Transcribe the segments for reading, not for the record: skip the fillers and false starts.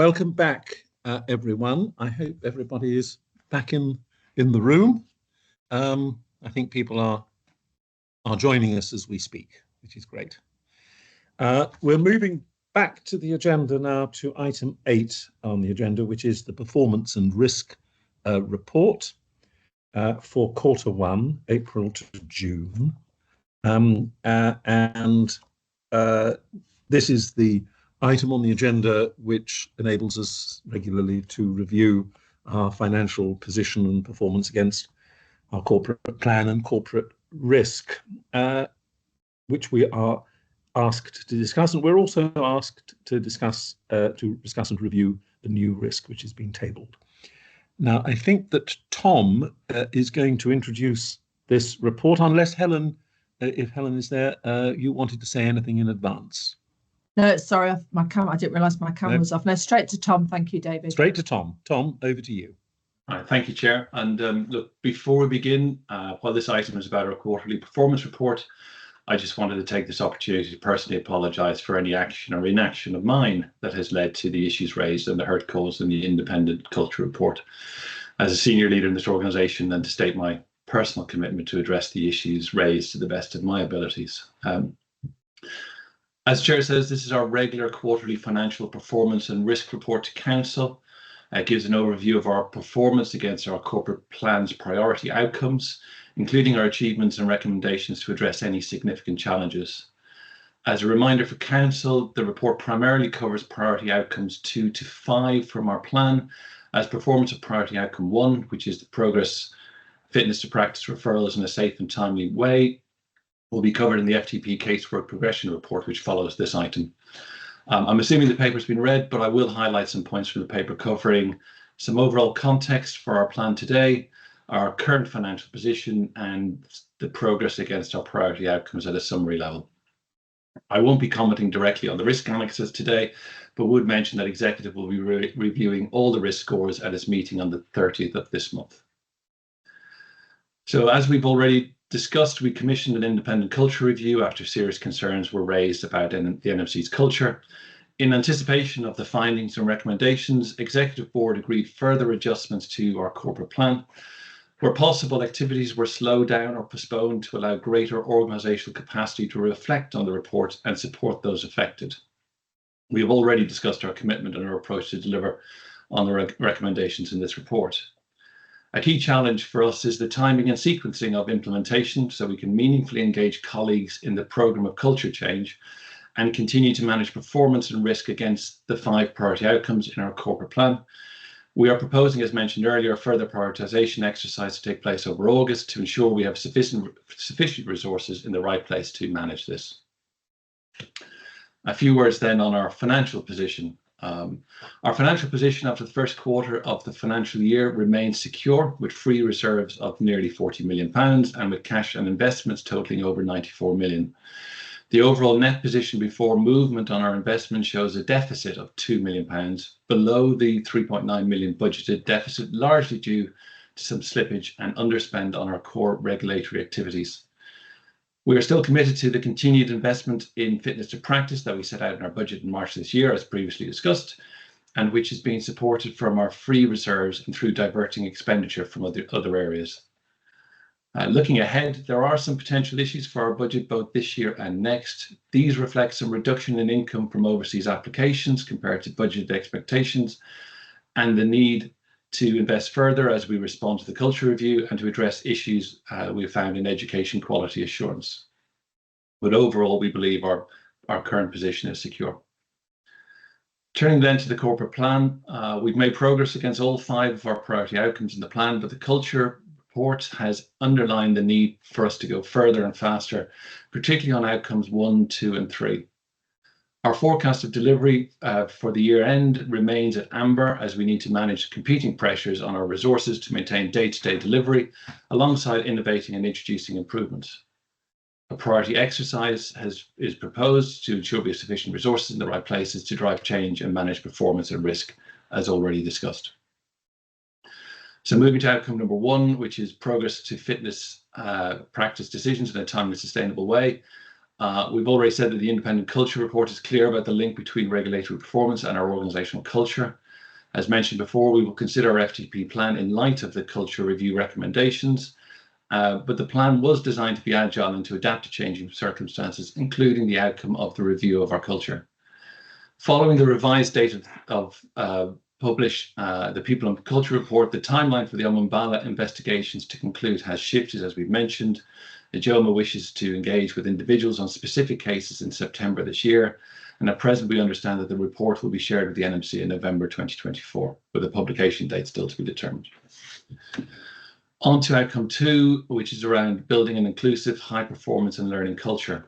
Welcome back, everyone. I hope everybody is back in the room. I think people are joining us as we speak, which is great. We're moving back to the agenda now to item 8 on the agenda, which is the performance and risk report for Q1, April to June. This is the item on the agenda which enables us regularly to review our financial position and performance against our corporate plan and corporate risk, which we are asked to discuss. And we're also asked to discuss and review the new risk which has been tabled. Now, I think that Tom is going to introduce this report, unless Helen, if Helen is there, you wanted to say anything in advance. No, sorry, my camera. I didn't realise my camera was off. No, straight to Tom. Thank you, David. Straight to Tom. Tom, over to you. All right, thank you, Chair. And look, before we begin, while this item is about our quarterly performance report, I just wanted to take this opportunity to personally apologise for any action or inaction of mine that has led to the issues raised and the hurt caused in the independent culture report. As a senior leader in this organisation, and to state my personal commitment to address the issues raised to the best of my abilities. As Chair says, this is our regular quarterly financial performance and risk report to Council. It gives an overview of our performance against our corporate plan's priority outcomes, including our achievements and recommendations to address any significant challenges. As a reminder for Council, the report primarily covers priority outcomes 2 to 5 from our plan, as performance of priority outcome 1, which is the progress, fitness to practice referrals in a safe and timely way, will be covered in the FTP casework progression report, which follows this item. I'm assuming the paper's been read, but I will highlight some points from the paper covering some overall context for our plan today, our current financial position, and the progress against our priority outcomes at a summary level. I won't be commenting directly on the risk analysis today, but would mention that Executive will be reviewing all the risk scores at its meeting on the 30th of this month. So as we've already discussed, we commissioned an independent culture review after serious concerns were raised about the NMC's culture. In anticipation of the findings and recommendations, Executive Board agreed further adjustments to our corporate plan. Where possible, activities were slowed down or postponed to allow greater organisational capacity to reflect on the report and support those affected. We have already discussed our commitment and our approach to deliver on the recommendations in this report. A key challenge for us is the timing and sequencing of implementation so we can meaningfully engage colleagues in the programme of culture change and continue to manage performance and risk against the 5 priority outcomes in our corporate plan. We are proposing, as mentioned earlier, a further prioritisation exercise to take place over August to ensure we have sufficient resources in the right place to manage this. A few words then on our financial position. Our financial position after the first quarter of the financial year remains secure, with free reserves of nearly £40 million and with cash and investments totaling over £94 million. The overall net position before movement on our investment shows a deficit of £2 million, below the £3.9 million budgeted deficit, largely due to some slippage and underspend on our core regulatory activities. We are still committed to the continued investment in fitness to practice that we set out in our budget in March this year, as previously discussed, and which is being supported from our free reserves and through diverting expenditure from other areas. Looking ahead, there are some potential issues for our budget both this year and next. These reflect some reduction in income from overseas applications compared to budgeted expectations, and the need to invest further as we respond to the culture review and to address issues we've found in education quality assurance. But overall, we believe our current position is secure. Turning then to the corporate plan, we've made progress against all 5 of our priority outcomes in the plan, but the culture report has underlined the need for us to go further and faster, particularly on outcomes 1, 2, and 3. Our forecast of delivery for the year end remains at amber, as we need to manage competing pressures on our resources to maintain day-to-day delivery, alongside innovating and introducing improvements. A priority exercise is proposed to ensure we have sufficient resources in the right places to drive change and manage performance and risk, as already discussed. So moving to outcome number 1, which is progress to fitness practice decisions in a timely, sustainable way. We've already said that the independent culture report is clear about the link between regulatory performance and our organisational culture. As mentioned before, we will consider our FTP plan in light of the culture review recommendations, but the plan was designed to be agile and to adapt to changing circumstances, including the outcome of the review of our culture. Following the revised date of publish the People and Culture report, the timeline for the Omumbala investigations to conclude has shifted, as we've mentioned. Ijoma wishes to engage with individuals on specific cases in September this year, and at present we understand that the report will be shared with the NMC in November 2024, with a publication date still to be determined. On to outcome 2, which is around building an inclusive, high performance and learning culture.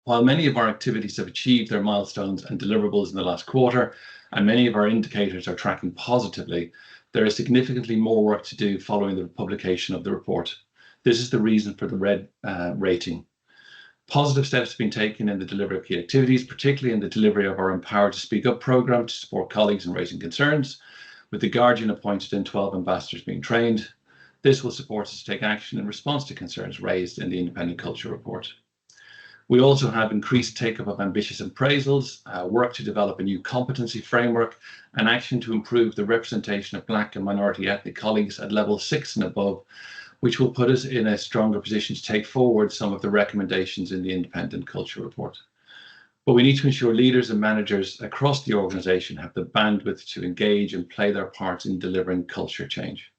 While many of our activities have achieved their milestones and deliverables in the last quarter, and many of our indicators are tracking positively, there is significantly more work to do following the publication of the report. This is the reason for the red rating. Positive steps have been taken in the delivery of key activities, particularly in the delivery of our Empower to Speak Up programme to support colleagues in raising concerns, with the Guardian appointed and 12 ambassadors being trained. This will support us to take action in response to concerns raised in the Independent Culture Report. We also have increased take-up of ambitious appraisals, work to develop a new competency framework, and action to improve the representation of Black and minority ethnic colleagues at level 6 and above, which will put us in a stronger position to take forward some of the recommendations in the Independent Culture Report. But we need to ensure leaders and managers across the organisation have the bandwidth to engage and play their parts in delivering culture change.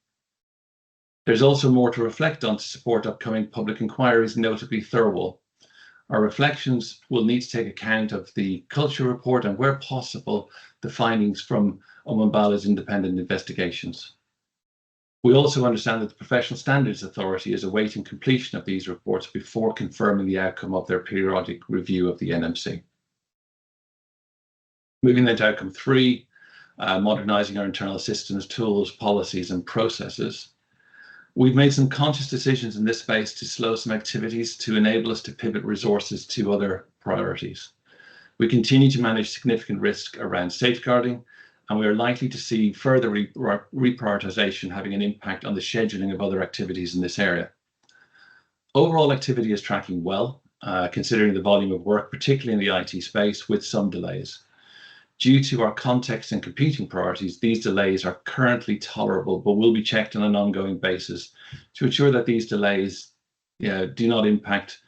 There's also more to reflect on to support upcoming public inquiries, notably Thirlwall. Our reflections will need to take account of the Culture Report and, where possible, the findings from Omumbala's independent investigations. We also understand that the Professional Standards Authority is awaiting completion of these reports before confirming the outcome of their periodic review of the NMC. Moving then to outcome 3, modernising our internal systems, tools, policies and processes. We've made some conscious decisions in this space to slow some activities to enable us to pivot resources to other priorities. We continue to manage significant risk around safeguarding, and we are likely to see further reprioritisation having an impact on the scheduling of other activities in this area. Overall activity is tracking well, considering the volume of work, particularly in the IT space, with some delays. Due to our context and competing priorities, these delays are currently tolerable, but will be checked on an ongoing basis to ensure that these delays do not impact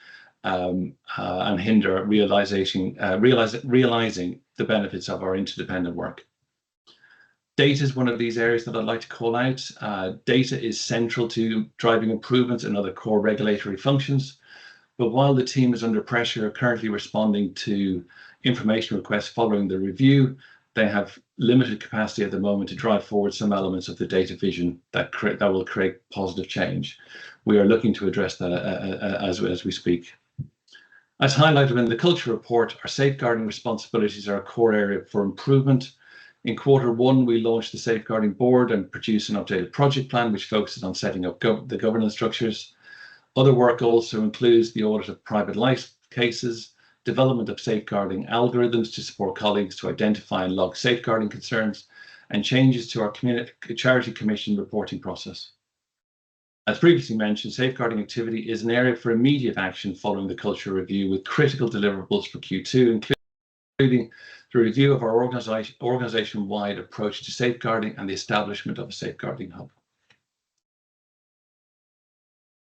and hinder realising the benefits of our interdependent work. Data is one of these areas that I'd like to call out. Data is central to driving improvements in other core regulatory functions, but while the team is under pressure currently responding to information requests following the review, they have limited capacity at the moment to drive forward some elements of the data vision that will create positive change. We are looking to address that as we speak. As highlighted in the Culture Report, our safeguarding responsibilities are a core area for improvement. In Q1, we launched the Safeguarding Board and produced an updated project plan which focuses on setting up the governance structures. Other work also includes the audit of private life cases, development of safeguarding algorithms to support colleagues to identify and log safeguarding concerns, and changes to our Charity Commission reporting process. As previously mentioned, safeguarding activity is an area for immediate action following the Culture Review, with critical deliverables for Q2, including the review of our organisation-wide approach to safeguarding and the establishment of a safeguarding hub.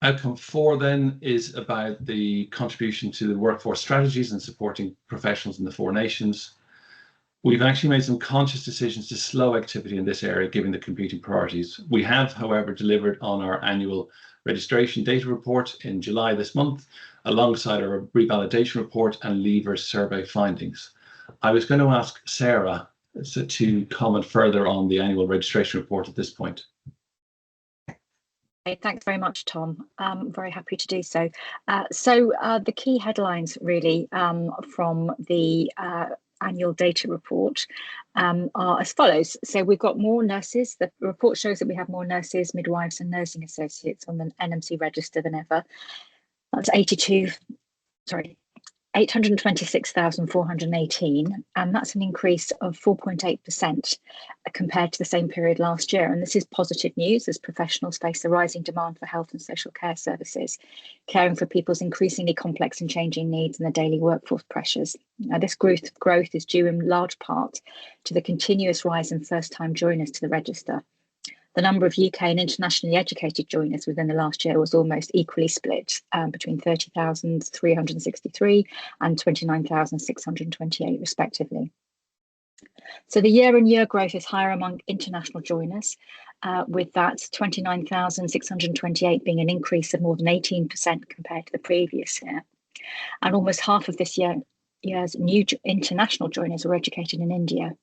Outcome 4 then is about the contribution to the workforce strategies and supporting professionals in the 4 nations. We've actually made some conscious decisions to slow activity in this area, given the competing priorities. We have, however, delivered on our annual registration data report in July this month, alongside our revalidation report and Leavers survey findings. I was going to ask Sarah to comment further on the annual registration report at this point. Okay, thanks very much, Tom. I'm very happy to do so. The key headlines really from the annual data report are as follows. So we've got more nurses. The report shows that we have more nurses, midwives and nursing associates on the NMC register than ever. That's 826,418, and that's an increase of 4.8% compared to the same period last year. And this is positive news as professionals face the rising demand for health and social care services, caring for people's increasingly complex and changing needs and the daily workforce pressures. Now, this growth is due in large part to the continuous rise in first-time joiners to the register. The number of UK and internationally educated joiners within the last year was almost equally split between 30,363 and 29,628 respectively. So the year-on-year growth is higher among international joiners, with that 29,628 being an increase of more than 18% compared to the previous year. And almost half of this year's new international joiners were educated in India.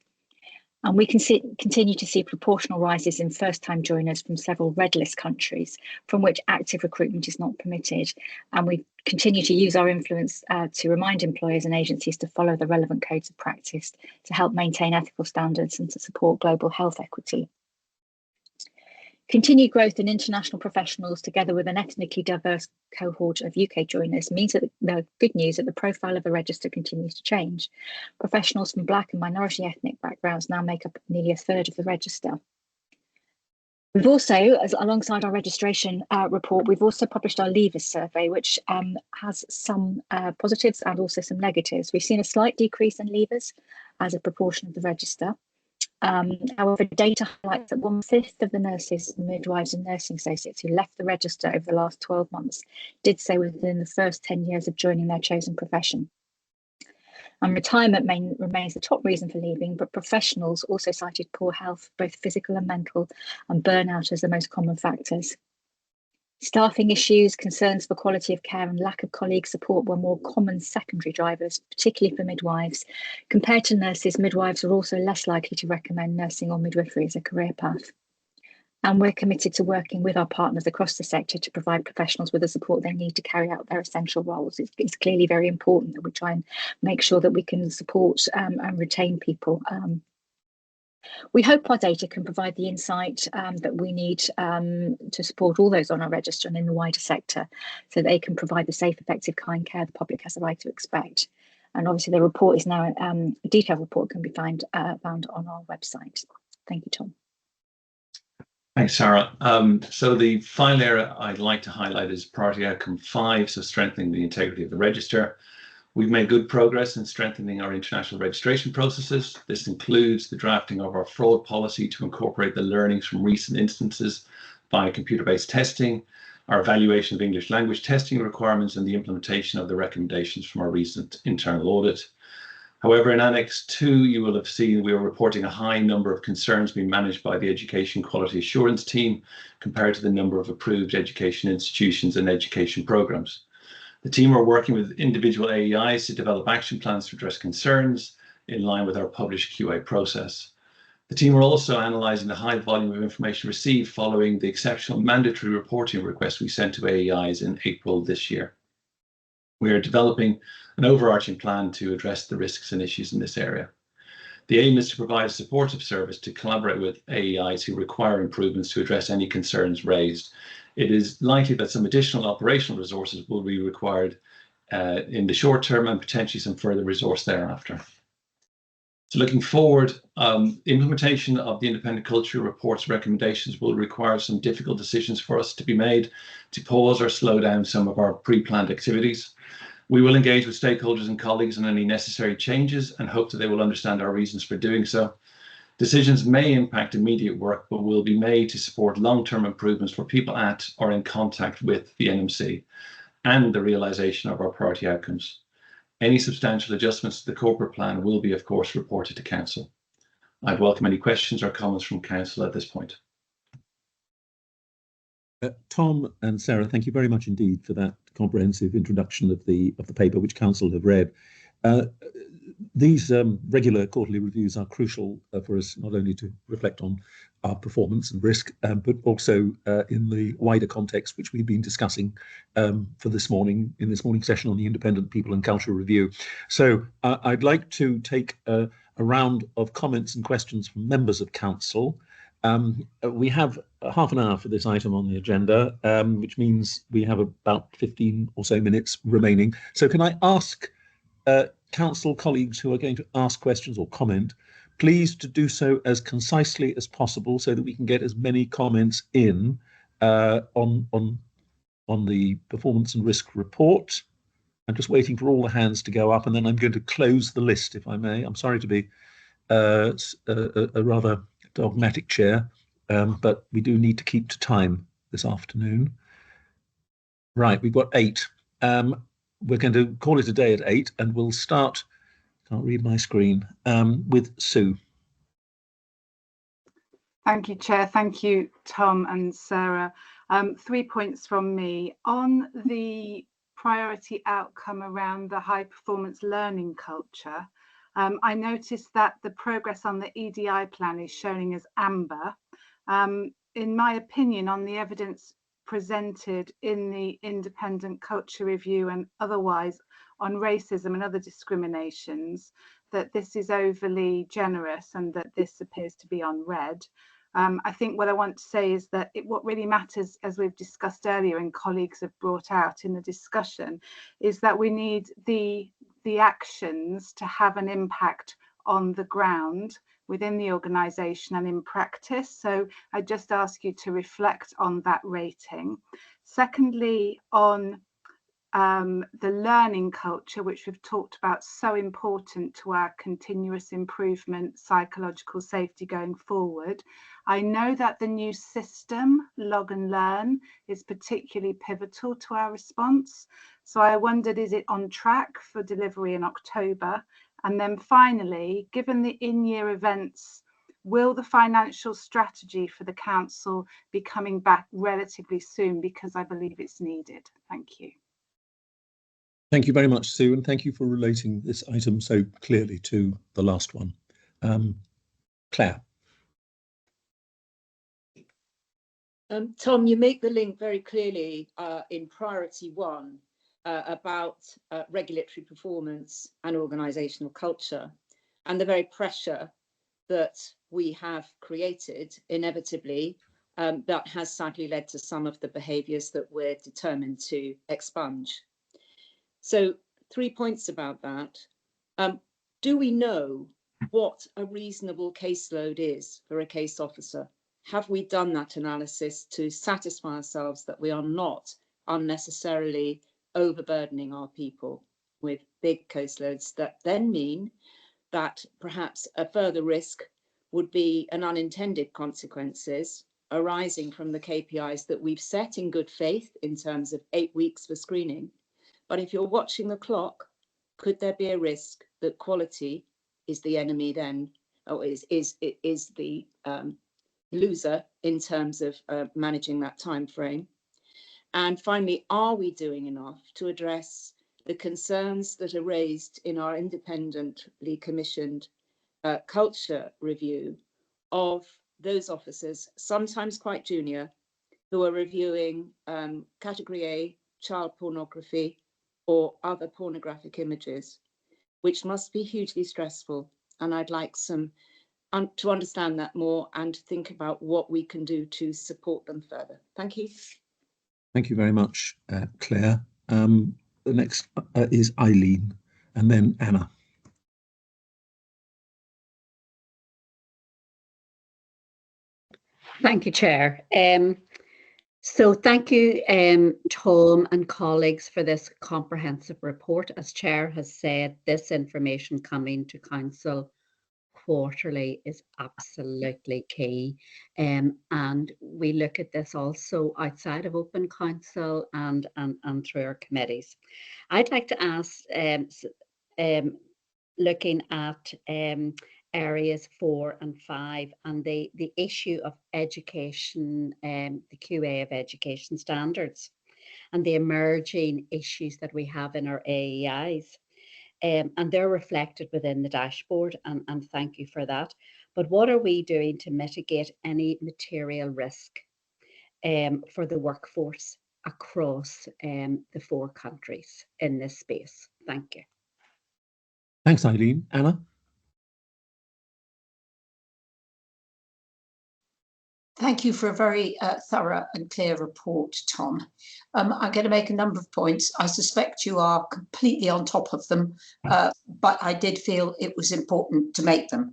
And we can continue to see proportional rises in first-time joiners from several red list countries from which active recruitment is not permitted. And we continue to use our influence to remind employers and agencies to follow the relevant codes of practice to help maintain ethical standards and to support global health equity. Continued growth in international professionals together with an ethnically diverse cohort of UK joiners means that the good news that the profile of the register continues to change. Professionals from Black and minority ethnic backgrounds now make up nearly a third of the register. We've also, alongside our registration report, we've also published our leavers survey, which has some positives and also some negatives. We've seen a slight decrease in leavers as a proportion of the register. However, data highlights that 1/5 of the nurses, midwives and nursing associates who left the register over the last 12 months did so within the first 10 years of joining their chosen profession. And retirement remains the top reason for leaving, but professionals also cited poor health, both physical and mental, and burnout as the most common factors. Staffing issues, concerns for quality of care and lack of colleague support were more common secondary drivers, particularly for midwives. Compared to nurses, midwives are also less likely to recommend nursing or midwifery as a career path. And we're committed to working with our partners across the sector to provide professionals with the support they need to carry out their essential roles. It's clearly very important that we try and make sure that we can support and retain people. We hope our data can provide the insight that we need to support all those on our register and in the wider sector so they can provide the safe, effective, kind care the public has a right to expect. And obviously the report is now, a detailed report can be found on our website. Thank you, Tom. Thanks, Sarah. So the final area I'd like to highlight is priority outcome 5, so strengthening the integrity of the register. We've made good progress in strengthening our international registration processes. This includes the drafting of our fraud policy to incorporate the learnings from recent instances by computer-based testing, our evaluation of English language testing requirements, and the implementation of the recommendations from our recent internal audit. However, in Annex 2, you will have seen we are reporting a high number of concerns being managed by the Education Quality Assurance team compared to the number of approved education institutions and education programs. The team are working with individual AEIs to develop action plans to address concerns in line with our published QA process. The team are also analysing the high volume of information received following the exceptional mandatory reporting request we sent to AEIs in April this year. We are developing an overarching plan to address the risks and issues in this area. The aim is to provide a supportive service to collaborate with AEIs who require improvements to address any concerns raised. It is likely that some additional operational resources will be required in the short term and potentially some further resource thereafter. So looking forward, implementation of the Independent Culture Report's recommendations will require some difficult decisions for us to be made to pause or slow down some of our pre-planned activities. We will engage with stakeholders and colleagues on any necessary changes and hope that they will understand our reasons for doing so. Decisions may impact immediate work, but will be made to support long-term improvements for people at or in contact with the NMC and the realisation of our priority outcomes. Any substantial adjustments to the corporate plan will be, of course, reported to Council. I'd welcome any questions or comments from Council at this point. Tom and Sarah, thank you very much indeed for that comprehensive introduction of the paper which Council have read. These regular quarterly reviews are crucial for us not only to reflect on our performance and risk, but also in the wider context which we've been discussing for this morning, in this morning's session on the Independent People and Culture Review. So I'd like to take a round of comments and questions from members of Council. We have half an hour for this item on the agenda, which means we have about 15 or so minutes remaining. So can I ask council colleagues who are going to ask questions or comment, please to do so as concisely as possible so that we can get as many comments in on the performance and risk report. I'm just waiting for all the hands to go up, and then I'm going to close the list, if I may. I'm sorry to be a rather dogmatic chair, but we do need to keep to time this afternoon. Right, we've got 8. We're going to call it a day at 8, and we'll start, can't read my screen, with Sue. Thank you, Chair. Thank you, Tom and Sarah. 3 points from me. On the priority outcome around the high performance learning culture, I noticed that the progress on the EDI plan is showing as amber. In my opinion, on the evidence presented in the independent culture review and otherwise on racism and other discriminations, that this is overly generous and that this appears to be on red. I think what I want to say is that what really matters, as we've discussed earlier and colleagues have brought out in the discussion, is that we need the actions to have an impact on the ground within the organisation and in practice. So I just ask you to reflect on that rating. Secondly, on the learning culture, which we've talked about, so important to our continuous improvement, psychological safety going forward. I know that the new system, Log and Learn, is particularly pivotal to our response. So I wondered, is it on track for delivery in October? And then finally, given the in-year events, will the financial strategy for the council be coming back relatively soon? Because I believe it's needed. Thank you. Thank you very much, Sue, and thank you for relating this item so clearly to the last one. Claire. Tom, you make the link very clearly in priority 1 about regulatory performance and organisational culture, and the very pressure that we have created inevitably that has sadly led to some of the behaviours that we're determined to expunge. So 3 points about that. Do we know what a reasonable caseload is for a case officer? Have we done that analysis to satisfy ourselves that we are not unnecessarily overburdening our people with big caseloads that then mean that perhaps a further risk would be an unintended consequences arising from the KPIs that we've set in good faith in terms of 8 weeks for screening? But if you're watching the clock, could there be a risk that quality is the enemy then, or is the loser in terms of managing that time frame? And finally, are we doing enough to address the concerns that are raised in our independently commissioned culture review of those officers, sometimes quite junior, who are reviewing category A, child pornography, or other pornographic images, which must be hugely stressful. And I'd like to understand that more and think about what we can do to support them further. Thank you. Thank you very much, Claire. The next is Eileen, and then Anna. Thank you, Chair. So thank you, Tom and colleagues, for this comprehensive report. As Chair has said, this information coming to Council quarterly is absolutely key. And we look at this also outside of Open Council and through our committees. I'd like to ask, looking at areas 4 and 5 and the issue of education, the QA of education standards and the emerging issues that we have in our AEIs. And they're reflected within the dashboard, and thank you for that. But what are we doing to mitigate any material risk for the workforce across the 4 countries in this space? Thank you. Thanks, Eileen. Anna? Thank you for a very thorough and clear report, Tom. I'm going to make a number of points. I suspect you are completely on top of them, but I did feel it was important to make them.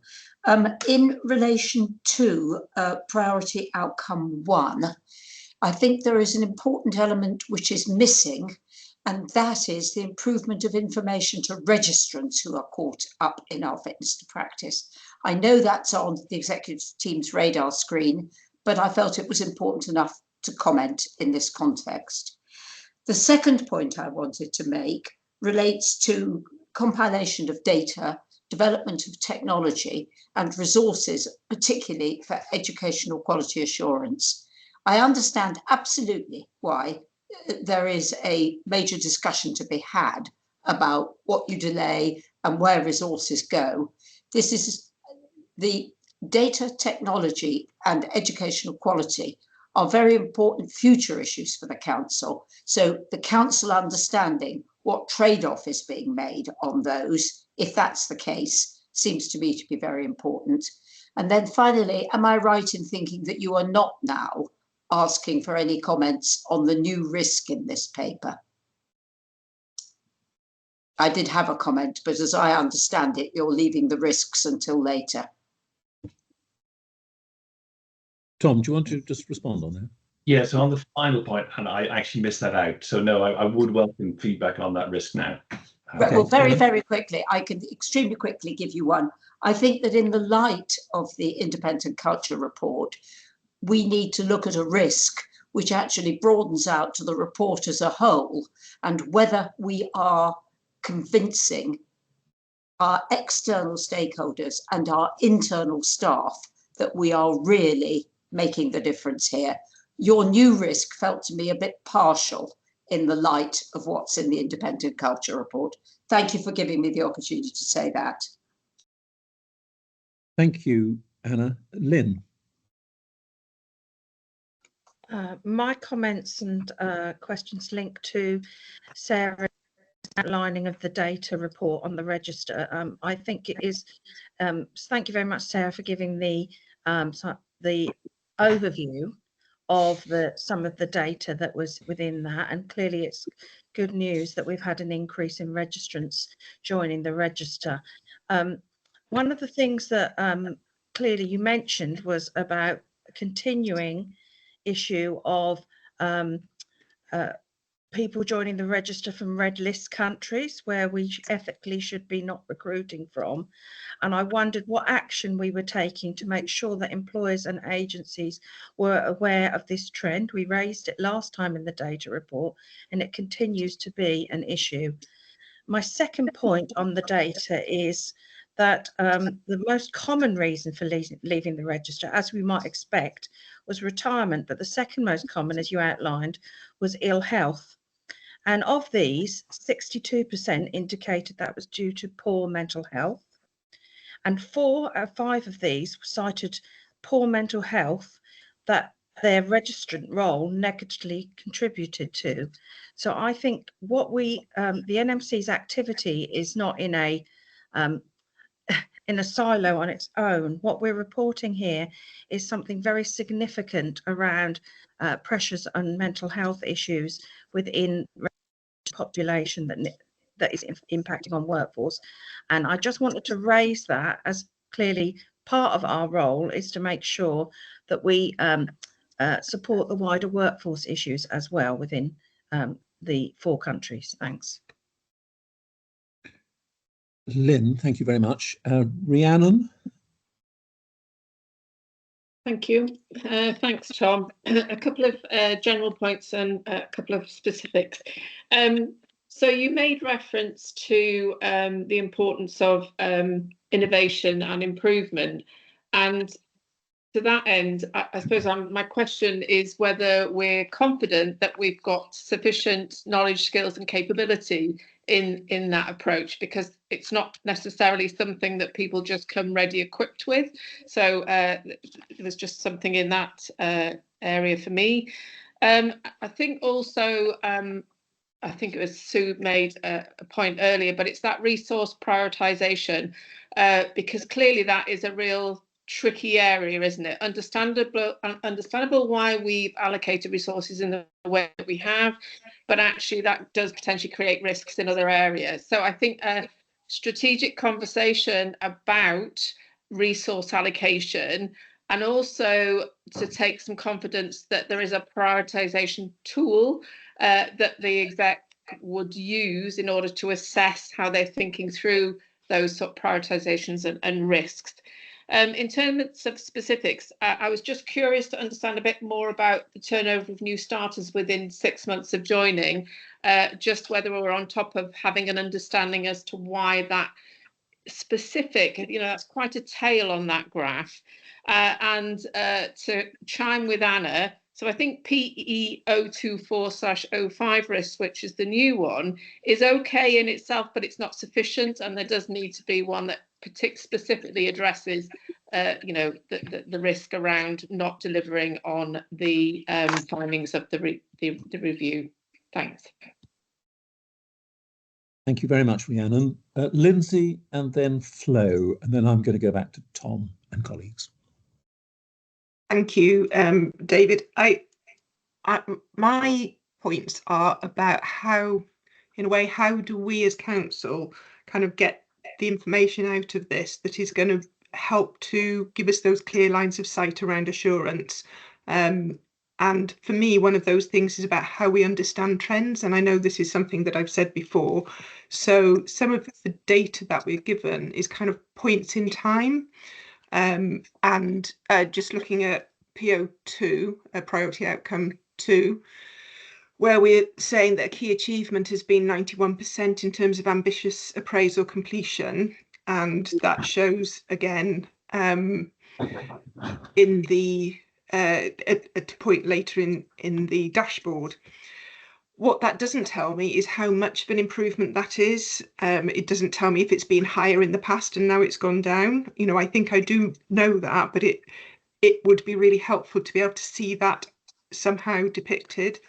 In relation to priority outcome 1, I think there is an important element which is missing, and that is the improvement of information to registrants who are caught up in our fitness to practice. I know that's on the executive team's radar screen, but I felt it was important enough to comment in this context. The second point I wanted to make relates to compilation of data, development of technology and resources, particularly for educational quality assurance. I understand absolutely why there is a major discussion to be had about what you delay and where resources go. This is the data, technology and educational quality are very important future issues for the council. So the council understanding what trade-off is being made on those, if that's the case, seems to me to be very important. And then finally, am I right in thinking that you are not now asking for any comments on the new risk in this paper? I did have a comment, but as I understand it, you're leaving the risks until later. Tom, do you want to just respond on that? Yeah, so on the final point, and I actually missed that out. So no, I would welcome feedback on that risk now. Right, well, very quickly, I can extremely quickly give you one. I think that in the light of the independent culture report, we need to look at a risk which actually broadens out to the report as a whole, and whether we are convincing our external stakeholders and our internal staff that we are really making the difference here. Your new risk felt to me a bit partial in the light of what's in the independent culture report. Thank you for giving me the opportunity to say that. Thank you, Anna. Lynn. My comments and questions link to Sarah's outlining of the data report on the register. I think it is, thank you very much, Sarah, for giving the overview of some of the data that was within that, and clearly it's good news that we've had an increase in registrants joining the register. One of the things that clearly you mentioned was about continuing issue of people joining the register from red list countries where we ethically should be not recruiting from. And I wondered what action we were taking to make sure that employers and agencies were aware of this trend. We raised it last time in the data report, and it continues to be an issue. My second point on the data is that the most common reason for leaving the register, as we might expect, was retirement, but the second most common, as you outlined, was ill health. And of these, 62% indicated that was due to poor mental health. And 4 out of 5 of these cited poor mental health that their registrant role negatively contributed to. So I think what the NMC's activity is not in a silo on its own. What we're reporting here is something very significant around pressures on mental health issues within population that is impacting on workforce. And I just wanted to raise that, as clearly part of our role is to make sure that we support the wider workforce issues as well within the 4 countries. Thanks. Lynn, thank you very much. Rhiannon. Thank you. Thanks, Tom. A couple of general points and a couple of specifics. So you made reference to the importance of innovation and improvement. And to that end, I suppose my question is whether we're confident that we've got sufficient knowledge, skills and capability in that approach, because it's not necessarily something that people just come ready equipped with. So there's just something in that area for me. I think also, I think it was Sue made a point earlier, but it's that resource prioritization, because clearly that is a real tricky area, isn't it? Understandable why we've allocated resources in the way that we have, but actually that does potentially create risks in other areas. So I think a strategic conversation about resource allocation, and also to take some confidence that there is a prioritization tool that the exec would use in order to assess how they're thinking through those sort of prioritizations and risks. In terms of specifics, I was just curious to understand a bit more about the turnover of new starters within 6 months of joining, just whether we're on top of having an understanding as to why that specific, that's quite a tail on that graph. And to chime with Anna, so I think PE 024/05 risk, which is the new one, is okay in itself, but it's not sufficient, and there does need to be one that specifically addresses the risk around not delivering on the findings of the review. Thanks. Thank you very much, Rhiannon. Lindsay and then Flo, and then I'm going to go back to Tom and colleagues. Thank you, David. My points are about how, in a way, how do we as council kind of get the information out of this that is going to help to give us those clear lines of sight around assurance. And for me, one of those things is about how we understand trends. And I know this is something that I've said before. So some of the data that we're given is kind of points in time. And just looking at PO2, priority outcome 2, where we're saying that a key achievement has been 91% in terms of ambitious appraisal completion. And that shows again in the at a point later in the dashboard. What that doesn't tell me is how much of an improvement that is. It doesn't tell me if it's been higher in the past and now it's gone down. I think I do know that, but it would be really helpful to be able to see that somehow depicted.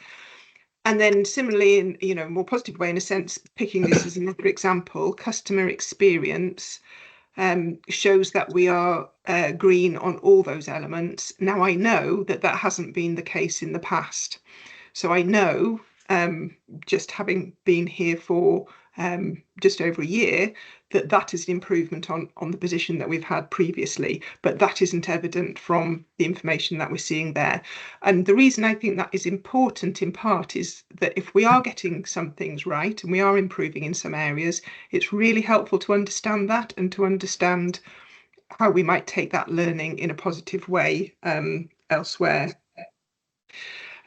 And then similarly, in a more positive way, in a sense, picking this as another example, customer experience shows that we are green on all those elements. Now, I know that hasn't been the case in the past. So I know, just having been here for just over a year, that is an improvement on the position that we've had previously, but that isn't evident from the information that we're seeing there. And the reason I think that is important in part is that if we are getting some things right and we are improving in some areas, it's really helpful to understand that and to understand how we might take that learning in a positive way elsewhere.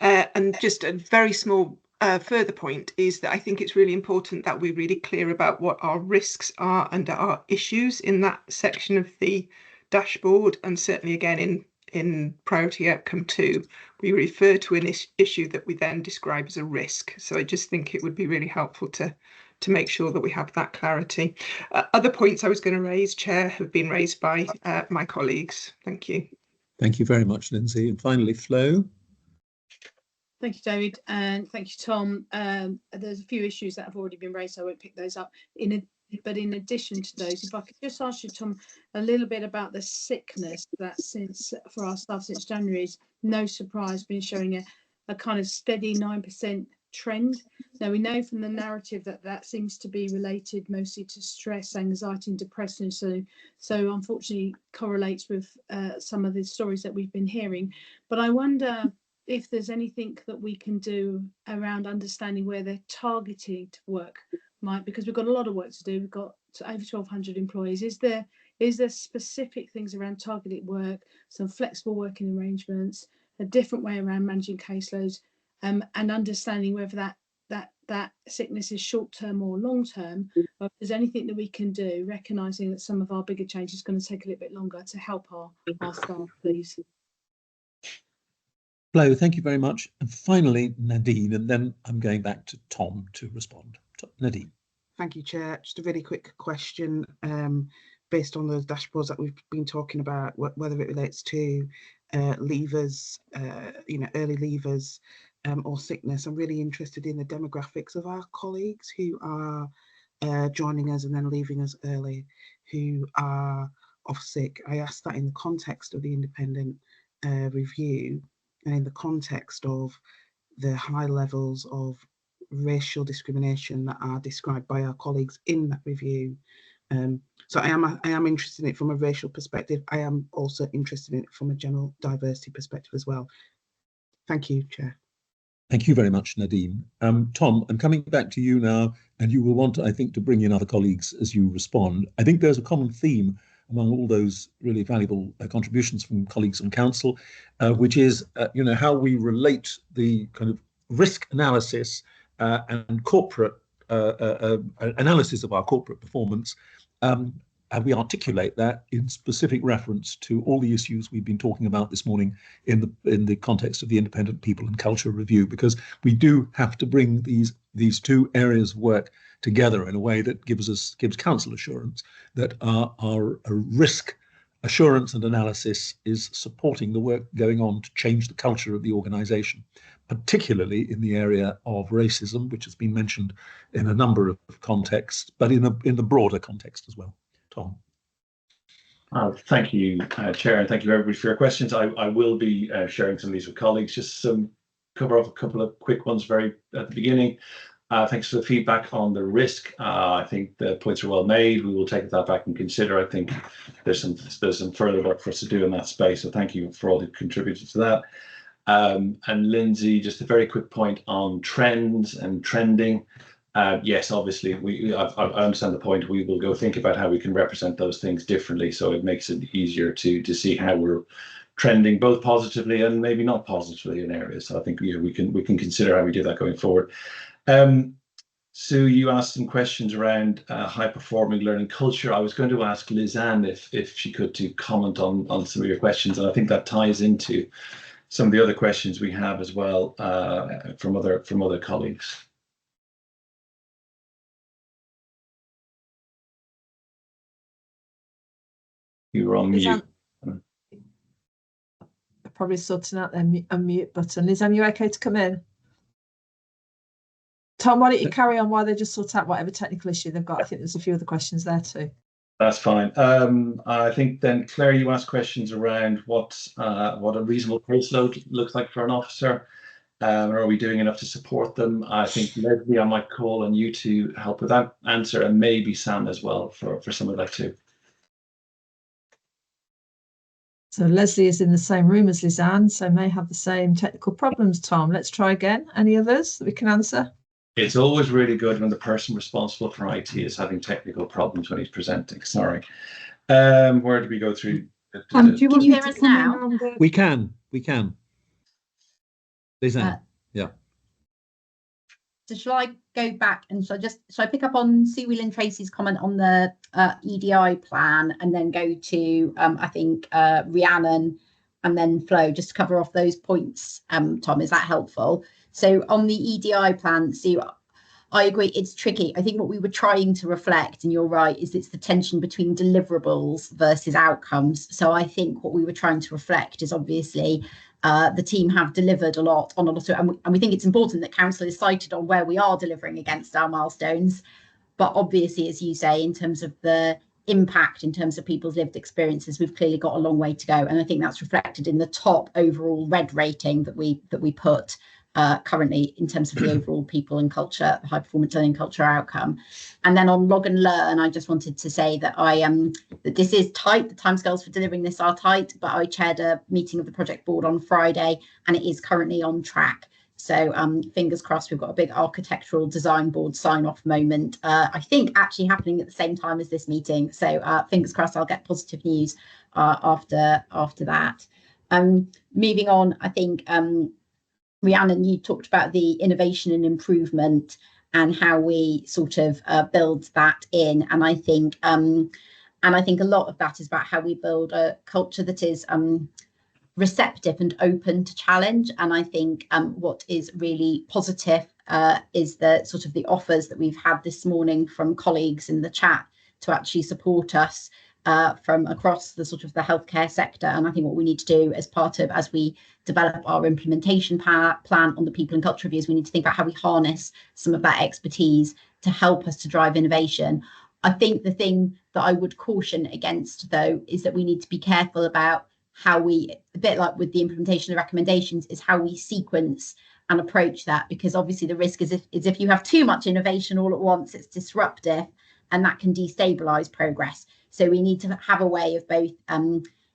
And just a very small further point is that I think it's really important that we're really clear about what our risks are and our issues in that section of the dashboard. And certainly again in priority outcome 2, we refer to an issue that we then describe as a risk. So I just think it would be really helpful to make sure that we have that clarity. Other points I was going to raise, Chair, have been raised by my colleagues. Thank you. Thank you very much, Lindsay. And finally, Flo. Thank you, David, and thank you, Tom. There's a few issues that have already been raised, so I won't pick those up. But in addition to those, if I could just ask you, Tom, a little bit about the sickness that for our staff since January is no surprise been showing a kind of steady 9% trend. Now we know from the narrative that seems to be related mostly to stress, anxiety and depression, so unfortunately correlates with some of the stories that we've been hearing. But I wonder if there's anything that we can do around understanding where they're targeting to work, because we've got a lot of work to do. We've got over 1,200 employees. Is there specific things around targeted work, some flexible working arrangements, a different way around managing caseloads, and understanding whether that sickness is short-term or long-term, or if there's anything that we can do, recognising that some of our bigger change is going to take a little bit longer to help our staff, please. Flo, thank you very much. And finally, Nadine, and then I'm going back to Tom to respond. Nadine. Thank you, Chair. Just a really quick question based on those dashboards that we've been talking about, whether it relates to leavers, early leavers or sickness. I'm really interested in the demographics of our colleagues who are joining us and then leaving us early, who are Ofstic, I asked that in the context of the independent review and in the context of the high levels of racial discrimination that are described by our colleagues in that review. So I am interested in it from a racial perspective. I am also interested in it from a general diversity perspective as well. Thank you, Chair. Thank you very much, Nadine. Tom, I'm coming back to you now, and you will want, I think, to bring in other colleagues as you respond. I think there's a common theme among all those really valuable contributions from colleagues on council, which is, how we relate the kind of risk analysis and corporate analysis of our corporate performance, and we articulate that in specific reference to all the issues we've been talking about this morning in the context of the Independent People and Culture Review, because we do have to bring these two areas of work together in a way that gives council assurance that our risk assurance and analysis is supporting the work going on to change the culture of the organisation, particularly in the area of racism, which has been mentioned in a number of contexts, but in the broader context as well. Tom. Thank you, Chair, and thank you everybody for your questions. I will be sharing some of these with colleagues. Just cover off a couple of quick ones very at the beginning. Thanks for the feedback on the risk. I think the points are well made. We will take that back and consider. I think there's some further work for us to do in that space. So thank you for all the contributors to that. And Lindsay, just a very quick point on trends and trending. Yes, obviously, I understand the point. We will go think about how we can represent those things differently, so it makes it easier to see how we're trending, both positively and maybe not positively in areas. So I think we can consider how we do that going forward. Sue, you asked some questions around high-performing learning culture. I was going to ask Lisanne if she could to comment on some of your questions, and I think that ties into some of the other questions we have as well from other colleagues. You were on mute. Probably sorting out their unmute button. Lisanne, you okay to come in? Tom, why don't you carry on while they just sort out whatever technical issue they've got? I think there's a few other questions there too. That's fine. I think then, Claire, you asked questions around what a reasonable caseload looks like for an officer. Are we doing enough to support them? I think, Leslie, I might call on you to help with that answer, and maybe Sam as well for some of that too. So Leslie is in the same room as Lisanne, so may have the same technical problems, Tom. Let's try again. Any others that we can answer? It's always really good when the person responsible for IT is having technical problems when he's presenting. Sorry. Where did we go through? Do you hear us now? We can. Lisanne, yeah. So shall I go back and shall I pick up on Sue Whelan Tracy's comment on the EDI plan and then go to I think Rhiannon and then Flo, just to cover off those points. Tom, is that helpful? So on the EDI plan, Sue, I agree, it's tricky. I think what we were trying to reflect, and you're right, is it's the tension between deliverables versus outcomes. So I think what we were trying to reflect is obviously the team have delivered a lot on a lot of, and we think it's important that council is cited on where we are delivering against our milestones. But obviously, as you say, in terms of the impact, in terms of people's lived experiences, we've clearly got a long way to go. And I think that's reflected in the top overall red rating that we put currently in terms of the overall people and culture, high performance learning culture outcome. And then on log and learn, I just wanted to say that that this is tight. The timescales for delivering this are tight, but I chaired a meeting of the project board on Friday and it is currently on track. So fingers crossed, we've got a big architectural design board sign off moment, I think actually happening at the same time as this meeting. So fingers crossed, I'll get positive news after that. Moving on, I think Rhiannon, you talked about the innovation and improvement and how we sort of build that in. And I think a lot of that is about how we build a culture that is receptive and open to challenge. And I think what is really positive is the sort of the offers that we've had this morning from colleagues in the chat to actually support us from across the sort of the healthcare sector. And I think what we need to do as we develop our implementation plan on the people and culture reviews, we need to think about how we harness some of that expertise to help us to drive innovation. I think the thing that I would caution against, though, is that we need to be careful about how we, a bit like with the implementation of recommendations, is how we sequence and approach that, because obviously the risk is if you have too much innovation all at once, it's disruptive and that can destabilize progress. So we need to have a way of both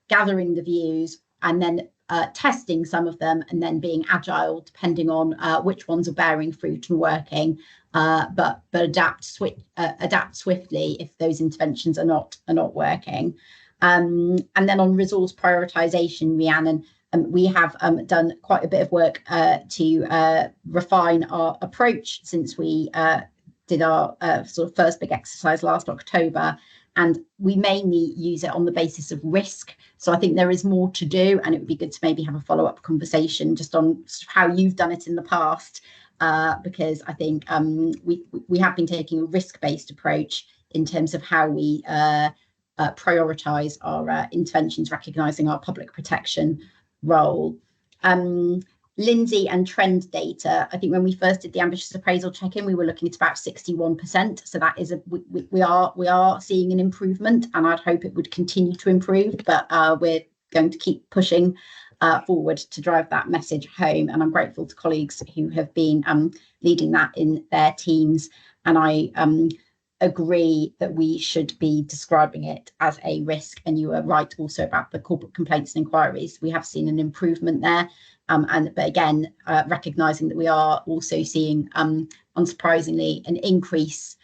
gathering the views and then testing some of them, and then being agile depending on which ones are bearing fruit and working, but adapt swiftly if those interventions are not working. And then on resource prioritization, Rhiannon, we have done quite a bit of work to refine our approach since we did our sort of first big exercise last October, and we mainly use it on the basis of risk. So I think there is more to do, and it would be good to maybe have a follow-up conversation just on how you've done it in the past, because I think we have been taking a risk-based approach in terms of how we prioritise our interventions, recognising our public protection role. Lindsay, and trend data, I think when we first did the ambitious appraisal check-in, we were looking at about 61%. So that is we are seeing an improvement, and I'd hope it would continue to improve, but we're going to keep pushing forward to drive that message home. And I'm grateful to colleagues who have been leading that in their teams. And I agree that we should be describing it as a risk. And you are right also about the corporate complaints and inquiries. We have seen an improvement there. But again, recognising that we are also seeing, unsurprisingly, an increase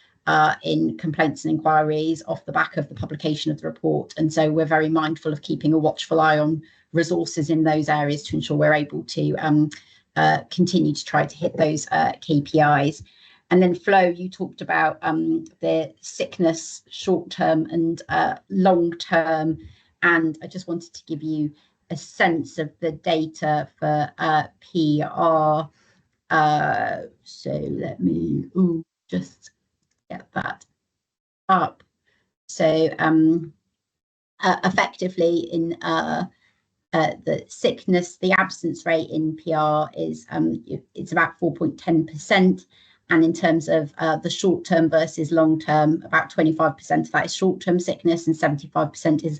in complaints and inquiries off the back of the publication of the report. And so we're very mindful of keeping a watchful eye on resources in those areas to ensure we're able to continue to try to hit those KPIs. And then Flo, you talked about the sickness short-term and long-term, and I just wanted to give you a sense of the data for PR. So let me just get that up. So effectively in the sickness, the absence rate in PR is it's about 4.10%. And in terms of the short-term versus long-term, about 25% of that is short-term sickness and 75% is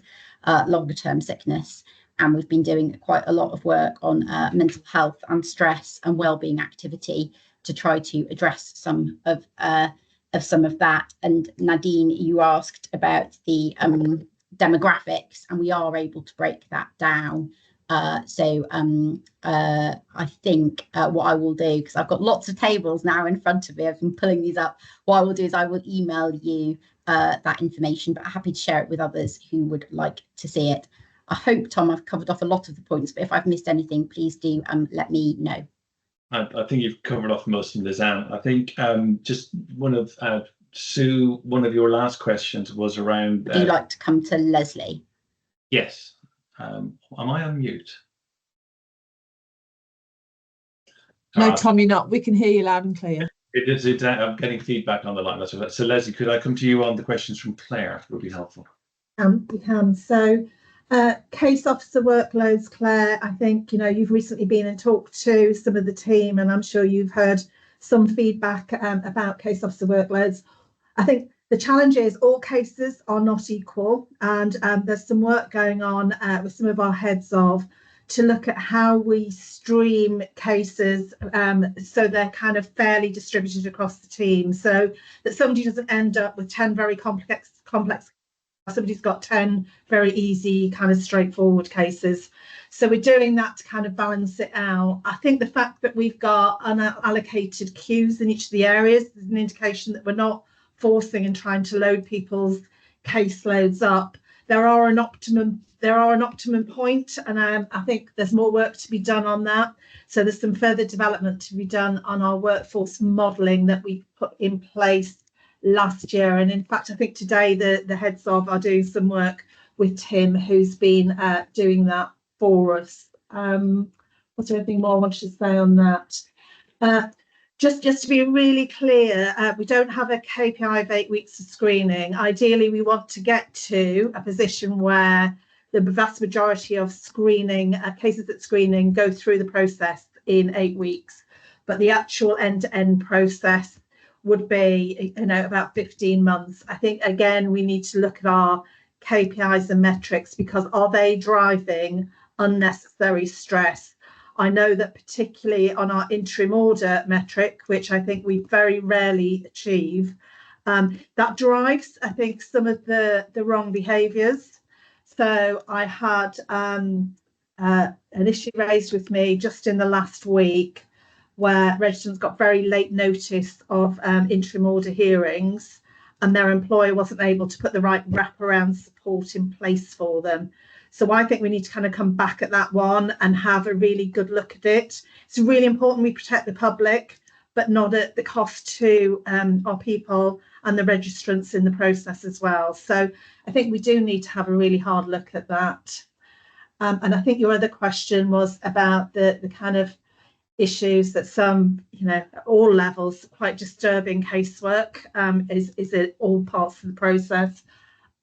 longer-term sickness. And we've been doing quite a lot of work on mental health and stress and wellbeing activity to try to address some of that. And Nadine, you asked about the demographics, and we are able to break that down. So I think what I will do, because I've got lots of tables now in front of me, I've been pulling these up. What I will do is I will email you that information, but I'm happy to share it with others who would like to see it. I hope, Tom, I've covered off a lot of the points, but if I've missed anything, please do let me know. I think you've covered off most of them, Lizanne. I think just one of Sue, one of your last questions was around. Would you like to come to Leslie? Yes. Am I on mute? No, Tom, you're not. We can hear you loud and clear. I'm getting feedback on the line. So Leslie, could I come to you on the questions from Claire? It would be helpful. We can. So case officer workloads, Claire, I think, you've recently been and talked to some of the team, and I'm sure you've heard some feedback about case officer workloads. I think the challenge is all cases are not equal, and there's some work going on with some of our heads of to look at how we stream cases so they're kind of fairly distributed across the team, so that somebody doesn't end up with 10 very complex somebody's got 10 very easy kind of straightforward cases. So we're doing that to kind of balance it out. I think the fact that we've got unallocated queues in each of the areas is an indication that we're not forcing and trying to load people's caseloads up. There are an optimum point, and I think there's more work to be done on that. So there's some further development to be done on our workforce modelling that we put in place last year. And in fact, I think today the heads of are doing some work with Tim, who's been doing that for us. What's there anything more I wanted to say on that? Just to be really clear, we don't have a KPI of 8 weeks of screening. Ideally, we want to get to a position where the vast majority of screening cases at screening go through the process in 8 weeks. But the actual end-to-end process would be, about 15 months. I think, again, we need to look at our KPIs and metrics, because are they driving unnecessary stress? I know that particularly on our interim order metric, which I think we very rarely achieve, that drives, I think, some of the wrong behaviours. So I had an issue raised with me just in the last week where registrants got very late notice of interim order hearings, and their employer wasn't able to put the right wraparound support in place for them. So I think we need to kind of come back at that one and have a really good look at it. It's really important we protect the public, but not at the cost to our people and the registrants in the process as well. So I think we do need to have a really hard look at that. And I think your other question was about the kind of issues that some, at all levels, quite disturbing casework is at all parts of the process.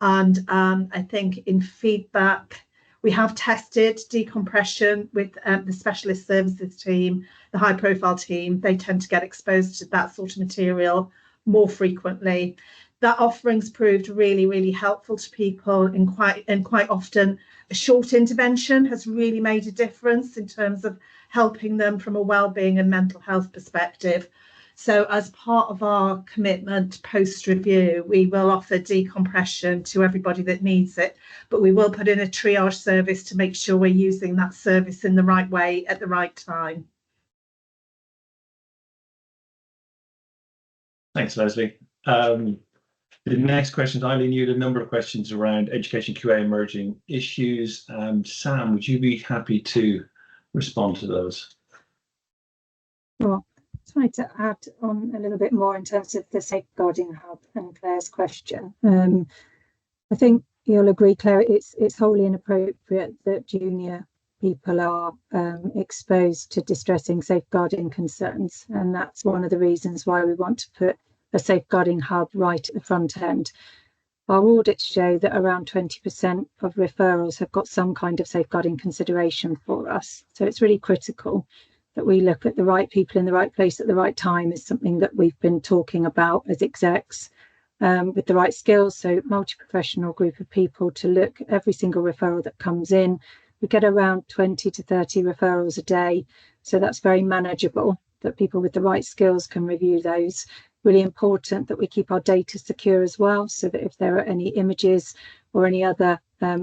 And I think in feedback, we have tested decompression with the specialist services team, the high profile team. They tend to get exposed to that sort of material more frequently. That offering's proved really, really helpful to people, and quite often a short intervention has really made a difference in terms of helping them from a wellbeing and mental health perspective. So as part of our commitment post-review, we will offer decompression to everybody that needs it, but we will put in a triage service to make sure we're using that service in the right way at the right time. Thanks, Leslie. The next question, Eileen, you had a number of questions around education QA emerging issues. Sam, would you be happy to respond to those? Sure. I wanted to add on a little bit more in terms of the safeguarding hub and Claire's question. I think you'll agree, Claire, it's wholly inappropriate that junior people are exposed to distressing safeguarding concerns, and that's one of the reasons why we want to put a safeguarding hub right at the front end. Our audits show that around 20% of referrals have got some kind of safeguarding consideration for us, so it's really critical that we look at the right people in the right place at the right time is something that we've been talking about as execs, with the right skills, so multi-professional group of people to look at every single referral that comes in. We get around 20 to 30 referrals a day, so that's very manageable, that people with the right skills can review those. Really important that we keep our data secure as well, so that if there are any images or any other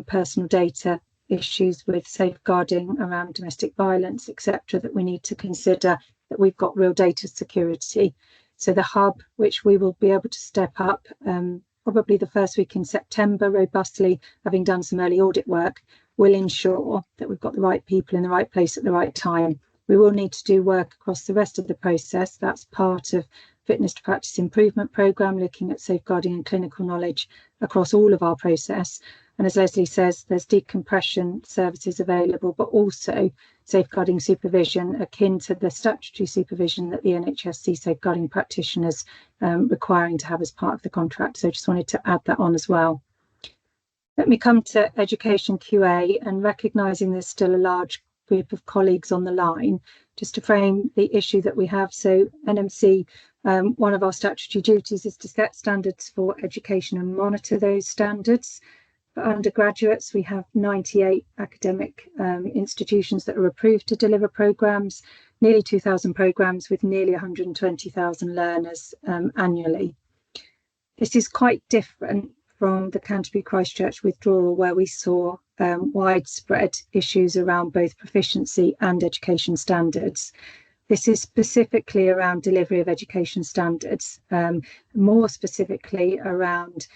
personal data issues with safeguarding around domestic violence, etc., that we need to consider that we've got real data security. So the hub, which we will be able to step up probably the first week in September robustly, having done some early audit work, will ensure that we've got the right people in the right place at the right time. We will need to do work across the rest of the process. That's part of Fitness to Practice Improvement Programme, looking at safeguarding and clinical knowledge across all of our process. And as Leslie says, there's decompression services available, but also safeguarding supervision akin to the statutory supervision that the NHSC safeguarding practitioners requiring to have as part of the contract. So just wanted to add that on as well. Let me come to education QA, and recognising there's still a large group of colleagues on the line, just to frame the issue that we have. So NMC, one of our statutory duties is to set standards for education and monitor those standards. For undergraduates, we have 98 academic institutions that are approved to deliver programmes, nearly 2,000 programmes with nearly 120,000 learners annually. This is quite different from the Canterbury Christchurch withdrawal, where we saw widespread issues around both proficiency and education standards. This is specifically around delivery of education standards, more specifically around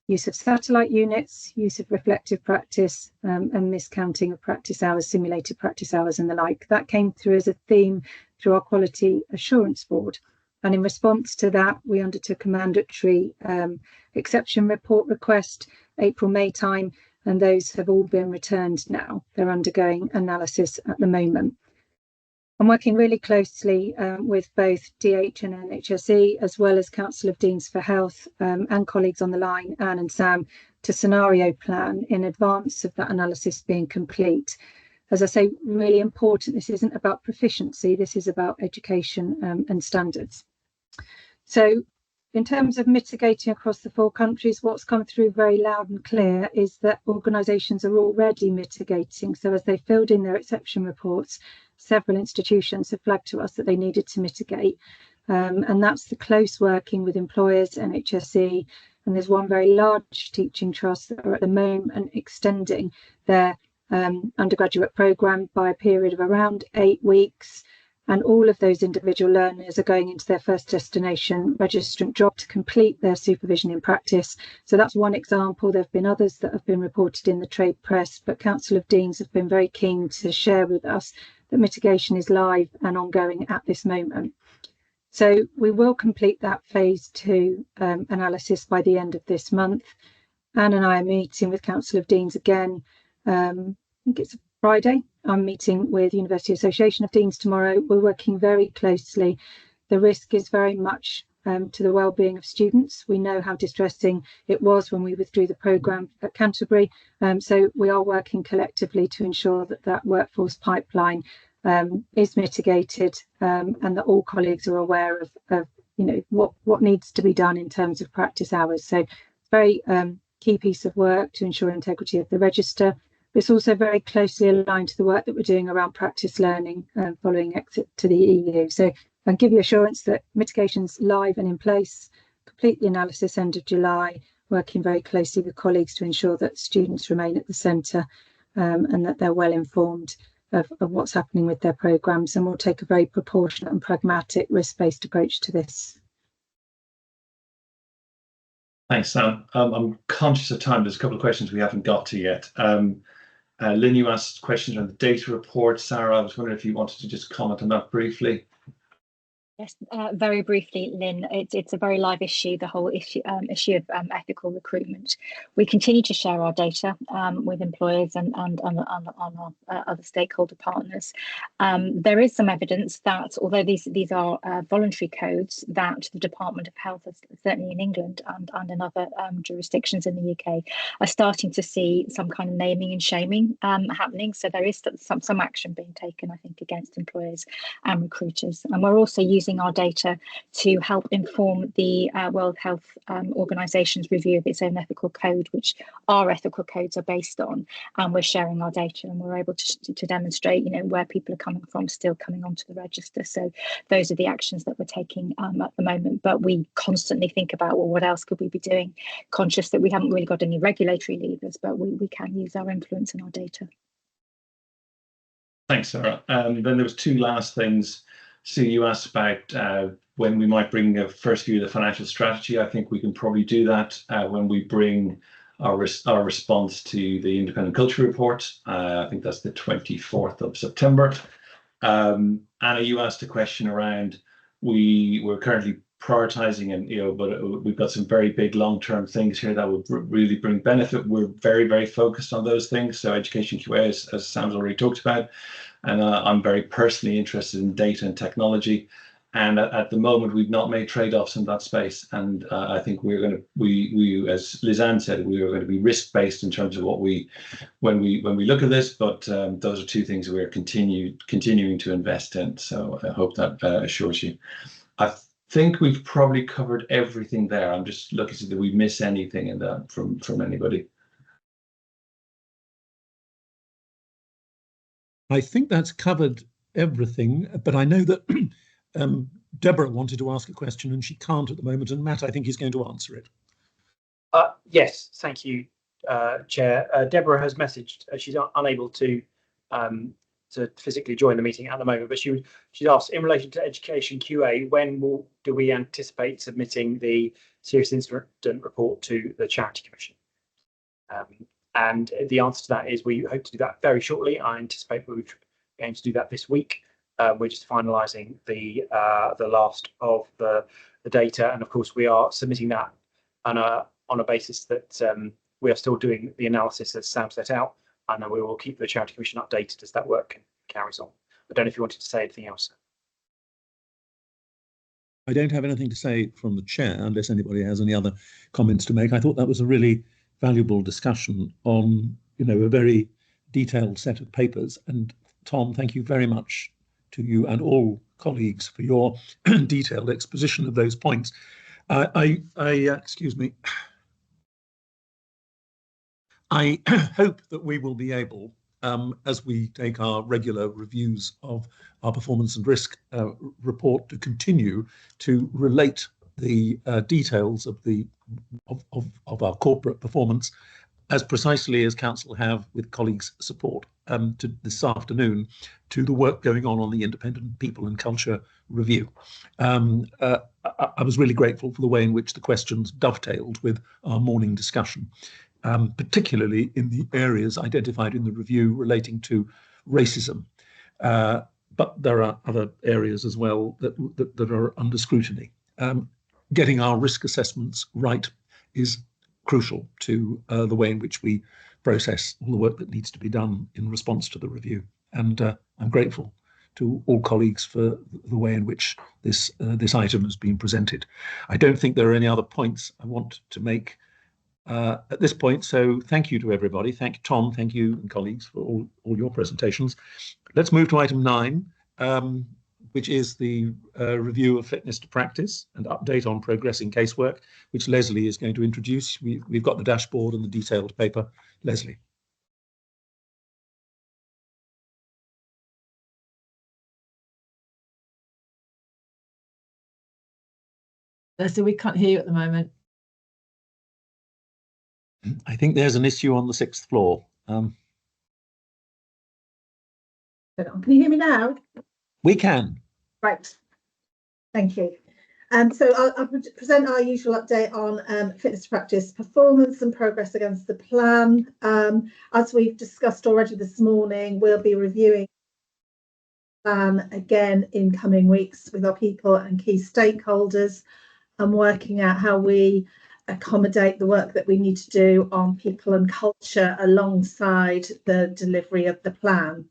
use of satellite units, use of reflective practice, and miscounting of practice hours, simulated practice hours and the like. That came through as a theme through our Quality Assurance Board. And in response to that, we undertook a mandatory exception report request, April-May time, and those have all been returned now. They're undergoing analysis at the moment. I'm working really closely with both DH and NHSE, as well as Council of Deans for Health and colleagues on the line, Anne and Sam, to scenario plan in advance of that analysis being complete. As I say, really important, this isn't about proficiency, this is about education and standards. So in terms of mitigating across the 4 countries, what's come through very loud and clear is that organisations are already mitigating. So as they filled in their exception reports, several institutions have flagged to us that they needed to mitigate. And that's the close working with employers, NHSE, and there's one very large teaching trust that are at the moment extending their undergraduate programme by a period of around 8 weeks. And all of those individual learners are going into their first destination registrant job to complete their supervision in practice. So that's one example. There have been others that have been reported in the trade press, but Council of Deans have been very keen to share with us that mitigation is live and ongoing at this moment. So we will complete that phase 2 analysis by the end of this month. Anne and I are meeting with Council of Deans again. I think it's Friday. I'm meeting with University Association of Deans tomorrow. We're working very closely. The risk is very much to the well-being of students. We know how distressing it was when we withdrew the programme at Canterbury. So we are working collectively to ensure that that workforce pipeline is mitigated and that all colleagues are aware of what needs to be done in terms of practice hours. So very key piece of work to ensure integrity of the register. It's also very closely aligned to the work that we're doing around practice learning following exit to the EU. So I'll give you assurance that mitigation's live and in place, complete the analysis end of July, working very closely with colleagues to ensure that students remain at the centre and that they're well informed of what's happening with their programmes, and we'll take a very proportionate and pragmatic risk-based approach to this. Thanks, Sam. I'm conscious of time. There's a couple of questions we haven't got to yet. Lynn, you asked questions on the data report. Sarah, I was wondering if you wanted to just comment on that briefly. Yes, very briefly, Lynn, it's a very live issue, the whole issue of ethical recruitment. We continue to share our data with employers and on our other stakeholder partners. There is some evidence that although these are voluntary codes, that the Department of Health, certainly in England and in other jurisdictions in the UK, are starting to see some kind of naming and shaming happening. So there is some action being taken, I think, against employers and recruiters. And we're also using our data to help inform the World Health Organization's review of its own ethical code, which our ethical codes are based on. And we're sharing our data, and we're able to demonstrate, where people are coming from, still coming onto the register. So those are the actions that we're taking at the moment. But we constantly think about, well, what else could we be doing? Conscious that we haven't really got any regulatory levers, but we can use our influence in our data. Thanks, Sarah. Then there was 2 last things. Sue, you asked about when we might bring a first view of the financial strategy. I think we can probably do that when we bring our response to the Independent Culture Report. I think that's the 24th of September. Anna, you asked a question around we're currently prioritising, and but we've got some very big long-term things here that would really bring benefit. We're very, very focused on those things. So education QA, as Sam's already talked about. And I'm very personally interested in data and technology. And at the moment, we've not made trade-offs in that space. And I think we're going to, we as Lisanne said, we are going to be risk-based in terms of what when we look at this. But those are 2 things we're continuing to invest in. So I hope that assures you. I think we've probably covered everything there. I'm just looking to see that we miss anything in that from anybody. I think that's covered everything, but I know that Deborah wanted to ask a question and she can't at the moment, and Matt, I think, is going to answer it. Yes, thank you, Chair. Deborah has messaged she's unable to physically join the meeting at the moment, but she's asked, in relation to education QA, when do we anticipate submitting the serious incident report to the Charity Commission? And the answer to that is we hope to do that very shortly. I anticipate we're going to do that this week. We're just finalising the last of the data, and of course we are submitting that on a basis that we are still doing the analysis as Sam set out, and we will keep the Charity Commission updated as that work carries on. I don't know if you wanted to say anything else. I don't have anything to say from the chair unless anybody has any other comments to make. I thought that was a really valuable discussion on, a very detailed set of papers. And Tom, thank you very much to you and all colleagues for your detailed exposition of those points. Excuse me. I hope that we will be able, as we take our regular reviews of our performance and risk report, to continue to relate the details of our corporate performance as precisely as Council have, with colleagues' support, to this afternoon, to the work going on the Independent People and Culture Review. I was really grateful for the way in which the questions dovetailed with our morning discussion, particularly in the areas identified in the review relating to racism. But there are other areas as well that are under scrutiny. Getting our risk assessments right is crucial to the way in which we process all the work that needs to be done in response to the review. And I'm grateful to all colleagues for the way in which this item has been presented. I don't think there are any other points I want to make at this point. So thank you to everybody. Thank you, Tom. Thank you, and colleagues, for all your presentations. Let's move to item 9, which is the review of fitness to practice and update on progress in casework, which Leslie is going to introduce. We've got the dashboard and the detailed paper. Leslie. Leslie, we can't hear you at the moment. I think there's an issue on the 6th floor. Can you hear me now? We can. Right. Thank you. So I'll present our usual update on fitness to practice performance and progress against the plan. As we've discussed already this morning, we'll be reviewing the plan again in coming weeks with our people and key stakeholders, and working out how we accommodate the work that we need to do on people and culture alongside the delivery of the plan.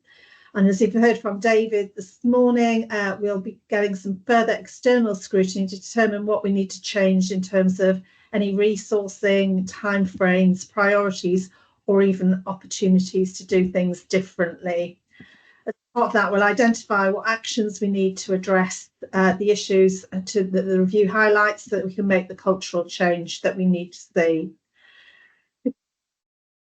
And as you've heard from David this morning, we'll be getting some further external scrutiny to determine what we need to change in terms of any resourcing, timeframes, priorities, or even opportunities to do things differently. As part of that, we'll identify what actions we need to address the issues that the review highlights, so that we can make the cultural change that we need to see.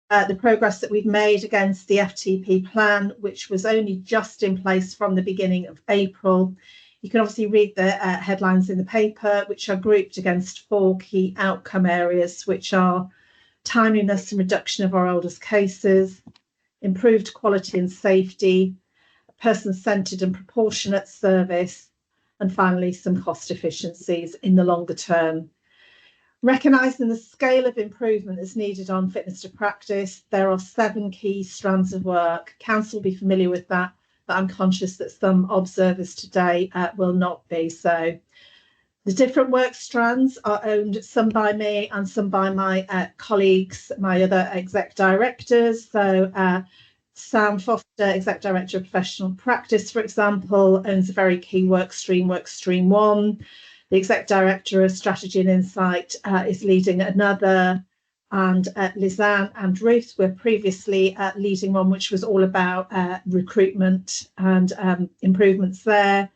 The progress that we've made against the FTP plan, which was only just in place from the beginning of April. You can obviously read the headlines in the paper, which are grouped against 4 key outcome areas, which are timeliness and reduction of our oldest cases, improved quality and safety, person-centred and proportionate service, and finally some cost efficiencies in the longer term. Recognising the scale of improvement that's needed on fitness to practice, there are 7 key strands of work. Council will be familiar with that, but I'm conscious that some observers today will not be so. The different work strands are owned, some by me and some by my colleagues, my other exec directors. So Sam Foster, Exec Director of Professional Practice, for example, owns a very key work stream 1. The Exec Director of Strategy and Insight is leading another, and Lisanne and Ruth were previously leading one, which was all about recruitment and improvements there,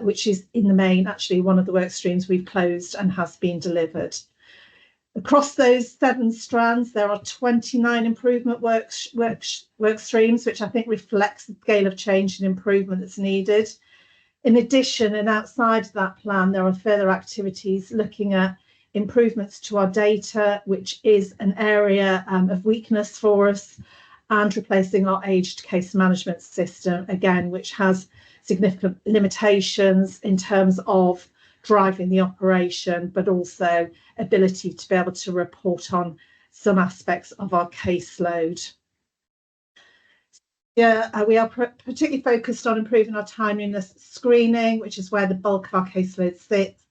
which is in the main actually one of the work streams we've closed and has been delivered. Across those 7 strands, there are 29 improvement work streams, which I think reflects the scale of change and improvement that's needed. In addition, and outside that plan, there are further activities looking at improvements to our data, which is an area of weakness for us, and replacing our aged case management system, again, which has significant limitations in terms of driving the operation, but also ability to be able to report on some aspects of our caseload. Yeah, we are particularly focused on improving our timeliness screening, which is where the bulk of our caseload sits.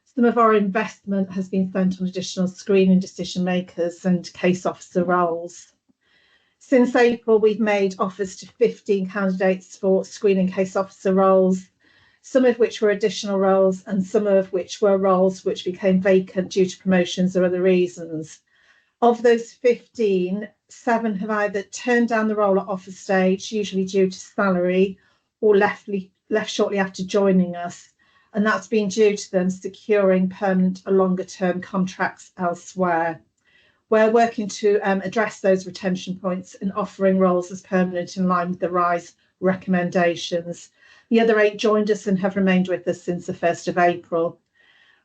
Some of our investment has been spent on additional screening decision makers and case officer roles. Since April, we've made offers to 15 candidates for screening case officer roles, some of which were additional roles and some of which were roles which became vacant due to promotions or other reasons. Of those 15, 7 have either turned down the role at offer stage, usually due to salary, or left left shortly after joining us, and that's been due to them securing permanent and longer term contracts elsewhere. We're working to address those retention points and offering roles as permanent in line with the RISE recommendations. The other 8 joined us and have remained with us since the 1st of April.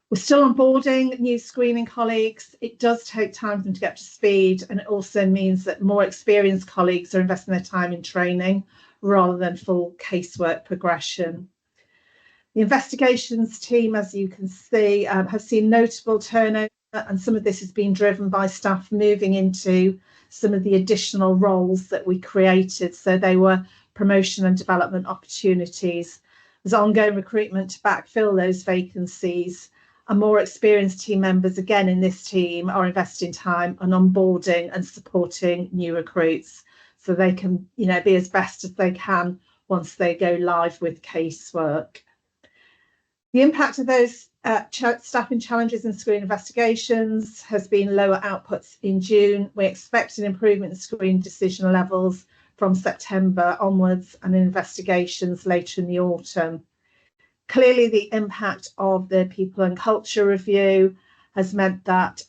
We're still onboarding new screening colleagues. It does take time for them to get up to speed, and it also means that more experienced colleagues are investing their time in training rather than full casework progression. The investigations team, as you can see, have seen notable turnover, and some of this has been driven by staff moving into some of the additional roles that we created. So they were promotion and development opportunities. There's ongoing recruitment to backfill those vacancies, and more experienced team members again in this team are investing time on onboarding and supporting new recruits so they can, be as best as they can once they go live with casework. The impact of those staffing challenges in screen investigations has been lower outputs in June. We expect an improvement in screen decision levels from September onwards and in investigations later in the autumn. Clearly, the impact of the people and culture review has meant that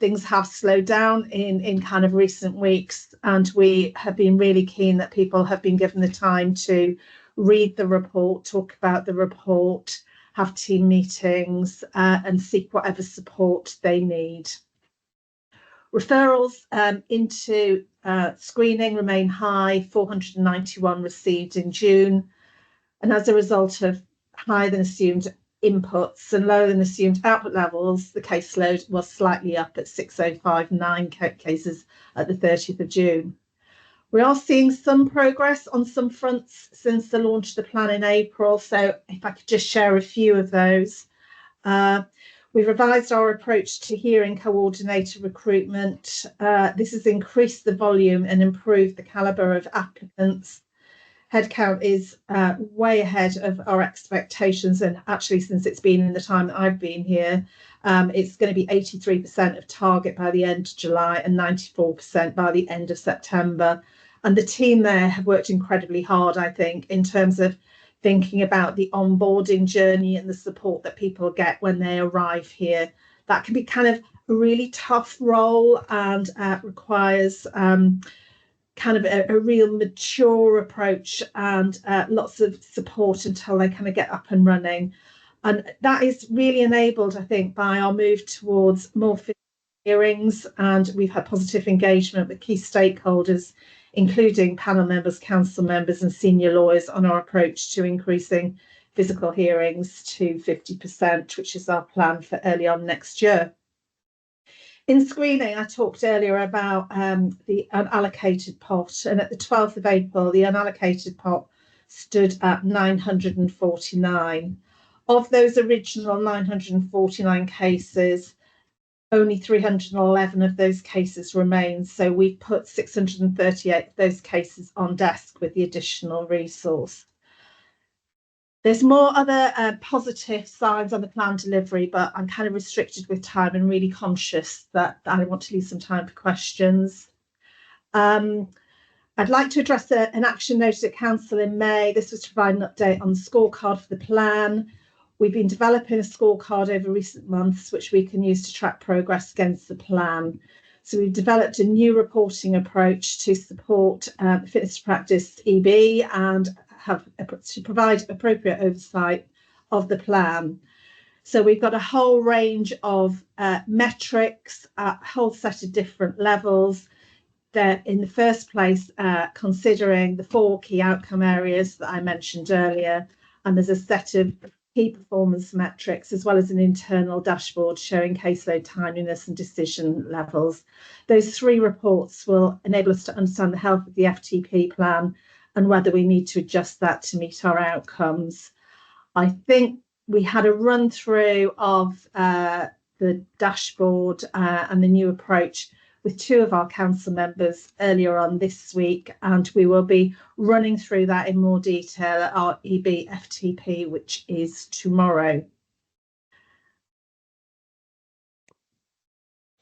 things have slowed down in kind of recent weeks, and we have been really keen that people have been given the time to read the report, talk about the report, have team meetings, and seek whatever support they need. Referrals into screening remain high, 491 received in June, and as a result of higher than assumed inputs and lower than assumed output levels, the caseload was slightly up at 6059 cases at the 30th of June. We are seeing some progress on some fronts since the launch of the plan in April, so if I could just share a few of those. We've revised our approach to hearing coordinator recruitment. This has increased the volume and improved the calibre of applicants. Headcount is way ahead of our expectations, and actually since it's been in the time that I've been here, it's going to be 83% of target by the end of July and 94% by the end of September. And the team there have worked incredibly hard, I think, in terms of thinking about the onboarding journey and the support that people get when they arrive here. That can be kind of a really tough role and requires kind of a real mature approach and lots of support until they kind of get up and running. And that is really enabled, I think, by our move towards more hearings, and we've had positive engagement with key stakeholders, including panel members, council members and senior lawyers on our approach to increasing physical hearings to 50%, which is our plan for early on next year. In screening, I talked earlier about the unallocated pot, and at the 12th of April, the unallocated pot stood at 949. Of those original 949 cases, only 311 of those cases remain, so we've put 638 of those cases on desk with the additional resource. There's more other positive signs on the plan delivery, but I'm kind of restricted with time and really conscious that I want to leave some time for questions. I'd like to address an action noted at Council in May. This was to provide an update on the scorecard for the plan. We've been developing a scorecard over recent months, which we can use to track progress against the plan. So we've developed a new reporting approach to support fitness to practice EB and to provide appropriate oversight of the plan. So we've got a whole range of metrics, a whole set of different levels. They're in the first place considering the 4 key outcome areas that I mentioned earlier, and there's a set of key performance metrics as well as an internal dashboard showing caseload timeliness and decision levels. Those 3 reports will enable us to understand the health of the FTP plan and whether we need to adjust that to meet our outcomes. I think we had a run through of the dashboard and the new approach with 2 of our council members earlier on this week, and we will be running through that in more detail at our EB FTP, which is tomorrow.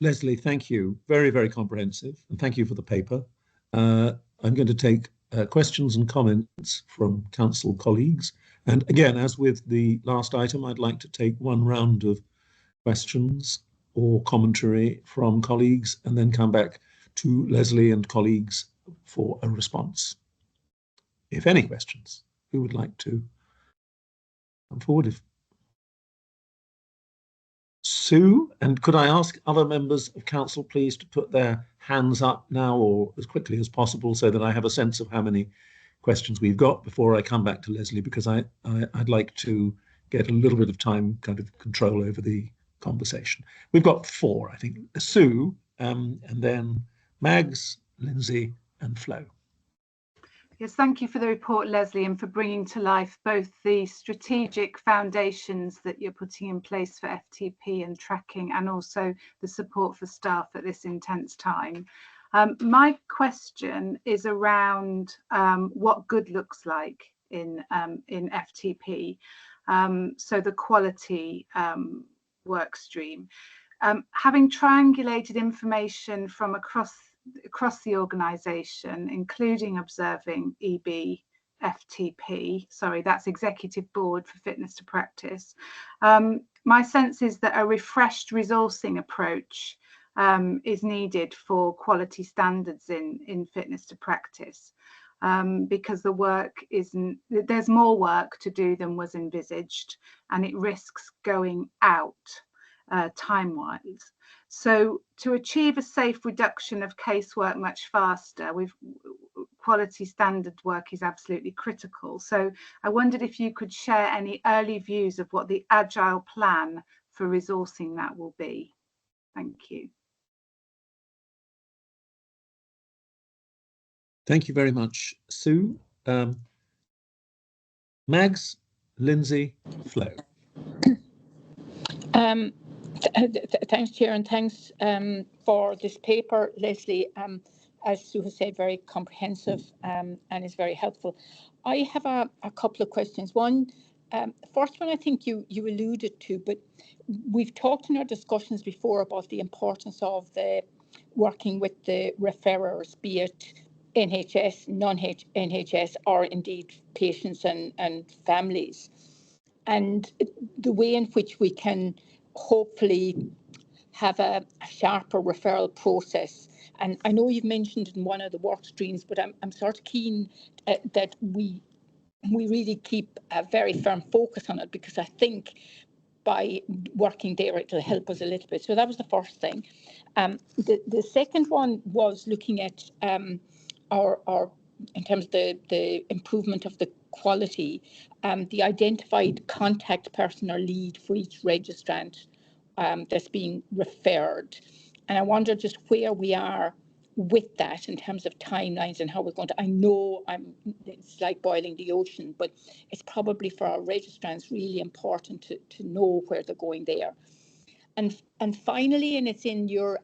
Leslie, thank you. Very, very comprehensive, and thank you for the paper. I'm going to take questions and comments from council colleagues. And again, as with the last item, I'd like to take one round of questions or commentary from colleagues and then come back to Leslie and colleagues for a response. If any questions, who would like to come forward? Sue, and could I ask other members of council please to put their hands up now or as quickly as possible so that I have a sense of how many questions we've got before I come back to Leslie, because I'd like to get a little bit of time kind of control over the conversation. We've got 4, I think. Sue, and then Mags, Lindsay and Flo. Yes, thank you for the report, Leslie, and for bringing to life both the strategic foundations that you're putting in place for FTP and tracking, and also the support for staff at this intense time. My question is around what good looks like in FTP, so the quality work stream. Having triangulated information from across the organisation, including observing EB FTP, sorry, that's Executive Board for Fitness to Practice. My sense is that a refreshed resourcing approach is needed for quality standards in fitness to practice, because the work there's more work to do than was envisaged, and it risks going out time-wise. So to achieve a safe reduction of casework much faster, quality standard work is absolutely critical. So I wondered if you could share any early views of what the agile plan for resourcing that will be. Thank you. Thank you very much, Sue. Mags, Lindsay, Flo. Thanks, Chair, and thanks for this paper, Leslie. As Sue has said, very comprehensive and is very helpful. I have a couple of questions. One, first one I think you alluded to, but we've talked in our discussions before about the importance of the working with the referrers, be it NHS, non-NHS, or indeed patients and families, and the way in which we can hopefully have a sharper referral process. And I know you've mentioned it in one of the work streams, but I'm sort of keen that we really keep a very firm focus on it, because I think by working there it'll help us a little bit. So that was the first thing. The second one was looking at our in terms of the improvement of the quality, the identified contact person or lead for each registrant that's being referred. And I wonder just where we are with that in terms of timelines and how we're going to, I know it's like boiling the ocean, but it's probably for our registrants really important to know where they're going there. And finally, and it's in your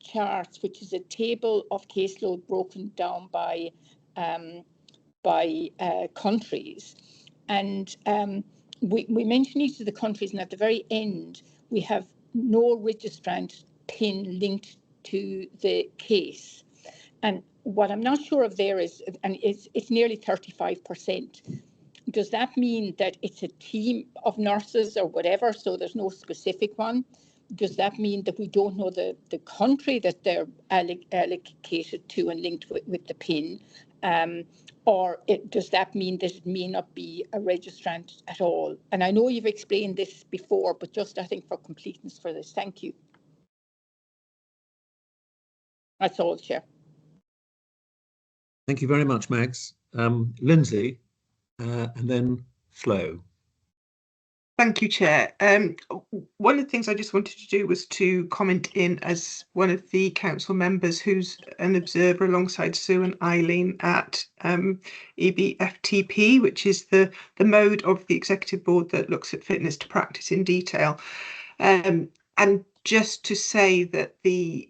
charts, which is a table of caseload broken down by countries. And we mentioned each of the countries, and at the very end, we have no registrant PIN linked to the case. And what I'm not sure of there is, and it's nearly 35%. Does that mean that it's a team of nurses or whatever, so there's no specific one? Does that mean that we don't know the country that they're allocated to and linked with the PIN? Or does that mean that it may not be a registrant at all? And I know you've explained this before, but just I think for completeness for this, thank you. That's all, Chair. Thank you very much, Max. Lindsay, and then Flo. Thank you, Chair. One of the things I just wanted to do was to comment in as one of the council members who's an observer alongside Sue and Eileen at EBFTP, which is the mode of the Executive Board that looks at fitness to practice in detail. And just to say that the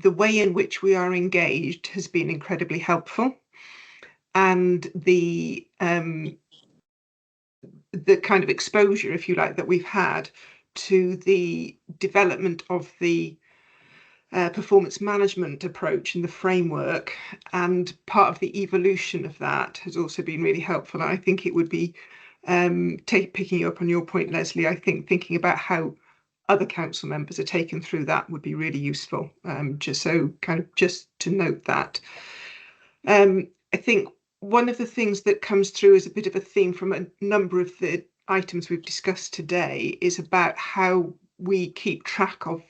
way in which we are engaged has been incredibly helpful, and the kind of exposure, if you like, that we've had to the development of the performance management approach and the framework, and part of the evolution of that has also been really helpful. And I think it would be picking up on your point, Leslie, I think thinking about how other council members are taken through that would be really useful, just to note that. I think one of the things that comes through as a bit of a theme from a number of the items we've discussed today is about how we keep track of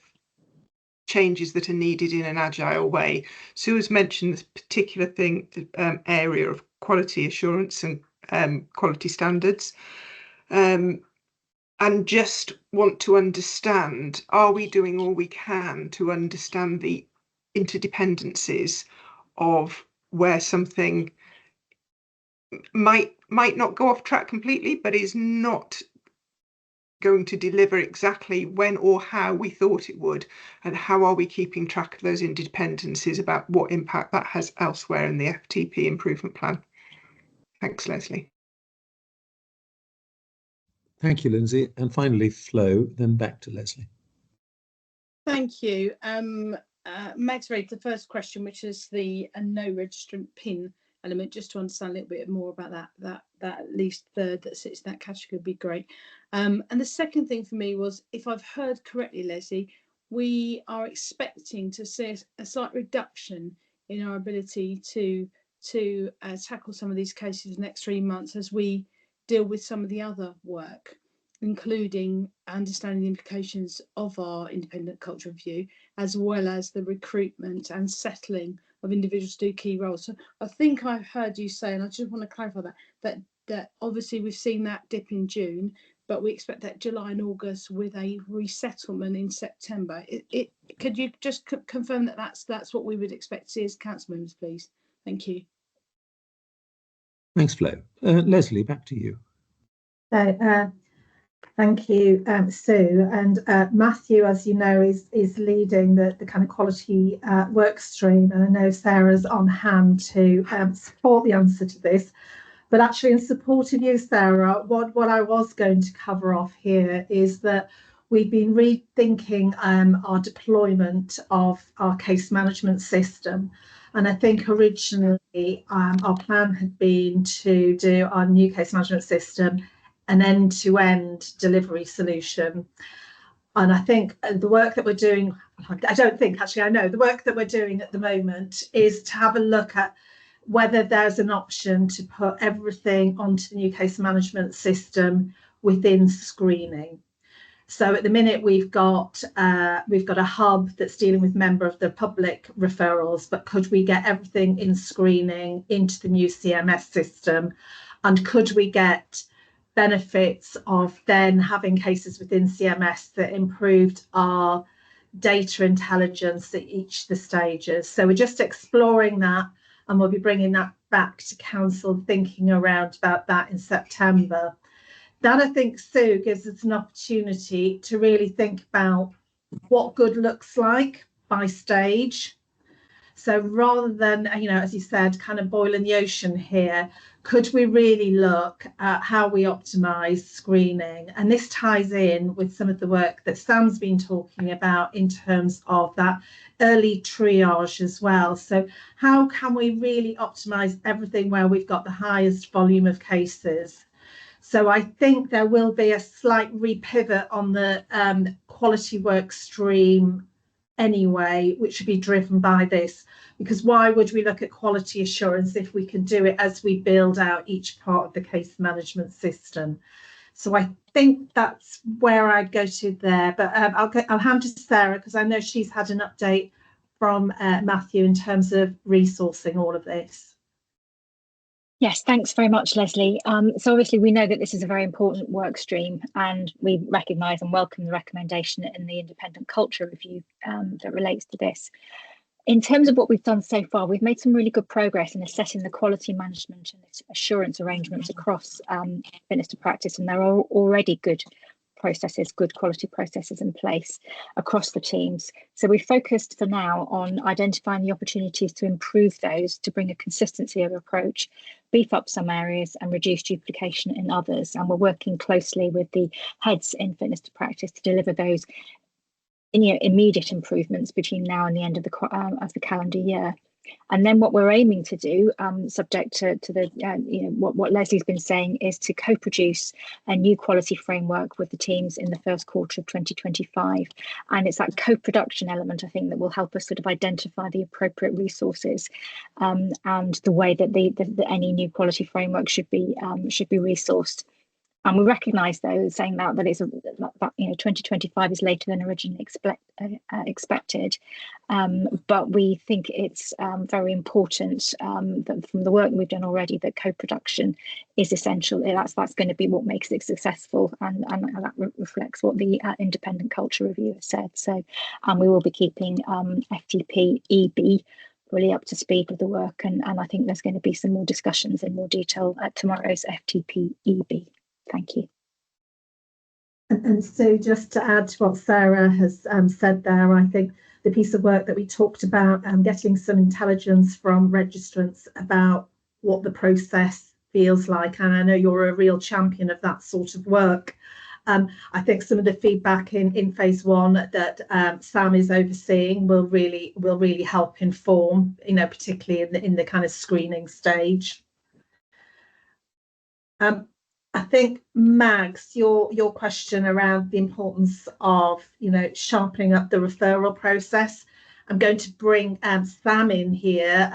changes that are needed in an agile way. Sue has mentioned this particular thing, area of quality assurance and quality standards, and just want to understand, are we doing all we can to understand the interdependencies of where something might not go off track completely, but is not going to deliver exactly when or how we thought it would, and how are we keeping track of those interdependencies about what impact that has elsewhere in the FTP improvement plan. Thanks, Leslie. Thank you, Lindsay. And finally, Flo, then back to Leslie. Thank you. Meg's raised the first question, which is the no registrant PIN element, just to understand a little bit more about that at least third that sits in that category would be great. And the second thing for me was, if I've heard correctly, Leslie, we are expecting to see a slight reduction in our ability to tackle some of these cases in the next 3 months as we deal with some of the other work, including understanding the implications of our independent culture review, as well as the recruitment and settling of individuals to do key roles. So I think I heard you say, and I just want to clarify that obviously we've seen that dip in June, but we expect that July and August with a resettlement in September. Could you just confirm that that's what we would expect to see as council members, please? Thank you. Thanks, Flo. Leslie, back to you. So, thank you, Sue. And Matthew, as you know, is leading the kind of quality work stream. And I know Sarah's on hand to support the answer to this. But actually, in support of you, Sarah, what I was going to cover off here is that we've been rethinking our deployment of our case management system. And I think originally our plan had been to do our new case management system an end-to-end delivery solution. And I think the work that we're doing, I don't think, actually I know, the work that we're doing at the moment is to have a look at whether there's an option to put everything onto the new case management system within screening. So at the minute we've got a hub that's dealing with member of the public referrals, but could we get everything in screening into the new CMS system? And could we get benefits of then having cases within CMS that improved our data intelligence at each of the stages? So we're just exploring that, and we'll be bringing that back to council, thinking around about that in September. That, I think, Sue, gives us an opportunity to really think about what good looks like by stage. So rather than, as you said, kind of boiling the ocean here, could we really look at how we optimise screening? And this ties in with some of the work that Sam's been talking about in terms of that early triage as well. So how can we really optimise everything where we've got the highest volume of cases? So I think there will be a slight repivot on the quality work stream anyway, which should be driven by this, because why would we look at quality assurance if we can do it as we build out each part of the case management system? So I think that's where I'd go to there, but I'll hand to Sarah, because I know she's had an update from Matthew in terms of resourcing all of this. Yes, thanks very much, Leslie. So obviously we know that this is a very important work stream, and we recognise and welcome the recommendation in the independent culture review that relates to this. In terms of what we've done so far, we've made some really good progress in assessing the quality management and assurance arrangements across fitness to practice, and there are already good quality processes in place across the teams. So we focused for now on identifying the opportunities to improve those, to bring a consistency of approach, beef up some areas and reduce duplication in others. And we're working closely with the heads in fitness to practice to deliver those immediate improvements between now and the end of the calendar year. And then what we're aiming to do, subject to the what Leslie's been saying, is to co-produce a new quality framework with the teams in the first quarter of 2025. And it's that co-production element, I think, that will help us sort of identify the appropriate resources and the way that any new quality framework should be resourced. And we recognise, though, saying that it's 2025 is later than originally expected, but we think it's very important that from the work that we've done already, that co-production is essential. That's going to be what makes it successful, and that reflects what the independent culture review has said. So, we will be keeping FTP EB really up to speed with the work, and I think there's going to be some more discussions in more detail at tomorrow's FTP EB. Thank you. And so just to add to what Sarah has said there, I think the piece of work that we talked about, getting some intelligence from registrants about what the process feels like, and I know you're a real champion of that sort of work. I think some of the feedback in phase one that Sam is overseeing will really help inform, particularly in the kind of screening stage. I think, Mags, your question around the importance of, sharpening up the referral process. I'm going to bring Sam in here.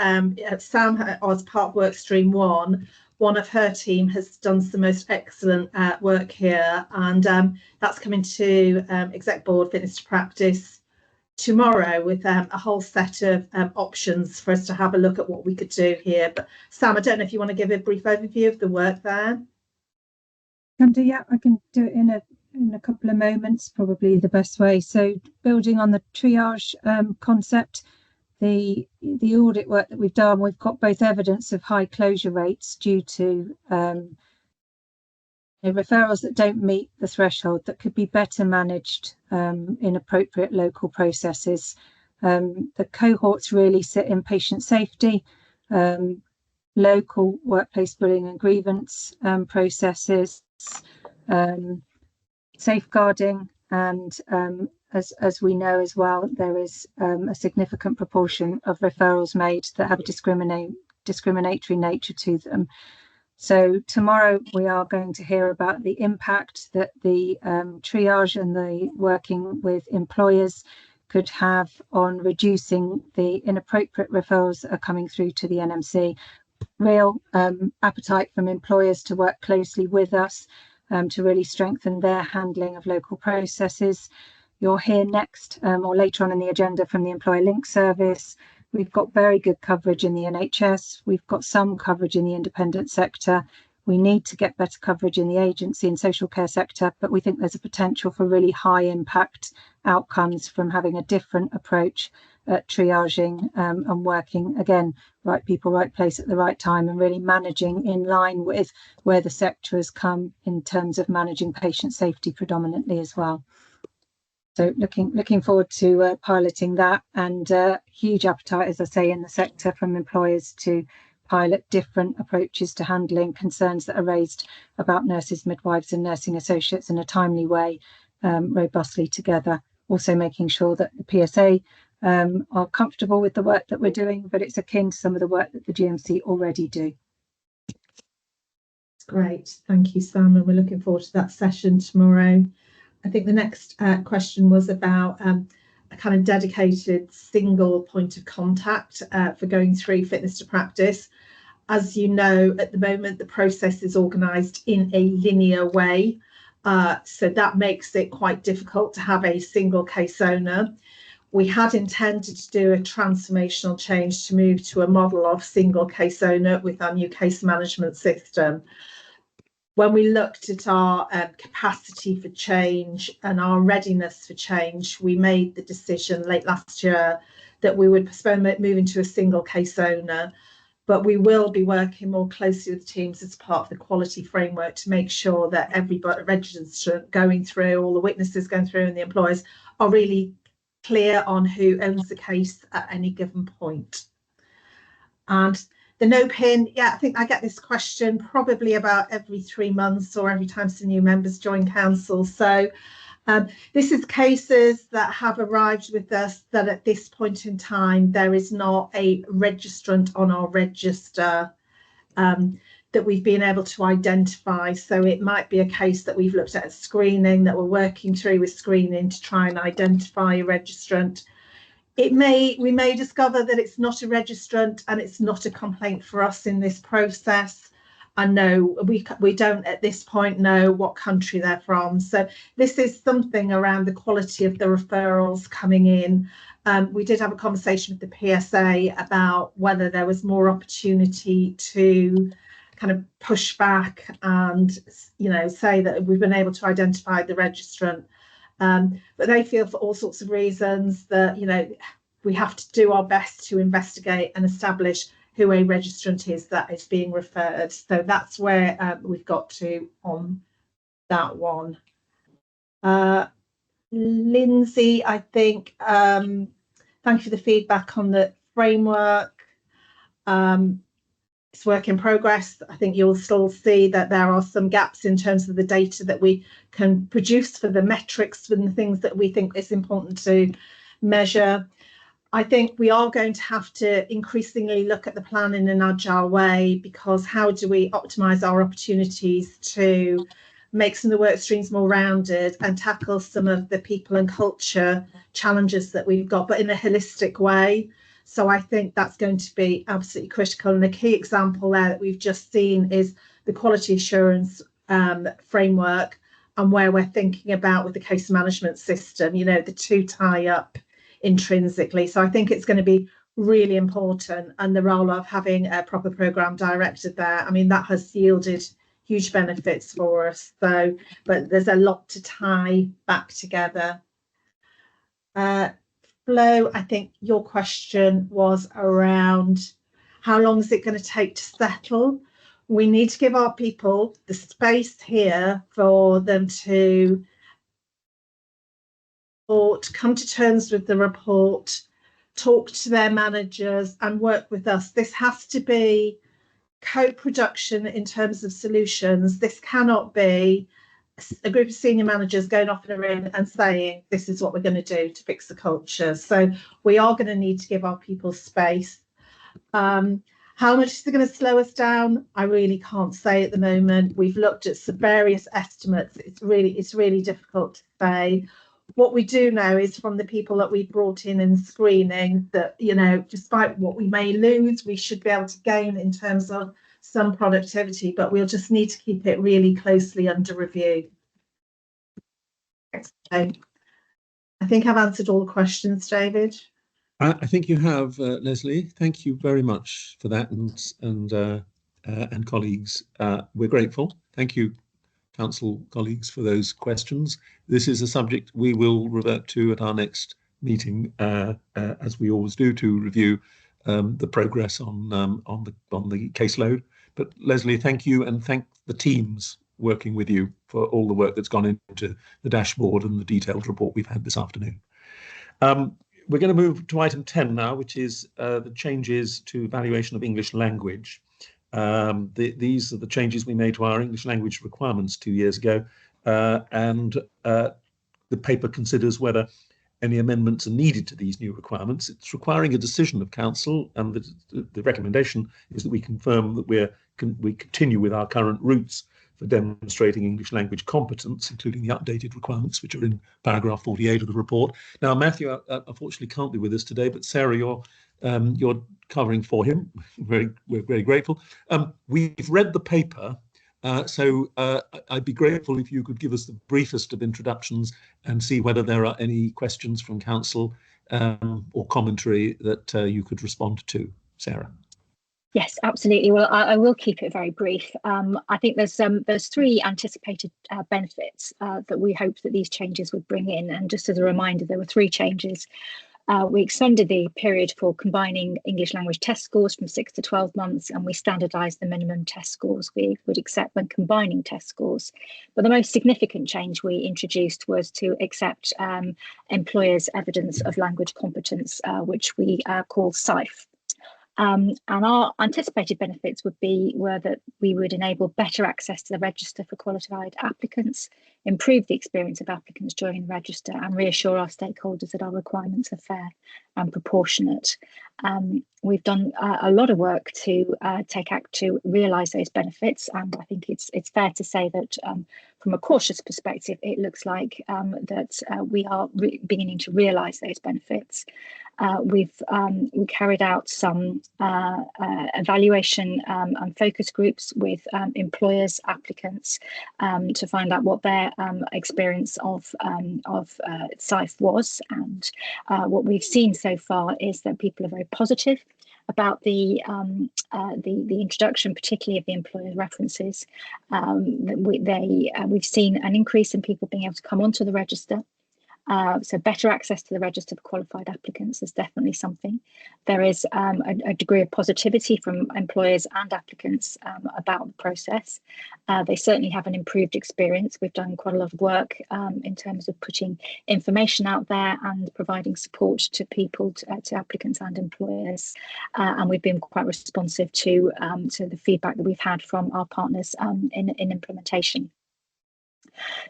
Sam, as part of Workstream 1 of her team has done some most excellent work here, and that's coming to Exec Board Fitness to Practice tomorrow with a whole set of options for us to have a look at what we could do here. But Sam, I don't know if you want to give a brief overview of the work there. Yeah, I can do it in a couple of moments, probably the best way. So building on the triage concept, the audit work that we've done, we've got both evidence of high closure rates due to referrals that don't meet the threshold that could be better managed in appropriate local processes. The cohorts really sit in patient safety, local workplace bullying and grievance processes, safeguarding, and as we know as well, there is a significant proportion of referrals made that have a discriminatory nature to them. So tomorrow we are going to hear about the impact that the triage and the working with employers could have on reducing the inappropriate referrals that are coming through to the NMC. Real appetite from employers to work closely with us to really strengthen their handling of local processes. You'll hear next or later on in the agenda from the Employer Link Service. We've got very good coverage in the NHS. We've got some coverage in the independent sector. We need to get better coverage in the agency and social care sector, but we think there's a potential for really high impact outcomes from having a different approach at triaging and working, again, right people, right place at the right time, and really managing in line with where the sector has come in terms of managing patient safety predominantly as well. So looking forward to piloting that, and huge appetite, as I say, in the sector from employers to pilot different approaches to handling concerns that are raised about nurses, midwives and nursing associates in a timely way, robustly together. Also making sure that the PSA are comfortable with the work that we're doing, but it's akin to some of the work that the GMC already do. Great, thank you, Sam, and we're looking forward to that session tomorrow. I think the next question was about a kind of dedicated single point of contact for going through fitness to practice. As you know, at the moment, the process is organised in a linear way, so that makes it quite difficult to have a single case owner. We had intended to do a transformational change to move to a model of single case owner with our new case management system. When we looked at our capacity for change and our readiness for change, we made the decision late last year that we would postpone moving to a single case owner, but we will be working more closely with teams as part of the quality framework to make sure that everybody, registrant going through, all the witnesses going through and the employers are really clear on who owns the case at any given point. And the no pin, yeah, I think I get this question probably about every 3 months or every time some new members join council. So This is cases that have arrived with us that at this point in time there is not a registrant on our register that we've been able to identify. So it might be a case that we've looked at screening, that we're working through with screening to try and identify a registrant. We may discover that it's not a registrant and it's not a complaint for us in this process. And no, we don't at this point know what country they're from. So this is something around the quality of the referrals coming in. We did have a conversation with the PSA about whether there was more opportunity to kind of push back and, you know, say that we've been able to identify the registrant. But they feel for all sorts of reasons that, you know, we have to do our best to investigate and establish who a registrant is that is being referred. So that's where we've got to on that one. Lindsay, I think, thank you for the feedback on the framework. It's work in progress. I think you'll still see that there are some gaps in terms of the data that we can produce for the metrics and the things that we think is important to measure. I think we are going to have to increasingly look at the plan in an agile way, because how do we optimise our opportunities to make some of the work streams more rounded and tackle some of the people and culture challenges that we've got, but in a holistic way. So I think that's going to be absolutely critical. And a key example there that we've just seen is the quality assurance framework, and where we're thinking about with the case management system, you know, the two tie up intrinsically. So I think it's going to be really important, and the role of having a proper programme director there, I mean, that has yielded huge benefits for us. So, but there's a lot to tie back together. Flo, I think your question was around how long is it going to take to settle? We need to give our people the space here for them to come to terms with the report, talk to their managers and work with us. This has to be co-production in terms of solutions. This cannot be a group of senior managers going off in a room and saying, this is what we're going to do to fix the culture. So we are going to need to give our people space. How much is it going to slow us down? I really can't say at the moment. We've looked at some various estimates. It's really difficult to say. What we do know is from the people that we brought in screening that, you know, despite what we may lose, we should be able to gain in terms of some productivity, but we'll just need to keep it really closely under review. So I think I've answered all the questions, David. I think you have, Leslie. Thank you very much for that, and colleagues. We're grateful. Thank you, Council colleagues, for those questions. This is a subject we will revert to at our next meeting, as we always do, to review the progress on the caseload. But Leslie, thank you, and thank the teams working with you for all the work that's gone into the dashboard and the detailed report we've had this afternoon. We're going to move to item 10 now, which is the changes to valuation of English language. These are the changes we made to our English language requirements 2 years ago, and the paper considers whether any amendments are needed to these new requirements. It's requiring a decision of Council, and the recommendation is that we confirm that we continue with our current routes for demonstrating English language competence, including the updated requirements, which are in paragraph 48 of the report. Now, Matthew unfortunately can't be with us today, but Sarah, you're covering for him. We're very grateful. We've read the paper, so I'd be grateful if you could give us the briefest of introductions and see whether there are any questions from Council or commentary that you could respond to, Sarah. Yes, absolutely. Well, I will keep it very brief. I think there's three anticipated benefits that we hope that these changes would bring in. And just as a reminder, there were three changes. We extended the period for combining English language test scores from 6 to 12 months, and we standardised the minimum test scores we would accept when combining test scores. But the most significant change we introduced was to accept employers' evidence of language competence, which we call SIFE. And our anticipated benefits were that we would enable better access to the register for qualified applicants, improve the experience of applicants joining the register, and reassure our stakeholders that our requirements are fair and proportionate. We've done a lot of work to take act to realise those benefits, and I think it's fair to say that from a cautious perspective, it looks like that we are beginning to realise those benefits. We carried out some evaluation and focus groups with employers, applicants, to find out what their experience of SIFE was. And what we've seen so far is that people are very positive about the introduction, particularly of the employer references. We've seen an increase in people being able to come onto the register. So better access to the register for qualified applicants is definitely something. There is a degree of positivity from employers and applicants about the process. They certainly have an improved experience. We've done quite a lot of work in terms of putting information out there and providing support to people, to applicants and employers. And we've been quite responsive to the feedback that we've had from our partners in implementation.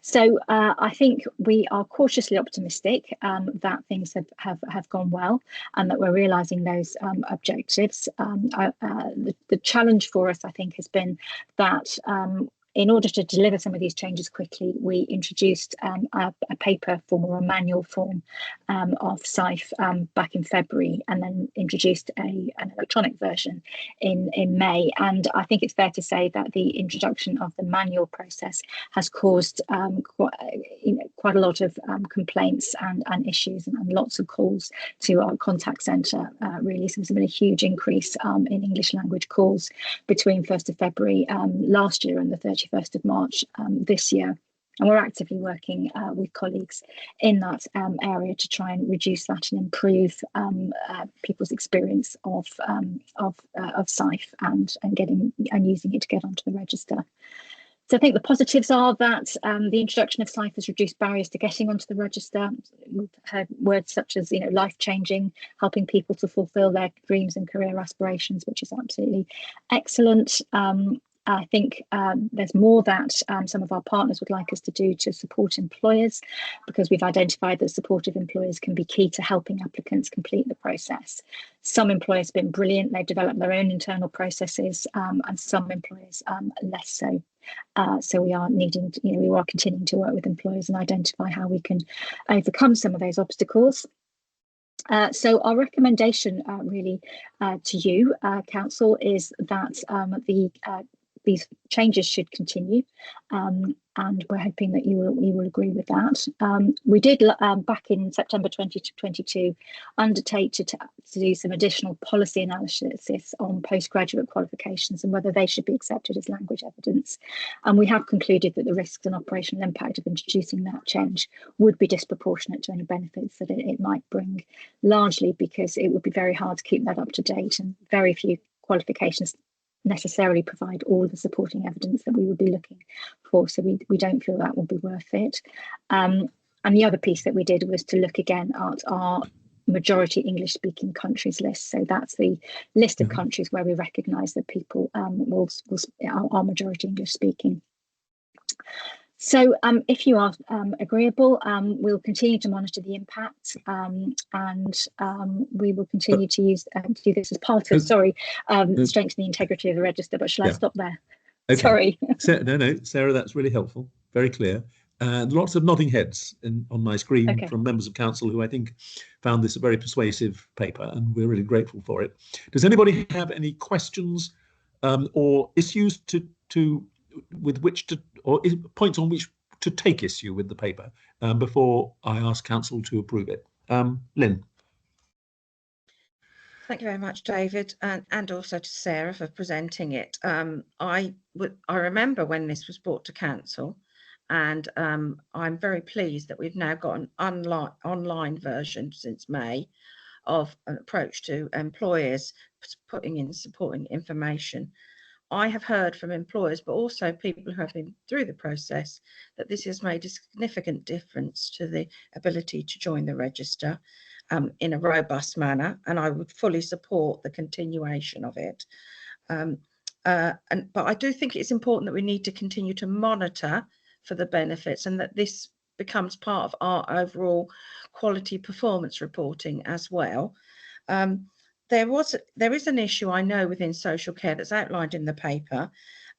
So I think we are cautiously optimistic that things have gone well and that we're realising those objectives. The challenge for us, I think, has been that in order to deliver some of these changes quickly, we introduced a paper form or a manual form of SIFE back in February, and then introduced an electronic version in May. And I think it's fair to say that the introduction of the manual process has caused quite a lot of complaints and issues and lots of calls to our contact centre, really. So there's been a huge increase in English language calls between 1st of February last year and the 31st of March this year. And we're actively working with colleagues in that area to try and reduce that and improve people's experience of SIFE and getting and using it to get onto the register. So I think the positives are that the introduction of SIFE has reduced barriers to getting onto the register. We've heard words such as, life-changing, helping people to fulfil their dreams and career aspirations, which is absolutely excellent. I think there's more that some of our partners would like us to do to support employers, because we've identified that supportive employers can be key to helping applicants complete the process. Some employers have been brilliant. They've developed their own internal processes, and some employers less so. So we are needing to, we are continuing to work with employers and identify how we can overcome some of those obstacles. So our recommendation really to you, Council, is that these changes should continue, and we're hoping that you will agree with that. We did back in September 2022 undertake to do some additional policy analysis on postgraduate qualifications and whether they should be accepted as language evidence. And we have concluded that the risks and operational impact of introducing that change would be disproportionate to any benefits that it might bring, largely because it would be very hard to keep that up to date, and very few qualifications necessarily provide all the supporting evidence that we would be looking for. So we don't feel that would be worth it. And the other piece that we did was to look again at our majority English speaking countries list. So that's the list of countries where we recognise that people are majority English speaking. So if you are agreeable, we'll continue to monitor the impact, and we will continue to do this as part of, strengthening the integrity of the register. But shall I stop there? Okay. Sorry. No, Sarah, that's really helpful. Very clear. Lots of nodding heads on my screen from members of council who I think found this a very persuasive paper, and we're really grateful for it. Does anybody have any questions or issues with which to, or points on which to take issue with the paper before I ask council to approve it? Lynn. Thank you very much, David, and also to Sarah for presenting it. I remember when this was brought to council, and I'm very pleased that we've now got an online version since May of an approach to employers putting in supporting information. I have heard from employers, but also people who have been through the process, that this has made a significant difference to the ability to join the register. in a robust manner, and I would fully support the continuation of it. But I do think it's important that we need to continue to monitor for the benefits, and that this becomes part of our overall quality performance reporting as well. There is an issue I know within social care that's outlined in the paper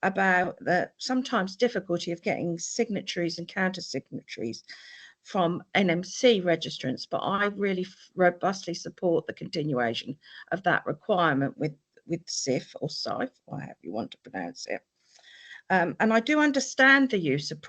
about the sometimes difficulty of getting signatories and counter signatories from NMC registrants, but I really robustly support the continuation of that requirement with SIF or SIF, or however you want to pronounce it. And I do understand the use of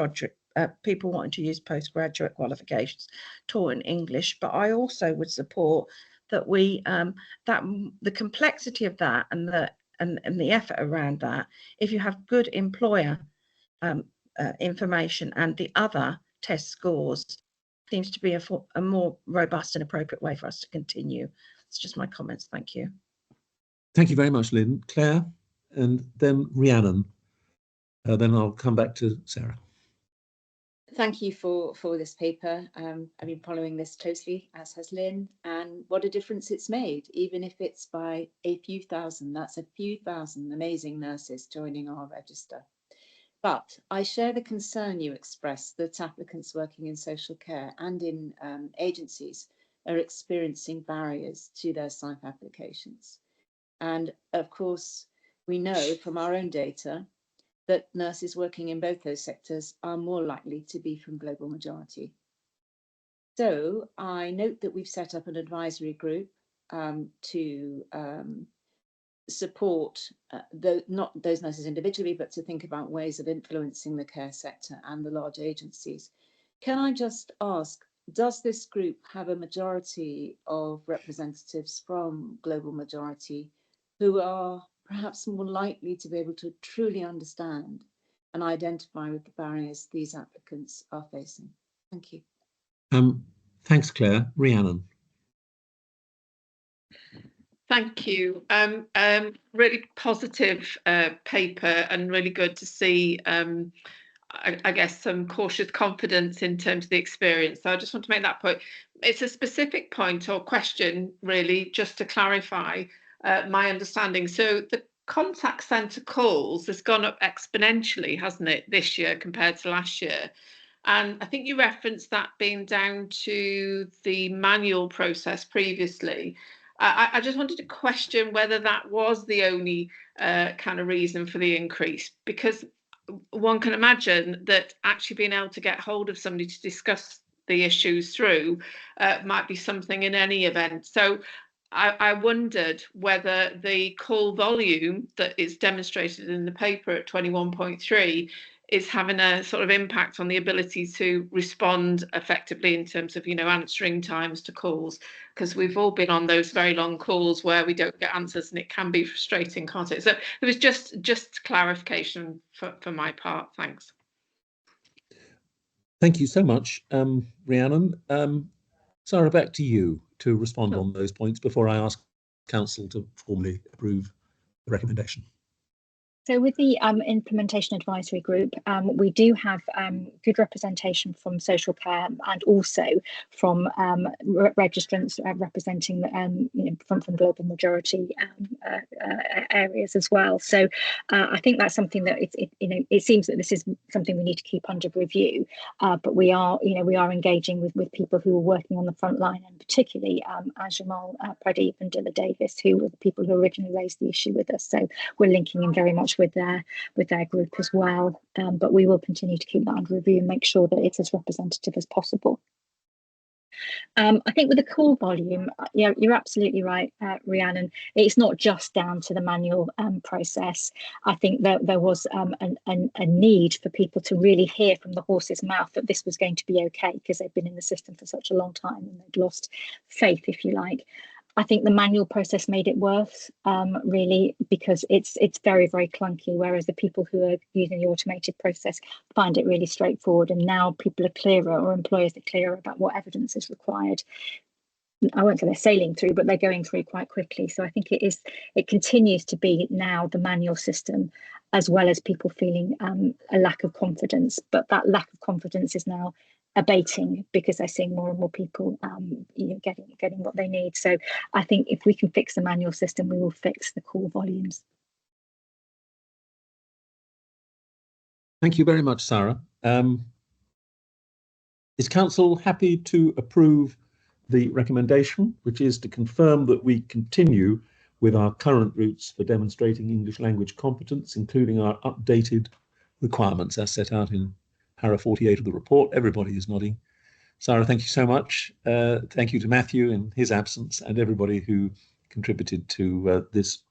people wanting to use postgraduate qualifications taught in English, but I also would support that the complexity of that and the effort around that, if you have good employer information and the other test scores, seems to be a more robust and appropriate way for us to continue. It's just my comments. Thank you. Thank you very much, Lynn. Claire, and then Rhiannon. Then I'll come back to Sarah. Thank you for this paper. I've been following this closely, as has Lynn, and what a difference it's made, even if it's by a few thousand. That's a few thousand amazing nurses joining our register. But I share the concern you expressed that applicants working in social care and in agencies are experiencing barriers to their SIFE applications. And of course, we know from our own data that nurses working in both those sectors are more likely to be from global majority. So I note that we've set up an advisory group to support not those nurses individually, but to think about ways of influencing the care sector and the large agencies. Can I just ask, does this group have a majority of representatives from global majority who are perhaps more likely to be able to truly understand and identify with the barriers these applicants are facing? Thank you. Thanks, Claire. Rhiannon. Thank you. Really positive paper, and really good to see, I guess, some cautious confidence in terms of the experience. So I just want to make that point. It's a specific point or question, really, just to clarify my understanding. So the contact centre calls has gone up exponentially, hasn't it, this year compared to last year? And I think you referenced that being down to the manual process previously. I just wanted to question whether that was the only kind of reason for the increase, because one can imagine that actually being able to get hold of somebody to discuss the issues through might be something in any event. So I wondered whether the call volume that is demonstrated in the paper at 21.3 is having a sort of impact on the ability to respond effectively in terms of, answering times to calls, because we've all been on those very long calls where we don't get answers, and it can be frustrating, can't it? So it was just clarification for my part. Thanks. Thank you so much, Rhiannon. Sarah, back to you to respond on those points before I ask Council to formally approve the recommendation. So with the implementation advisory group, we do have good representation from social care and also from registrants representing from global majority areas as well. So I think that's something that it seems that this is something we need to keep under review. But we are engaging with people who are working on the front line, and particularly Ajmal Pradeep and Dilla Davis, who were the people who originally raised the issue with us. So we're linking in very much with their group as well, but we will continue to keep that under review and make sure that it's as representative as possible. I think with the call volume, you're absolutely right, Rhiannon. It's not just down to the manual process. I think that there was a need for people to really hear from the horse's mouth that this was going to be okay, because they've been in the system for such a long time and they'd lost faith, if you like. I think the manual process made it worse, really, because it's very, very clunky, whereas the people who are using the automated process find it really straightforward. And now people are clearer, or employers are clearer about what evidence is required. I won't say they're sailing through, but they're going through quite quickly. So I think it continues to be now the manual system, as well as people feeling a lack of confidence. But that lack of confidence is now abating because they're seeing more and more people getting what they need. So I think if we can fix the manual system, we will fix the call volumes. Thank you very much, Sarah. Is Council happy to approve the recommendation, which is to confirm that we continue with our current routes for demonstrating English language competence, including our updated requirements as set out in para 48 of the report? Everybody is nodding. Sarah, thank you so much. Thank you to Matthew in his absence and everybody who contributed to this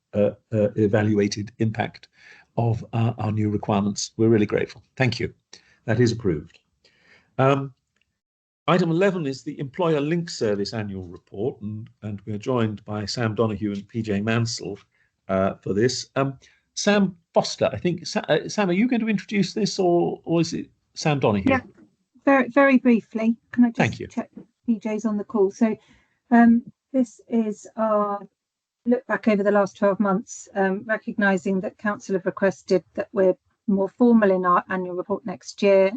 evaluated impact of our new requirements. We're really grateful. Thank you. That is approved. Item 11 is the Employer Link Service Annual Report, and we're joined by Sam Donoghue and PJ Mansell for this. Sam Foster, I think. Sam, are you going to introduce this, or is it Sam Donoghue? Yeah, very briefly. Can I Thank you. just check PJ's on the call? So this is our look back over the last 12 months, recognising that Council have requested that we're more formal in our annual report next year.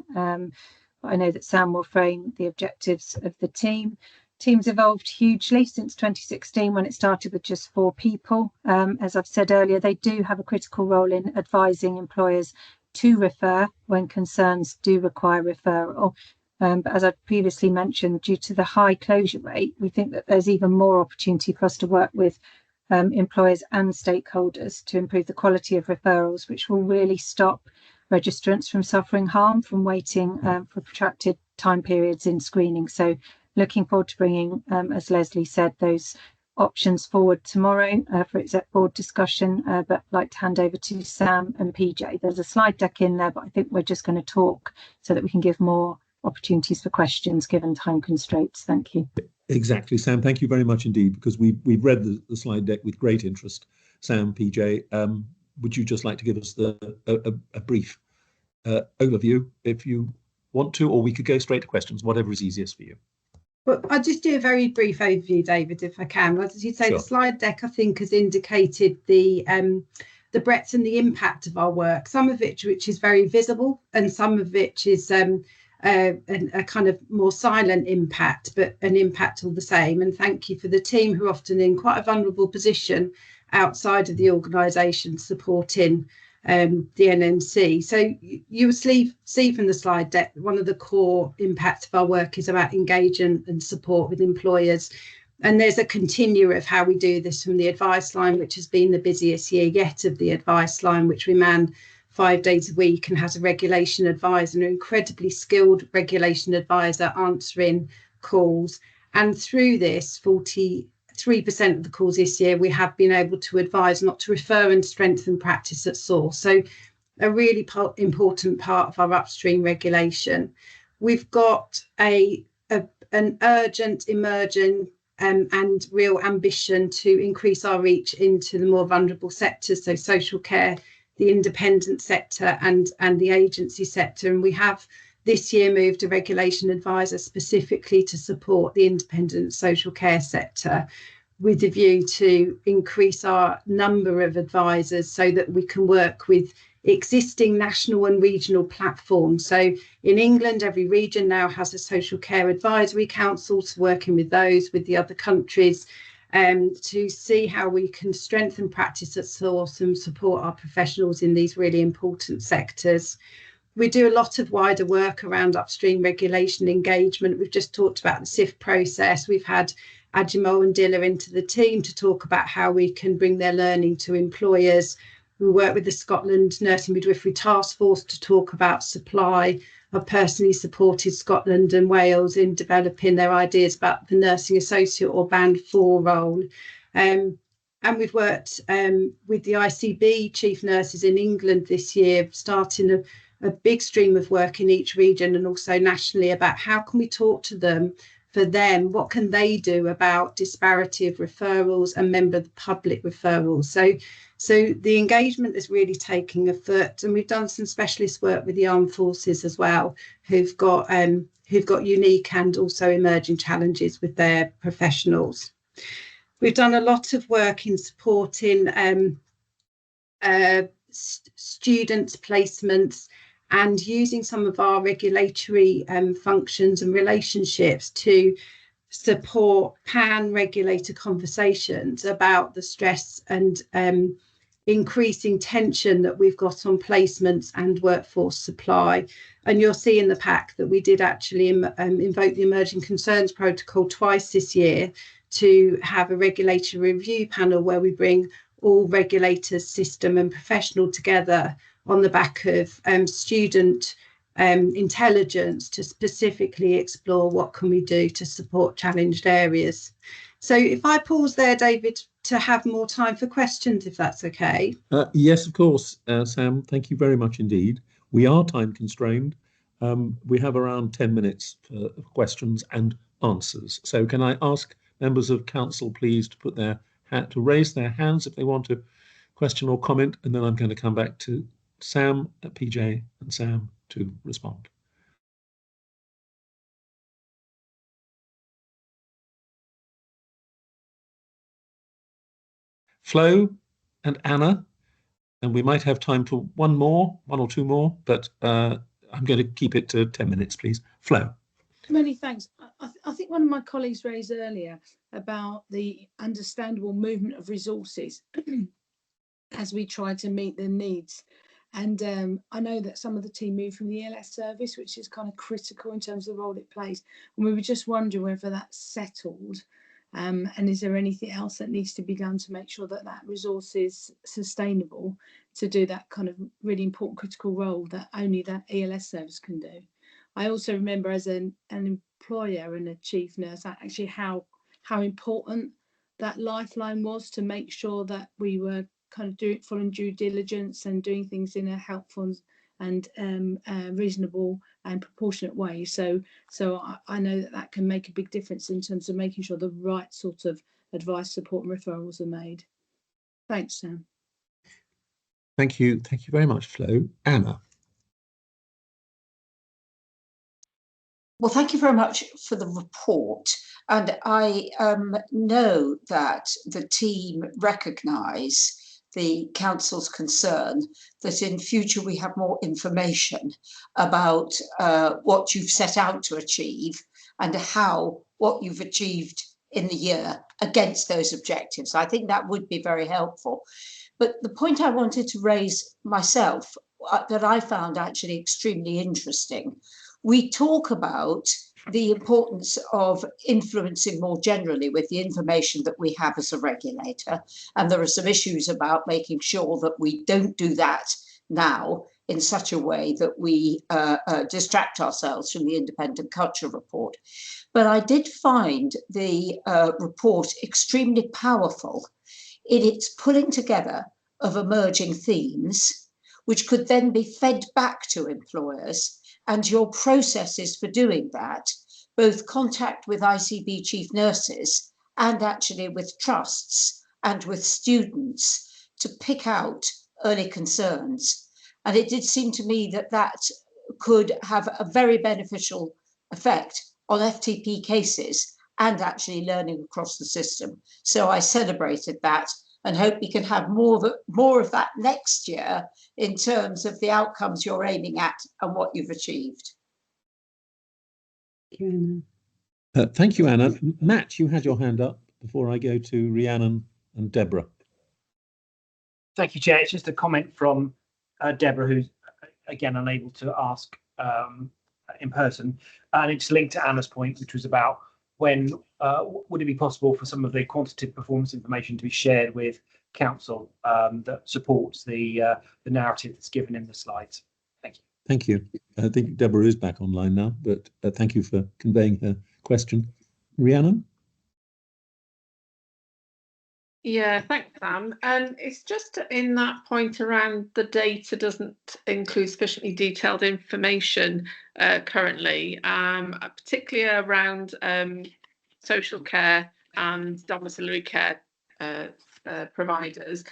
I know that Sam will frame the objectives of the team. Team's evolved hugely since 2016 when it started with just 4 people. As I've said earlier, they do have a critical role in advising employers to refer when concerns do require referral. But as I previously mentioned, due to the high closure rate, we think that there's even more opportunity for us to work with employers and stakeholders to improve the quality of referrals, which will really stop registrants from suffering harm from waiting for protracted time periods in screening. So looking forward to bringing, as Leslie said, those options forward tomorrow for exec board discussion, but I'd like to hand over to Sam and PJ. There's a slide deck in there, but I think we're just going to talk so that we can give more opportunities for questions given time constraints. Thank you. Exactly, Sam. Thank you very much indeed, because we've read the slide deck with great interest. Sam, PJ, would you just like to give us a brief overview if you want to, or we could go straight to questions, whatever is easiest for you. Well, I'll just do a very brief overview, David, if I can. As you say, Sure. The slide deck, I think, has indicated the breadth and the impact of our work, some of it which is very visible and some of which is a kind of more silent impact, but an impact all the same. And thank you for the team who are often in quite a vulnerable position outside of the organisation supporting the NMC. So you will see from the slide deck, one of the core impacts of our work is about engagement and support with employers. And there's a continue of how we do this from the advice line, which has been the busiest year yet of the advice line, which we man 5 days a week and has a regulation advisor, an incredibly skilled regulation advisor answering calls. And through this, 43% of the calls this year, we have been able to advise not to refer and strengthen practice at source. So a really important part of our upstream regulation. We've got an urgent, emerging and real ambition to increase our reach into the more vulnerable sectors, so social care, the independent sector and the agency sector. And we have this year moved a regulation advisor specifically to support the independent social care sector, with the view to increase our number of advisors so that we can work with existing national and regional platforms. So in England, every region now has a social care advisory council, so working with those, with the other countries, to see how we can strengthen practice at source and support our professionals in these really important sectors. We do a lot of wider work around upstream regulation engagement. We've just talked about the SIF process. We've had Ajimo and Dilla into the team to talk about how we can bring their learning to employers. We work with the Scotland Nursing Midwifery Task Force to talk about supply. I've personally supported Scotland and Wales in developing their ideas about the nursing associate or band 4 role. And we've worked with the ICB chief nurses in England this year, starting a big stream of work in each region and also nationally about how can we talk to them, for them, what can they do about disparity of referrals and member of the public referrals. So the engagement is really taking a foot, and we've done some specialist work with the armed forces as well, who've got unique and also emerging challenges with their professionals. We've done a lot of work in supporting students' placements and using some of our regulatory functions and relationships to support pan-regulator conversations about the stress and increasing tension that we've got on placements and workforce supply. And you'll see in the pack that we did actually invoke the Emerging Concerns Protocol twice this year to have a regulatory review panel where we bring all regulators, system and professional together on the back of student intelligence to specifically explore what can we do to support challenged areas. So if I pause there, David, to have more time for questions, if that's okay. Yes, of course, Sam. Thank you very much indeed. We are time constrained. We have around 10 minutes for questions and answers. So can I ask members of council, please, to raise their hands if they want to question or comment, and then I'm going to come back to Sam, PJ, and Sam to respond. Flo and Anna, and we might have time for one or two more, but I'm going to keep it to 10 minutes, please. Flo. Many thanks. I think one of my colleagues raised earlier about the understandable movement of resources as we try to meet the needs. And I know that some of the team moved from the ELS service, which is kind of critical in terms of the role it plays. And we were just wondering whether that's settled. And is there anything else that needs to be done to make sure that that resource is sustainable to do that kind of really important critical role that only that ELS service can do? I also remember as an employer and a chief nurse, actually how important that lifeline was to make sure that we were kind of following due diligence and doing things in a helpful and reasonable and proportionate way. So I know that can make a big difference in terms of making sure the right sort of advice, support and referrals are made. Thanks, Sam. Thank you very much, Flo. Anna. Well, thank you very much for the report. And I know that the team recognise the council's concern that in future we have more information about what you've set out to achieve and how what you've achieved in the year against those objectives. I think that would be very helpful. But the point I wanted to raise myself that I found actually extremely interesting, we talk about the importance of influencing more generally with the information that we have as a regulator. And there are some issues about making sure that we don't do that now in such a way that we distract ourselves from the independent culture report. But I did find the report extremely powerful in its pulling together of emerging themes, which could then be fed back to employers, and your processes for doing that, both contact with ICB chief nurses and actually with trusts and with students to pick out early concerns. And it did seem to me that that could have a very beneficial effect on FTP cases and actually learning across the system. So I celebrated that and hope we can have more of that next year in terms of the outcomes you're aiming at and what you've achieved. Thank you, Anna. Matt, you had your hand up before I go to Rhiannon and Deborah. Thank you, Chair. It's just a comment from Deborah, who's again unable to ask in person, and it's linked to Anna's point, which was about when would it be possible for some of the quantitative performance information to be shared with council that supports the narrative that's given in the slides. Thank you. Thank you. I think Deborah is back online now, but thank you for conveying her question. Rhiannon? Yeah, thanks, Sam. And it's just in that point around the data doesn't include sufficiently detailed information currently, particularly around social care and domiciliary care providers.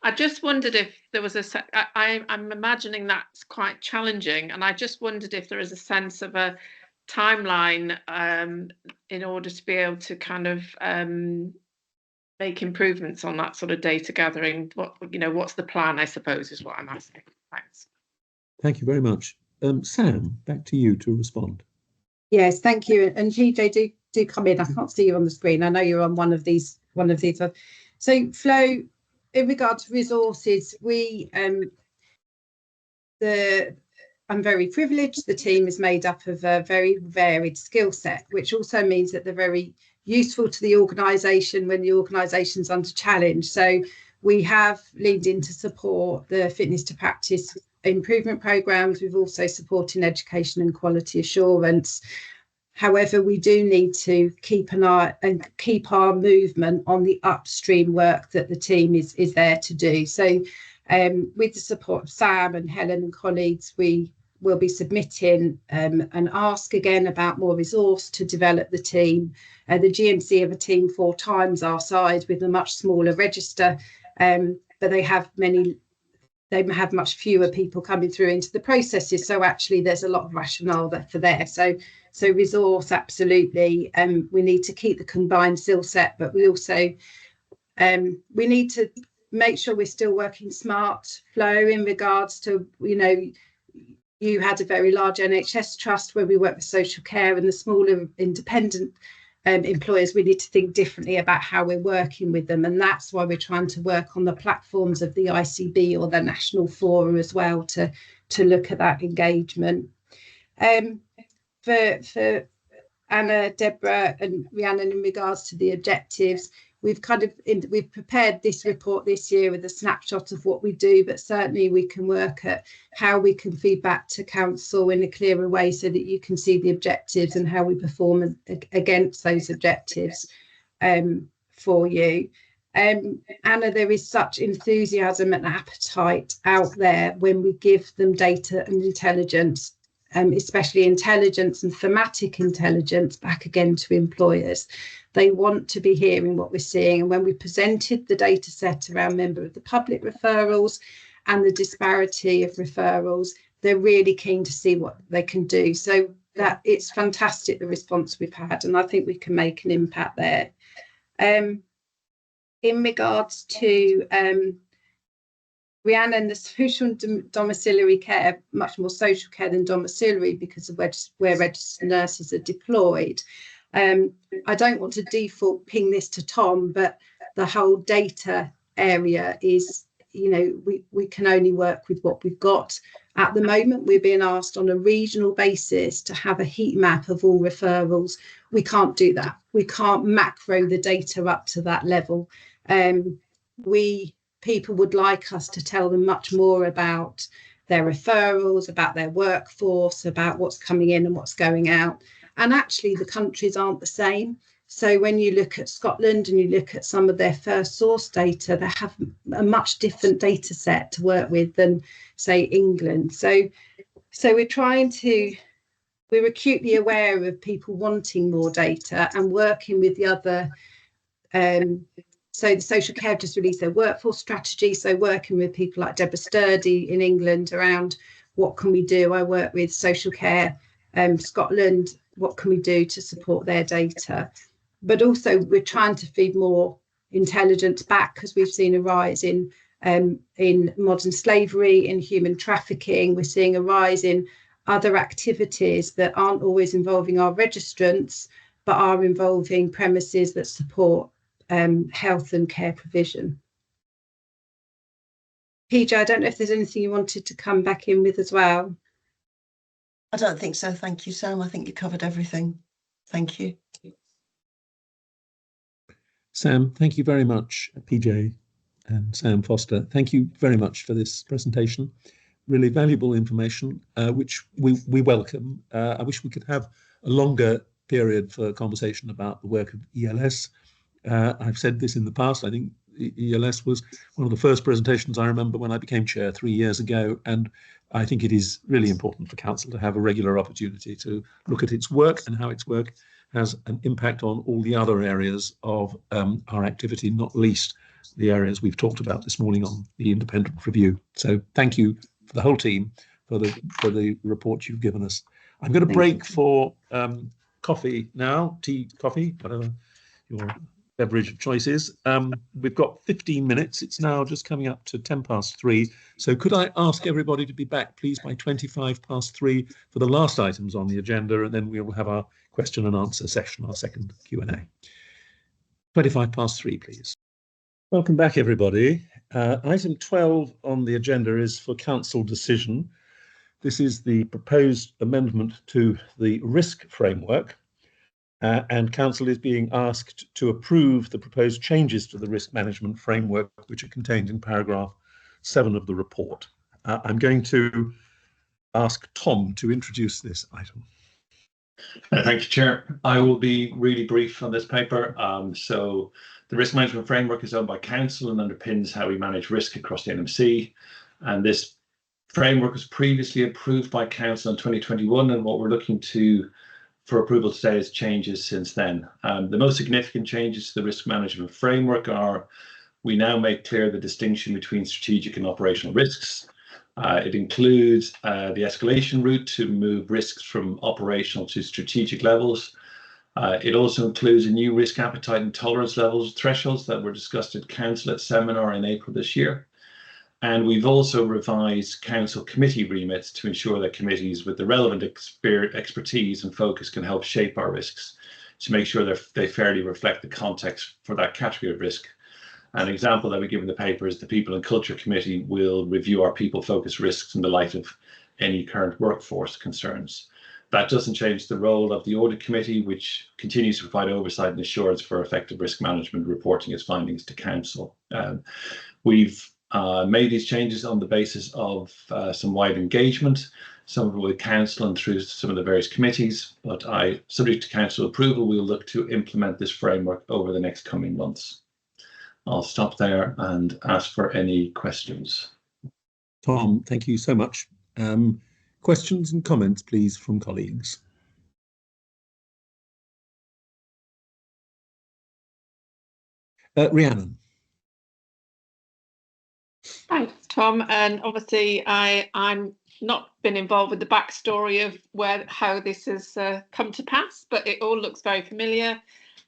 I just wondered if there was I'm imagining that's quite challenging, and I just wondered if there is a sense of a timeline in order to be able to kind of make improvements on that sort of data gathering. What's the plan, I suppose, is what I'm asking. Thanks. Thank you very much. Sam, back to you to respond. Yes, thank you. And PJ, do come in. I can't see you on the screen. I know you're on one of these. So Flo, in regard to resources, I'm very privileged. The team is made up of a very varied skill set, which also means that they're very useful to the organisation when the organisation's under challenge. So we have leaned in to support the fitness to practice improvement programmes. We've also supported education and quality assurance. However, we do need to keep an eye and keep our movement on the upstream work that the team is there to do. So with the support of Sam and Helen and colleagues, we will be submitting an ask again about more resource to develop the team. The GMC have a team 4 times our size with a much smaller register, but they have much fewer people coming through into the processes. So actually there's a lot of rationale for there. So resource, absolutely. We need to keep the combined skill set, but we also we need to make sure we're still working smart, Flo, in regards to, you had a very large NHS trust where we work with social care, and the smaller independent employers, we need to think differently about how we're working with them. And that's why we're trying to work on the platforms of the ICB or the National Forum as well to look at that engagement. For Anna, Deborah and Rhiannon, in regards to the objectives, we've prepared this report this year with a snapshot of what we do, but certainly we can work at how we can feed back to council in a clearer way so that you can see the objectives and how we perform against those objectives for you. Anna, there is such enthusiasm and appetite out there when we give them data and intelligence, especially intelligence and thematic intelligence back again to employers. They want to be hearing what we're seeing. And when we presented the data set around member of the public referrals and the disparity of referrals, they're really keen to see what they can do. So that it's fantastic, the response we've had, and I think we can make an impact there. In regards to Rhiannon, the social and domiciliary care, much more social care than domiciliary because of where registered nurses are deployed. I don't want to default ping this to Tom, but the whole data area is, we can only work with what we've got. At the moment, we're being asked on a regional basis to have a heat map of all referrals. We can't do that. We can't macro the data up to that level. People would like us to tell them much more about their referrals, about their workforce, about what's coming in and what's going out. And actually, the countries aren't the same. So when you look at Scotland and you look at some of their first source data, they have a much different data set to work with than, say, England. So we're acutely aware of people wanting more data and working with the other. So the social care have just released their workforce strategy. So working with people like Deborah Sturdy in England around what can we do. I work with social care Scotland. What can we do to support their data? But also we're trying to feed more intelligence back because we've seen a rise in modern slavery, in human trafficking. We're seeing a rise in other activities that aren't always involving our registrants, but are involving premises that support health and care provision. PJ, I don't know if there's anything you wanted to come back in with as well. I don't think so. Thank you, Sam. I think you covered everything. Thank you. Sam, thank you very much, PJ and Sam Foster. Thank you very much for this presentation. Really valuable information, which we welcome. I wish we could have a longer period for conversation about the work of ELS. I've said this in the past. I think ELS was one of the first presentations I remember when I became chair 3 years ago, and I think it is really important for council to have a regular opportunity to look at its work and how its work has an impact on all the other areas of our activity, not least the areas we've talked about this morning on the independent review. So thank you for the whole team for the report you've given us. I'm going to break for coffee now, tea, coffee, whatever your beverage of choices. We've got 15 minutes. It's now just coming up to 3:10. So could I ask everybody to be back, please, by 3:25 for the last items on the agenda, and then we will have our question and answer session, our second Q&A. 3:25, please. Welcome back, everybody. Item 12 on the agenda is for council decision. This is the proposed amendment to the risk framework. And council is being asked to approve the proposed changes to the risk management framework, which are contained in paragraph 7 of the report. I'm going to ask Tom to introduce this item. Thank you, Chair. I will be really brief on this paper. So the risk management framework is owned by council and underpins how we manage risk across the NMC. And this framework was previously approved by council in 2021, and what we're looking for approval today is changes since then. The most significant changes to the risk management framework are we now make clear the distinction between strategic and operational risks. It includes the escalation route to move risks from operational to strategic levels. It also includes a new risk appetite and tolerance levels thresholds that were discussed at council at seminar in April this year. And we've also revised council committee remits to ensure that committees with the relevant expertise and focus can help shape our risks to make sure they fairly reflect the context for that category of risk. An example that we give in the paper is the People and Culture Committee will review our people-focused risks in the light of any current workforce concerns. That doesn't change the role of the Audit Committee, which continues to provide oversight and assurance for effective risk management, reporting its findings to council. We've made these changes on the basis of some wide engagement, some of it with council and through some of the various committees, but subject to council approval, we'll look to implement this framework over the next coming months. I'll stop there and ask for any questions. Tom, thank you so much. Questions and comments, please, from colleagues. Rhiannon. Thanks, Tom. And obviously, I'm not been involved with the backstory of how this has come to pass, but it all looks very familiar.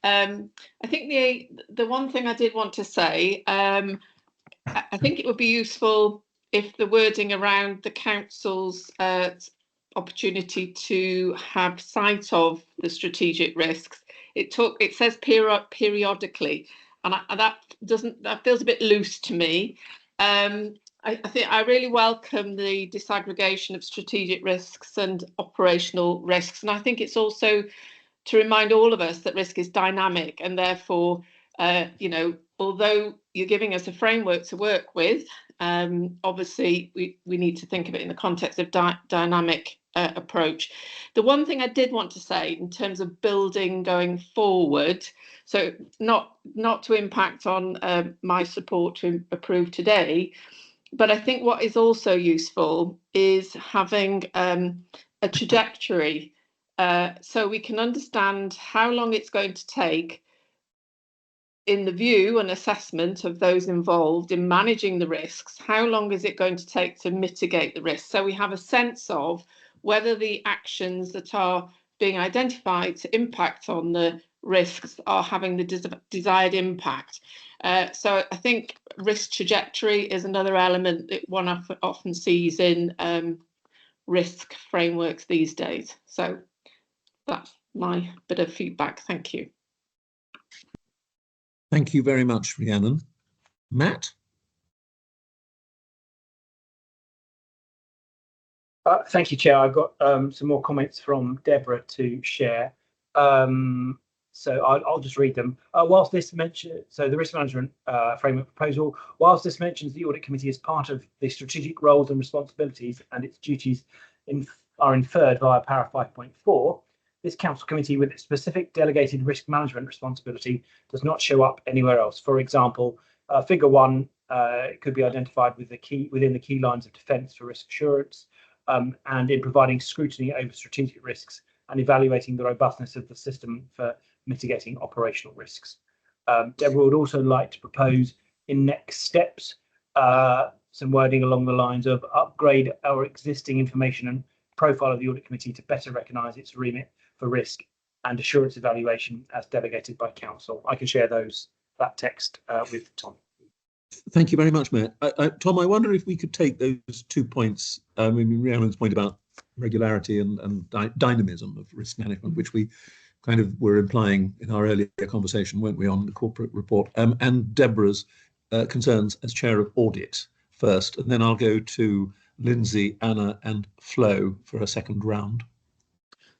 I think the one thing I did want to say, I think it would be useful if the wording around the council's opportunity to have sight of the strategic risks, it says periodically, and that feels a bit loose to me. I think I really welcome the disaggregation of strategic risks and operational risks, and I think it's also to remind all of us that risk is dynamic, and therefore, although you're giving us a framework to work with, obviously we need to think of it in the context of dynamic approach. The one thing I did want to say in terms of building going forward, so not to impact on my support to approve today, but I think what is also useful is having a trajectory so we can understand how long it's going to take in the view and assessment of those involved in managing the risks. How long is it going to take to mitigate the risks? So we have a sense of whether the actions that are being identified to impact on the risks are having the desired impact. So I think risk trajectory is another element that one often sees in risk frameworks these days. So that's my bit of feedback. Thank you. Thank you very much, Rhiannon. Matt? Thank you, Chair. I've got some more comments from Deborah to share. So I'll just read them. Whilst this mentions, so the risk management framework proposal, whilst this mentions the audit committee as part of the strategic roles and responsibilities and its duties are inferred via para 5.4, this council committee with its specific delegated risk management responsibility does not show up anywhere else. For example, figure 1 could be identified within the key lines of defence for risk assurance and in providing scrutiny over strategic risks and evaluating the robustness of the system for mitigating operational risks. Deborah would also like to propose in next steps some wording along the lines of upgrade our existing information and profile of the audit committee to better recognise its remit for risk and assurance evaluation as delegated by council. I can share that text with Tom. Thank you very much, Matt. Tom, I wonder if we could take those 2 points, Rhiannon's point about regularity and dynamism of risk management, which we kind of were implying in our earlier conversation, weren't we, on the corporate report, and Deborah's concerns as chair of audit first, and then I'll go to Lindsay, Anna and Flo for a second round.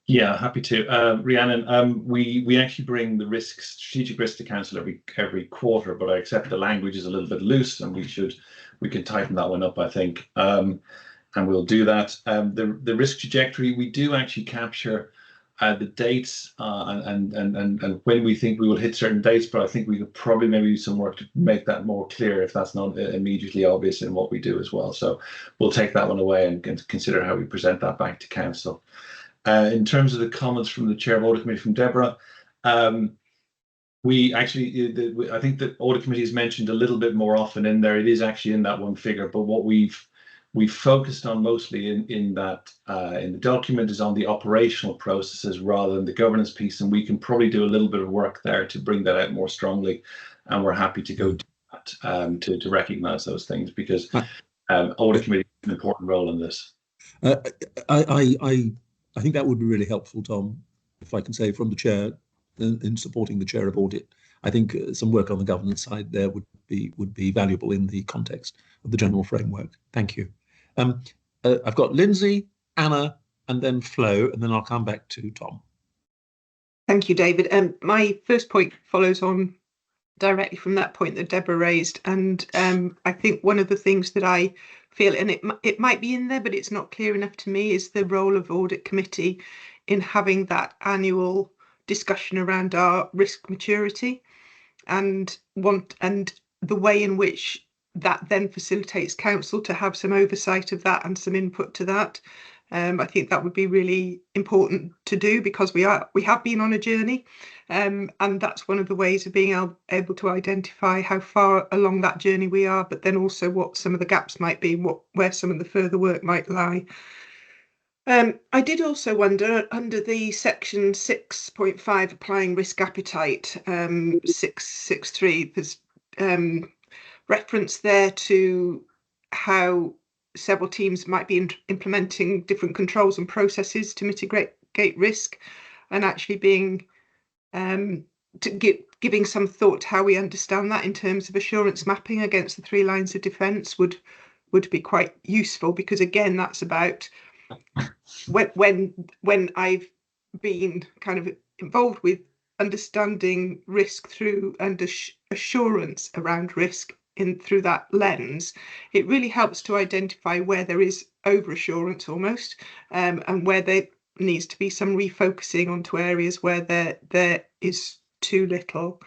Yeah, happy to. Rhiannon, we actually bring the strategic risk to council every quarter, but I accept the language is a little bit loose, and we can tighten that one up, I think, and we'll do that. The risk trajectory, we do actually capture the dates and when we think we will hit certain dates, but I think we could probably maybe do some work to make that more clear if that's not immediately obvious in what we do as well. So we'll take that one away and consider how we present that back to council. In terms of the comments from the Chair of Audit Committee, from Deborah, we actually, I think the Audit Committee is mentioned a little bit more often in there. It is actually in that one figure, but what we've focused on mostly in the document is on the operational processes rather than the governance piece, and we can probably do a little bit of work there to bring that out more strongly, and we're happy to go do that to recognise those things, because Audit Committee has an important role in this. I think that would be really helpful, Tom, if I can say, from the chair in supporting the chair of audit. I think some work on the governance side there would be valuable in the context of the general framework. Thank you. I've got Lindsay, Anna, and then Flo, and then I'll come back to Tom. Thank you, David. My first point follows on directly from that point that Deborah raised, and I think one of the things that I feel, and it might be in there, but it's not clear enough to me, is the role of Audit Committee in having that annual discussion around our risk maturity, and the way in which that then facilitates council to have some oversight of that and some input to that. I think that would be really important to do, because we have been on a journey, and that's one of the ways of being able to identify how far along that journey we are, but then also what some of the gaps might be, where some of the further work might lie. I did also wonder, under the section 6.5, applying risk appetite, 6.6.3, there's reference there to how several teams might be implementing different controls and processes to mitigate risk, and actually being giving some thought to how we understand that in terms of assurance mapping against the 3 lines of defence would be quite useful, because again, that's about when I've been kind of involved with understanding risk through and assurance around risk through that lens, it really helps to identify where there is over assurance almost, and where there needs to be some refocusing onto areas where there is too little.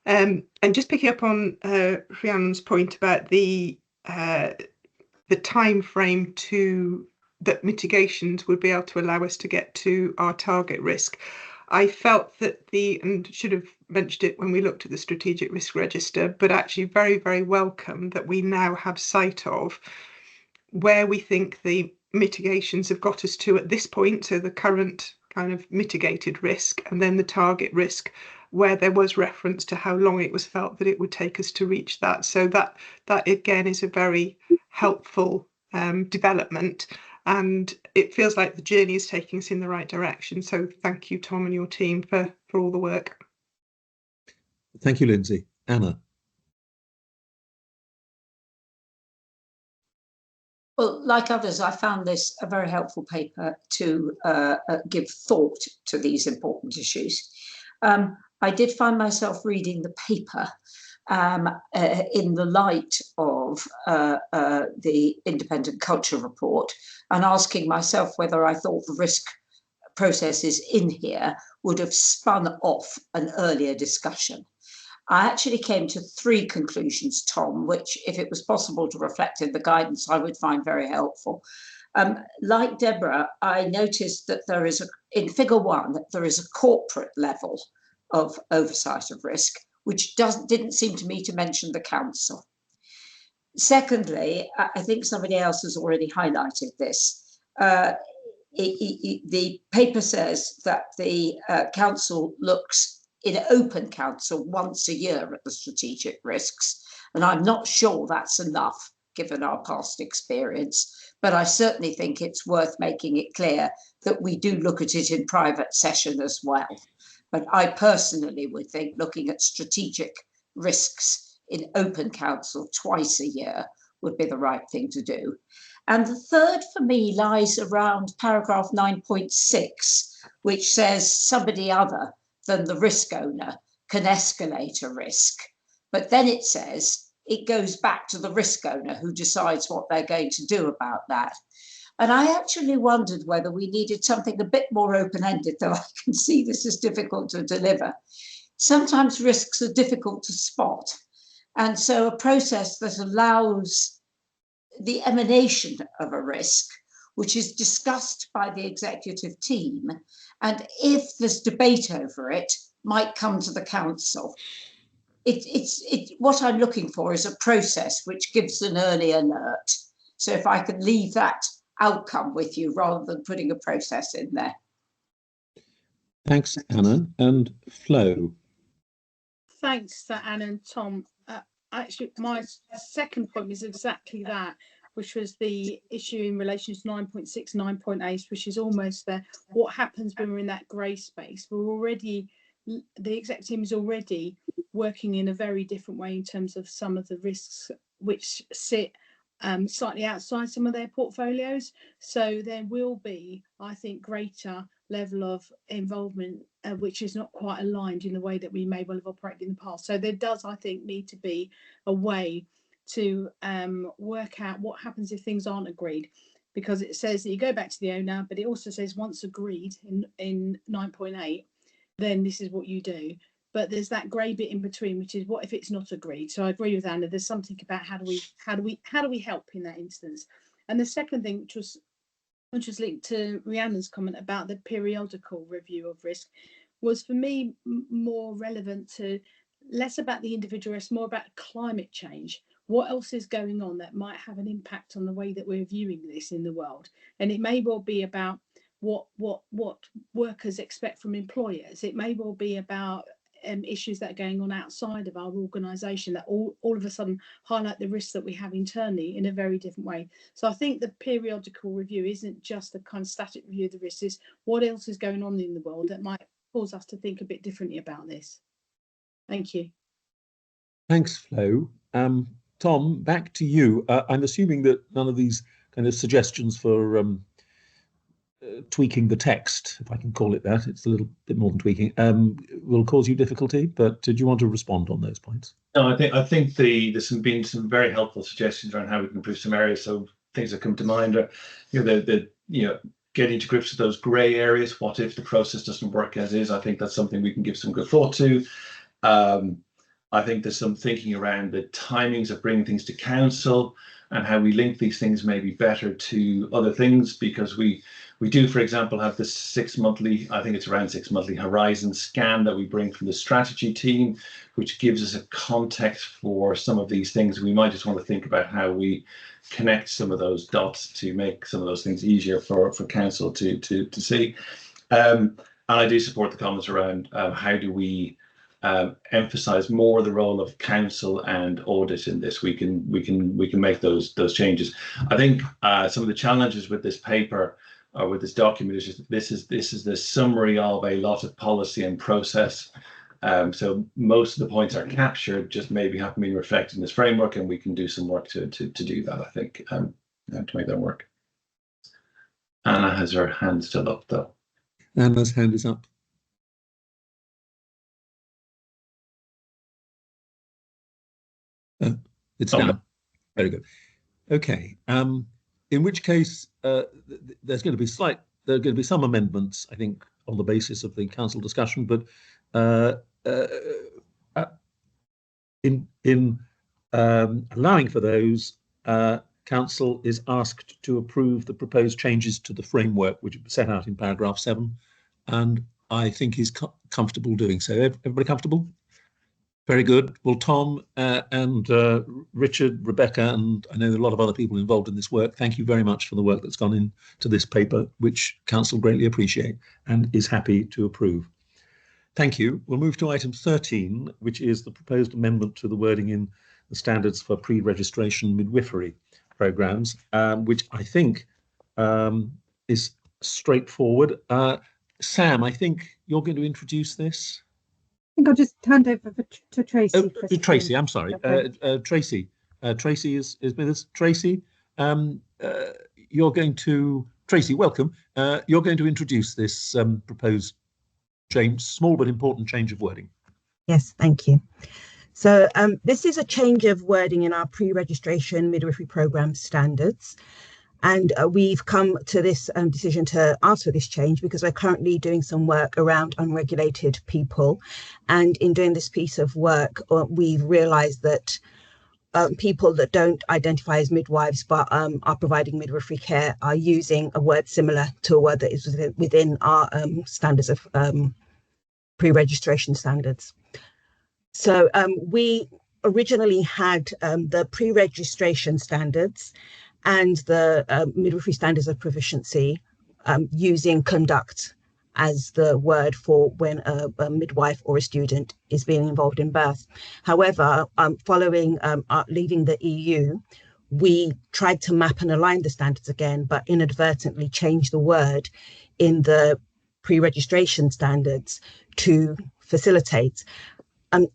And just picking up on Rhiannon's point about the time frame that mitigations would be able to allow us to get to our target risk. I felt that and should have mentioned it when we looked at the strategic risk register, but actually very, very welcome that we now have sight of where we think the mitigations have got us to at this point, so the current kind of mitigated risk, and then the target risk, where there was reference to how long it was felt that it would take us to reach that. So that again is a very helpful development, and it feels like the journey is taking us in the right direction. So thank you, Tom, and your team for all the work. Thank you, Lindsay. Anna. Well, like others, I found this a very helpful paper to give thought to these important issues. I did find myself reading the paper in the light of the independent culture report, and asking myself whether I thought the risk processes in here would have spun off an earlier discussion. I actually came to 3 conclusions, Tom, which, if it was possible to reflect in the guidance, I would find very helpful. Like Deborah, I noticed that there is, in figure 1, there is a corporate level of oversight of risk, which didn't seem to me to mention the council. Secondly, I think somebody else has already highlighted this. the paper says that the council looks in open council once a year at the strategic risks, and I'm not sure that's enough given our past experience, but I certainly think it's worth making it clear that we do look at it in private session as well. But I personally would think looking at strategic risks in open council twice a year would be the right thing to do. And the third for me lies around paragraph 9.6, which says somebody other than the risk owner can escalate a risk. But then it says it goes back to the risk owner who decides what they're going to do about that. And I actually wondered whether we needed something a bit more open-ended, though I can see this is difficult to deliver. Sometimes risks are difficult to spot. And so a process that allows the emanation of a risk, which is discussed by the executive team, and if there's debate over it, might come to the council. What I'm looking for is a process which gives an early alert. So if I could leave that outcome with you rather than putting a process in there. Thanks, Anna. And Flo. Thanks to Anna and Tom. Actually, my second point was exactly that, which was the issue in relation to 9.6, 9.8, which is almost there. What happens when we're in that grey space? The exec team is already working in a very different way in terms of some of the risks which sit slightly outside some of their portfolios. So there will be, I think, greater level of involvement, which is not quite aligned in the way that we may well have operated in the past. So there does, I think, need to be a way to work out what happens if things aren't agreed, because it says that you go back to the owner, but it also says once agreed in 9.8, then this is what you do. But there's that grey bit in between, which is what if it's not agreed? So I agree with Anna. There's something about how do we help in that instance. And the second thing, which was linked to Rhiannon's comment about the periodical review of risk, was for me more relevant to less about the individual risk, more about climate change. What else is going on that might have an impact on the way that we're viewing this in the world? And it may well be about what workers expect from employers. It may well be about issues that are going on outside of our organisation that all of a sudden highlight the risks that we have internally in a very different way. So I think the periodical review isn't just a kind of static review of the risks, it's what else is going on in the world that might cause us to think a bit differently about this. Thank you. Thanks, Flo. Tom, back to you. I'm assuming that none of these kind of suggestions for tweaking the text, if I can call it that, it's a little bit more than tweaking, will cause you difficulty, but did you want to respond on those points? No, I think there's been some very helpful suggestions around how we can improve some areas. So things that come to mind are, getting to grips with those grey areas. What if the process doesn't work as is? I think that's something we can give some good thought to. I think there's some thinking around the timings of bringing things to council and how we link these things maybe better to other things, because we do, for example, have this 6 monthly, I think it's around 6 monthly horizon scan that we bring from the strategy team, which gives us a context for some of these things. We might just want to think about how we connect some of those dots to make some of those things easier for council to see. And I do support the comments around how do we emphasize more the role of council and audit in this. We can make those changes. I think some of the challenges with this paper or with this document is just this is the summary of a lot of policy and process. So most of the points are captured, just maybe haven't been reflected in this framework, and we can do some work to do that, I think, to make that work. Anna has her hand still up, though. Anna's hand is up. It's down. Very good. Okay. In which case, there's going to be some amendments, I think, on the basis of the council discussion, but in allowing for those, council is asked to approve the proposed changes to the framework, which are set out in paragraph 7, and I think is comfortable doing so. Everybody comfortable? Very good. Well, Tom and Richard, Rebecca, and I know a lot of other people involved in this work, thank you very much for the work that's gone into this paper, which Council greatly appreciate and is happy to approve. Thank you. We'll move to item 13, which is the proposed amendment to the wording in the standards for pre-registration midwifery programmes, which I think is straightforward. Sam, I think you're going to introduce this. I think I'll just hand over to Tracy. Oh, Tracy, I'm sorry. Tracy. Tracy is with us. Tracy, you're going to, Tracy, welcome. You're going to introduce this proposed change, small but important change of wording. Yes, thank you. So this is a change of wording in our pre-registration midwifery programme standards. And we've come to this decision to ask for this change because we're currently doing some work around unregulated people. And in doing this piece of work, we've realised that people that don't identify as midwives but are providing midwifery care are using a word similar to a word that is within our standards of pre-registration standards. So we originally had the pre-registration standards and the midwifery standards of proficiency using conduct as the word for when a midwife or a student is being involved in birth. However, following leaving the EU, we tried to map and align the standards again, but inadvertently changed the word in the pre-registration standards to facilitate.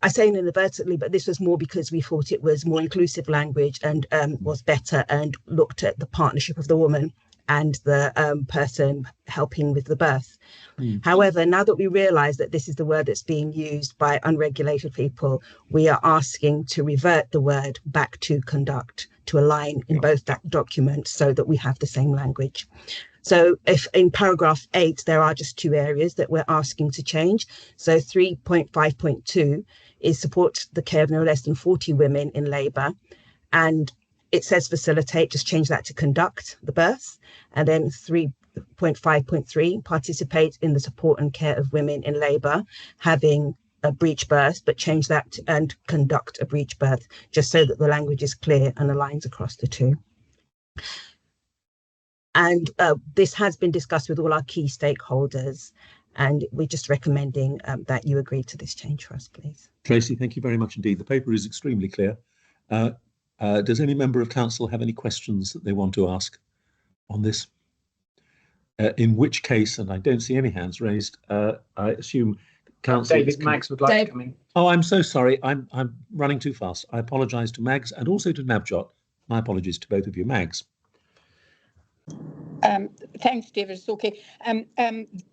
I say inadvertently, but this was more because we thought it was more inclusive language and was better and looked at the partnership of the woman and the person helping with the birth. However, now that we realise that this is the word that's being used by unregulated people, we are asking to revert the word back to conduct to align in both documents so that we have the same language. So if in paragraph 8, there are just 2 areas that we're asking to change. So 3.5.2 is support the care of no less than 40 women in labour. And it says facilitate, just change that to conduct the birth. And then 3.5.3, participate in the support and care of women in labour having a breech birth, but change that to, and conduct a breech birth, just so that the language is clear and aligns across the 2. And this has been discussed with all our key stakeholders, and we're just recommending that you agree to this change for us, please. Tracy, thank you very much indeed. The paper is extremely clear. Does any member of council have any questions that they want to ask on this? In which case, and I don't see any hands raised, I assume council. David Maggs would like to come in. Oh, I'm so sorry. I'm running too fast. I apologise to Maggs and also to Navjot. My apologies to both of you. Maggs. Thanks, David. It's okay.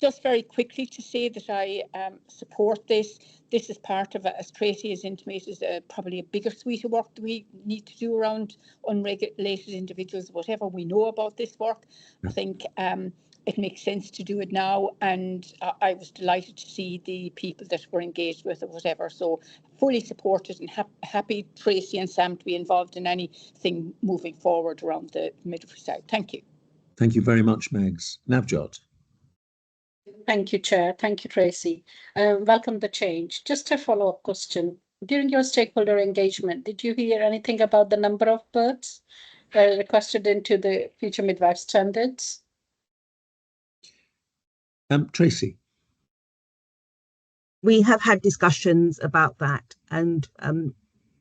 Just very quickly to say that I support this. This is part of, as Tracy has intimated, probably a bigger suite of work that we need to do around unregulated individuals, whatever we know about this work. I think it makes sense to do it now, and I was delighted to see the people that were engaged with it, whatever. So fully supported and happy Tracy and Sam to be involved in anything moving forward around the midwifery side. Thank you. Thank you very much, Megs. Navjot. Thank you, Chair. Thank you, Tracy. Welcome the change. Just a follow-up question. During your stakeholder engagement, did you hear anything about the number of births requested into the future midwife standards? Tracy. We have had discussions about that, and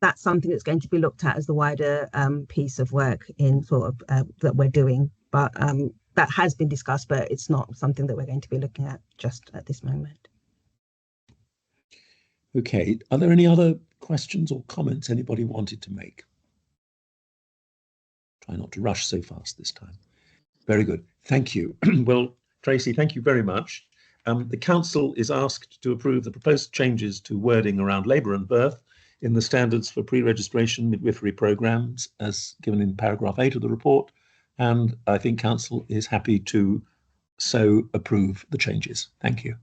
that's something that's going to be looked at as the wider piece of work in sort of that we're doing. But that has been discussed, but it's not something that we're going to be looking at just at this moment. Okay, are there any other questions or comments anybody wanted to make? Try not to rush so fast this time. Very good, thank you. Well, Tracy, thank you very much. The council is asked to approve the proposed changes to wording around labour and birth in the standards for pre-registration midwifery programmes as given in paragraph 8 of the report. And I think council is happy to so approve the changes. Thank you.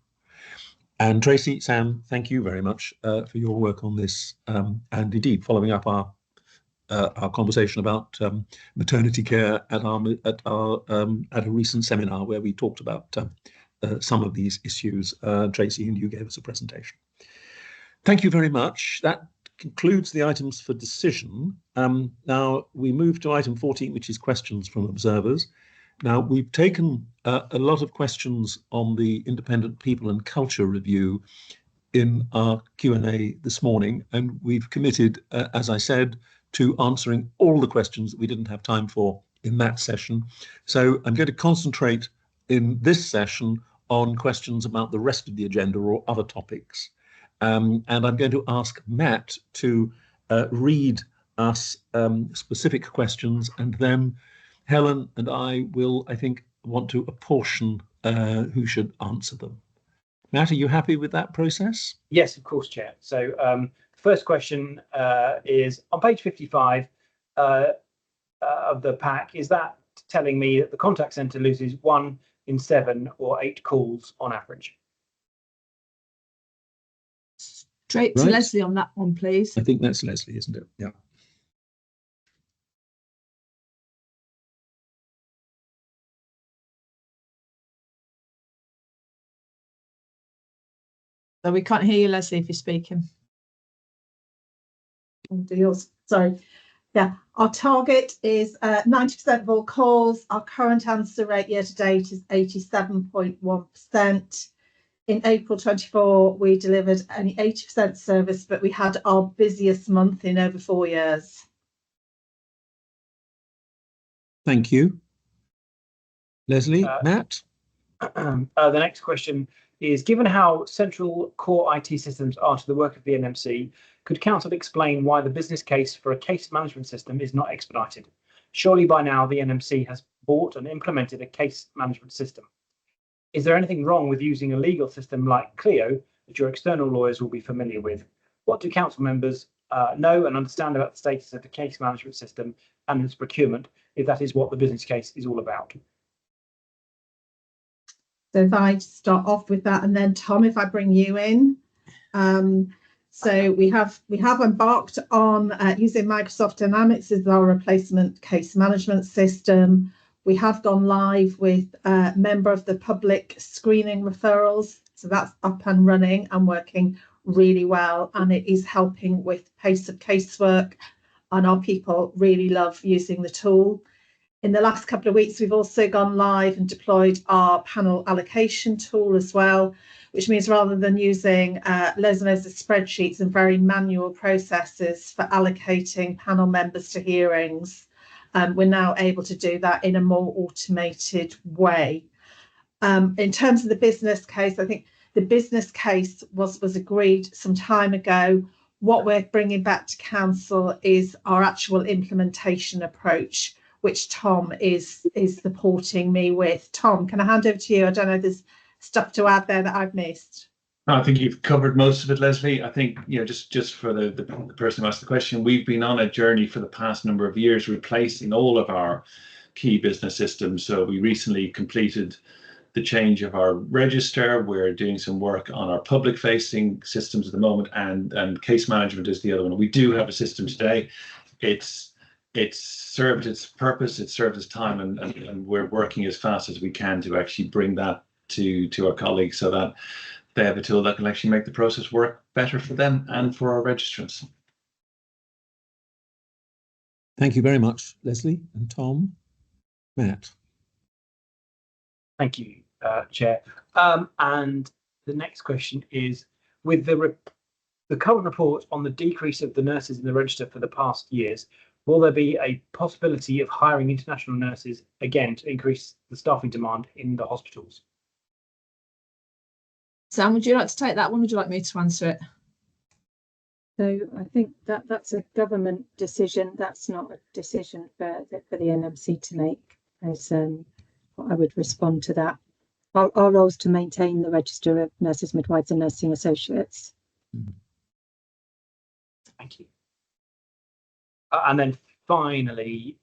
And Tracy, Sam, thank you very much for your work on this, and indeed following up our conversation about maternity care at a recent seminar where we talked about some of these issues. Tracy, and you gave us a presentation. Thank you very much. That concludes the items for decision. Now we move to item 14, which is questions from observers. Now we've taken a lot of questions on the Independent People and Culture Review in our Q&A this morning, and we've committed, as I said, to answering all the questions that we didn't have time for in that session. So I'm going to concentrate in this session on questions about the rest of the agenda or other topics. And I'm going to ask Matt to read us specific questions, and then Helen and I will, I think, want to apportion who should answer them. Matt, are you happy with that process? Yes, of course, Chair. So the first question is on page 55 of the pack. Is that telling me that the contact centre loses 1 in 7 or 8 calls on average? Straight to Leslie on that one, please. I think that's Leslie, isn't it? Yeah. So we can't hear you, Leslie, if you're speaking. Sorry. Yeah, our target is 90% of all calls. Our current answer rate year to date is 87.1%. In April 24, we delivered only 80% service, but we had our busiest month in over 4 years. Thank you. Leslie, Matt? The next question is, given how central core IT systems are to the work of the NMC, could Council explain why the business case for a case management system is not expedited? Surely by now the NMC has bought and implemented a case management system. Is there anything wrong with using a legal system like Clio that your external lawyers will be familiar with? What do Council members know and understand about the status of the case management system and its procurement, if that is what the business case is all about? So if I start off with that, and then Tom, if I bring you in. So we have embarked on using Microsoft Dynamics as our replacement case management system. We have gone live with a member of the public screening referrals. So that's up and running and working really well. And it is helping with pace of casework. And our people really love using the tool. In the last couple of weeks, we've also gone live and deployed our panel allocation tool as well, which means rather than using loads and loads of spreadsheets and very manual processes for allocating panel members to hearings, we're now able to do that in a more automated way. In terms of the business case, I think the business case was agreed some time ago. What we're bringing back to Council is our actual implementation approach, which Tom is supporting me with. Tom, can I hand over to you? I don't know if there's stuff to add there that I've missed. No, I think you've covered most of it, Leslie. I think, just for the person who asked the question, we've been on a journey for the past number of years replacing all of our key business systems. So we recently completed the change of our register. We're doing some work on our public facing systems at the moment, and case management is the other one. We do have a system today. It's served its purpose, it's served its time, and we're working as fast as we can to actually bring that to our colleagues so that they have a tool that can actually make the process work better for them and for our registrants. Thank you very much, Leslie and Tom. Matt. Thank you, Chair. And the next question is, with the current report on the decrease of the nurses in the register for the past years, will there be a possibility of hiring international nurses again to increase the staffing demand in the hospitals? Sam, would you like to take that one? Would you like me to answer it? So I think that's a government decision. That's not a decision for the NMC to make. As I would respond to that. Our role is to maintain the register of nurses, midwives, and nursing associates. Thank you. And then finally,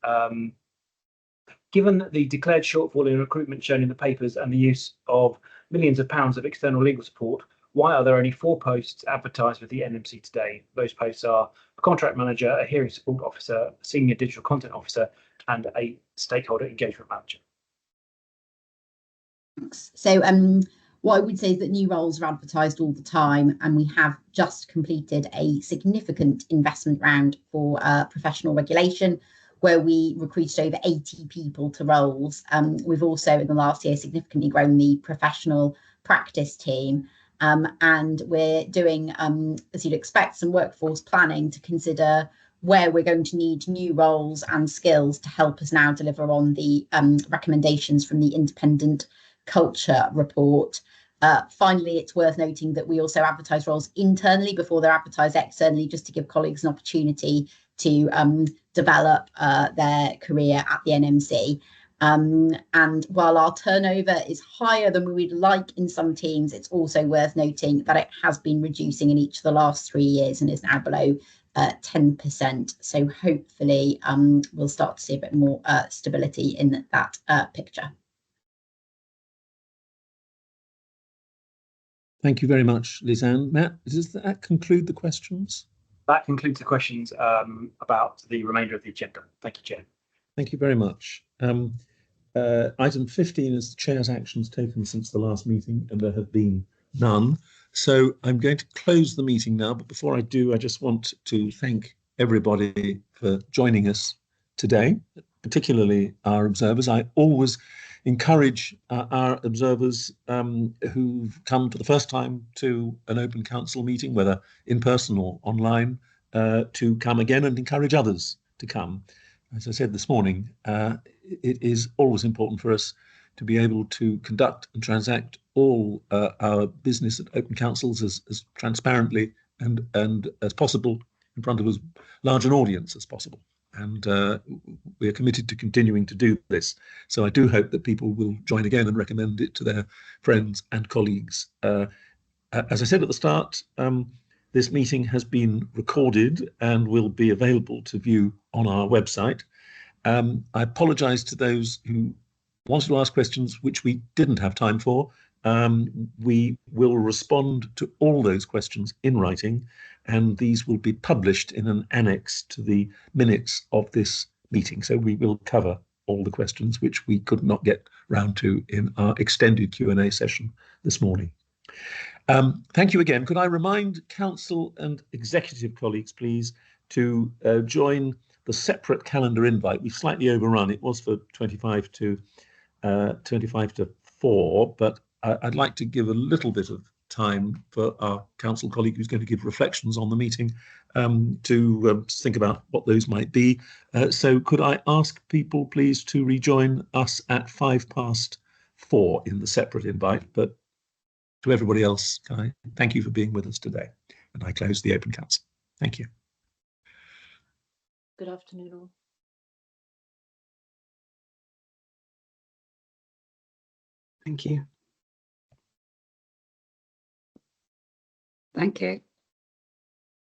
given the declared shortfall in recruitment shown in the papers and the use of millions of pounds of external legal support, why are there only 4 posts advertised with the NMC today? Those posts are a contract manager, a hearing support officer, a senior digital content officer, and a stakeholder engagement manager. So What I would say is that new roles are advertised all the time, and we have just completed a significant investment round for professional regulation, where we recruited over 80 people to roles. We've also, in the last year, significantly grown the professional practice team. And we're doing, as you'd expect, some workforce planning to consider where we're going to need new roles and skills to help us now deliver on the recommendations from the independent culture report. Finally, it's worth noting that we also advertise roles internally before they're advertised externally, just to give colleagues an opportunity to develop their career at the NMC. And while our turnover is higher than we would like in some teams, it's also worth noting that it has been reducing in each of the last 3 years and is now below 10%. So hopefully we'll start to see a bit more stability in that picture. Thank you very much, Lisanne. Matt, does that conclude the questions? That concludes the questions about the remainder of the agenda. Thank you, Chair. Thank you very much. Item 15 is the Chair's actions taken since the last meeting, and there have been none. So I'm going to close the meeting now, but before I do, I just want to thank everybody for joining us today, particularly our observers. I always encourage our observers who've come for the first time to an Open Council meeting, whether in person or online, to come again, and encourage others to come. As I said this morning, it is always important for us to be able to conduct and transact all our business at Open Councils as transparently and as possible in front of as large an audience as possible. And we are committed to continuing to do this. So I do hope that people will join again and recommend it to their friends and colleagues. As I said at the start, this meeting has been recorded and will be available to view on our website. I apologise to those who wanted to ask questions which we didn't have time for. We will respond to all those questions in writing, and these will be published in an annex to the minutes of this meeting. So we will cover all the questions which we could not get round to in our extended Q&A session this morning. Thank you again. Could I remind Council and Executive colleagues, please, to join the separate calendar invite. We've slightly overrun. It was for 25 to 4, but I'd like to give a little bit of time for our Council colleague who's going to give reflections on the meeting to think about what those might be. So could I ask people, please, to rejoin us at 4:05 in the separate invite, but to everybody else, can I thank you for being with us today. And I close the Open Council. Thank you. Good afternoon all. Thank you. Thank you.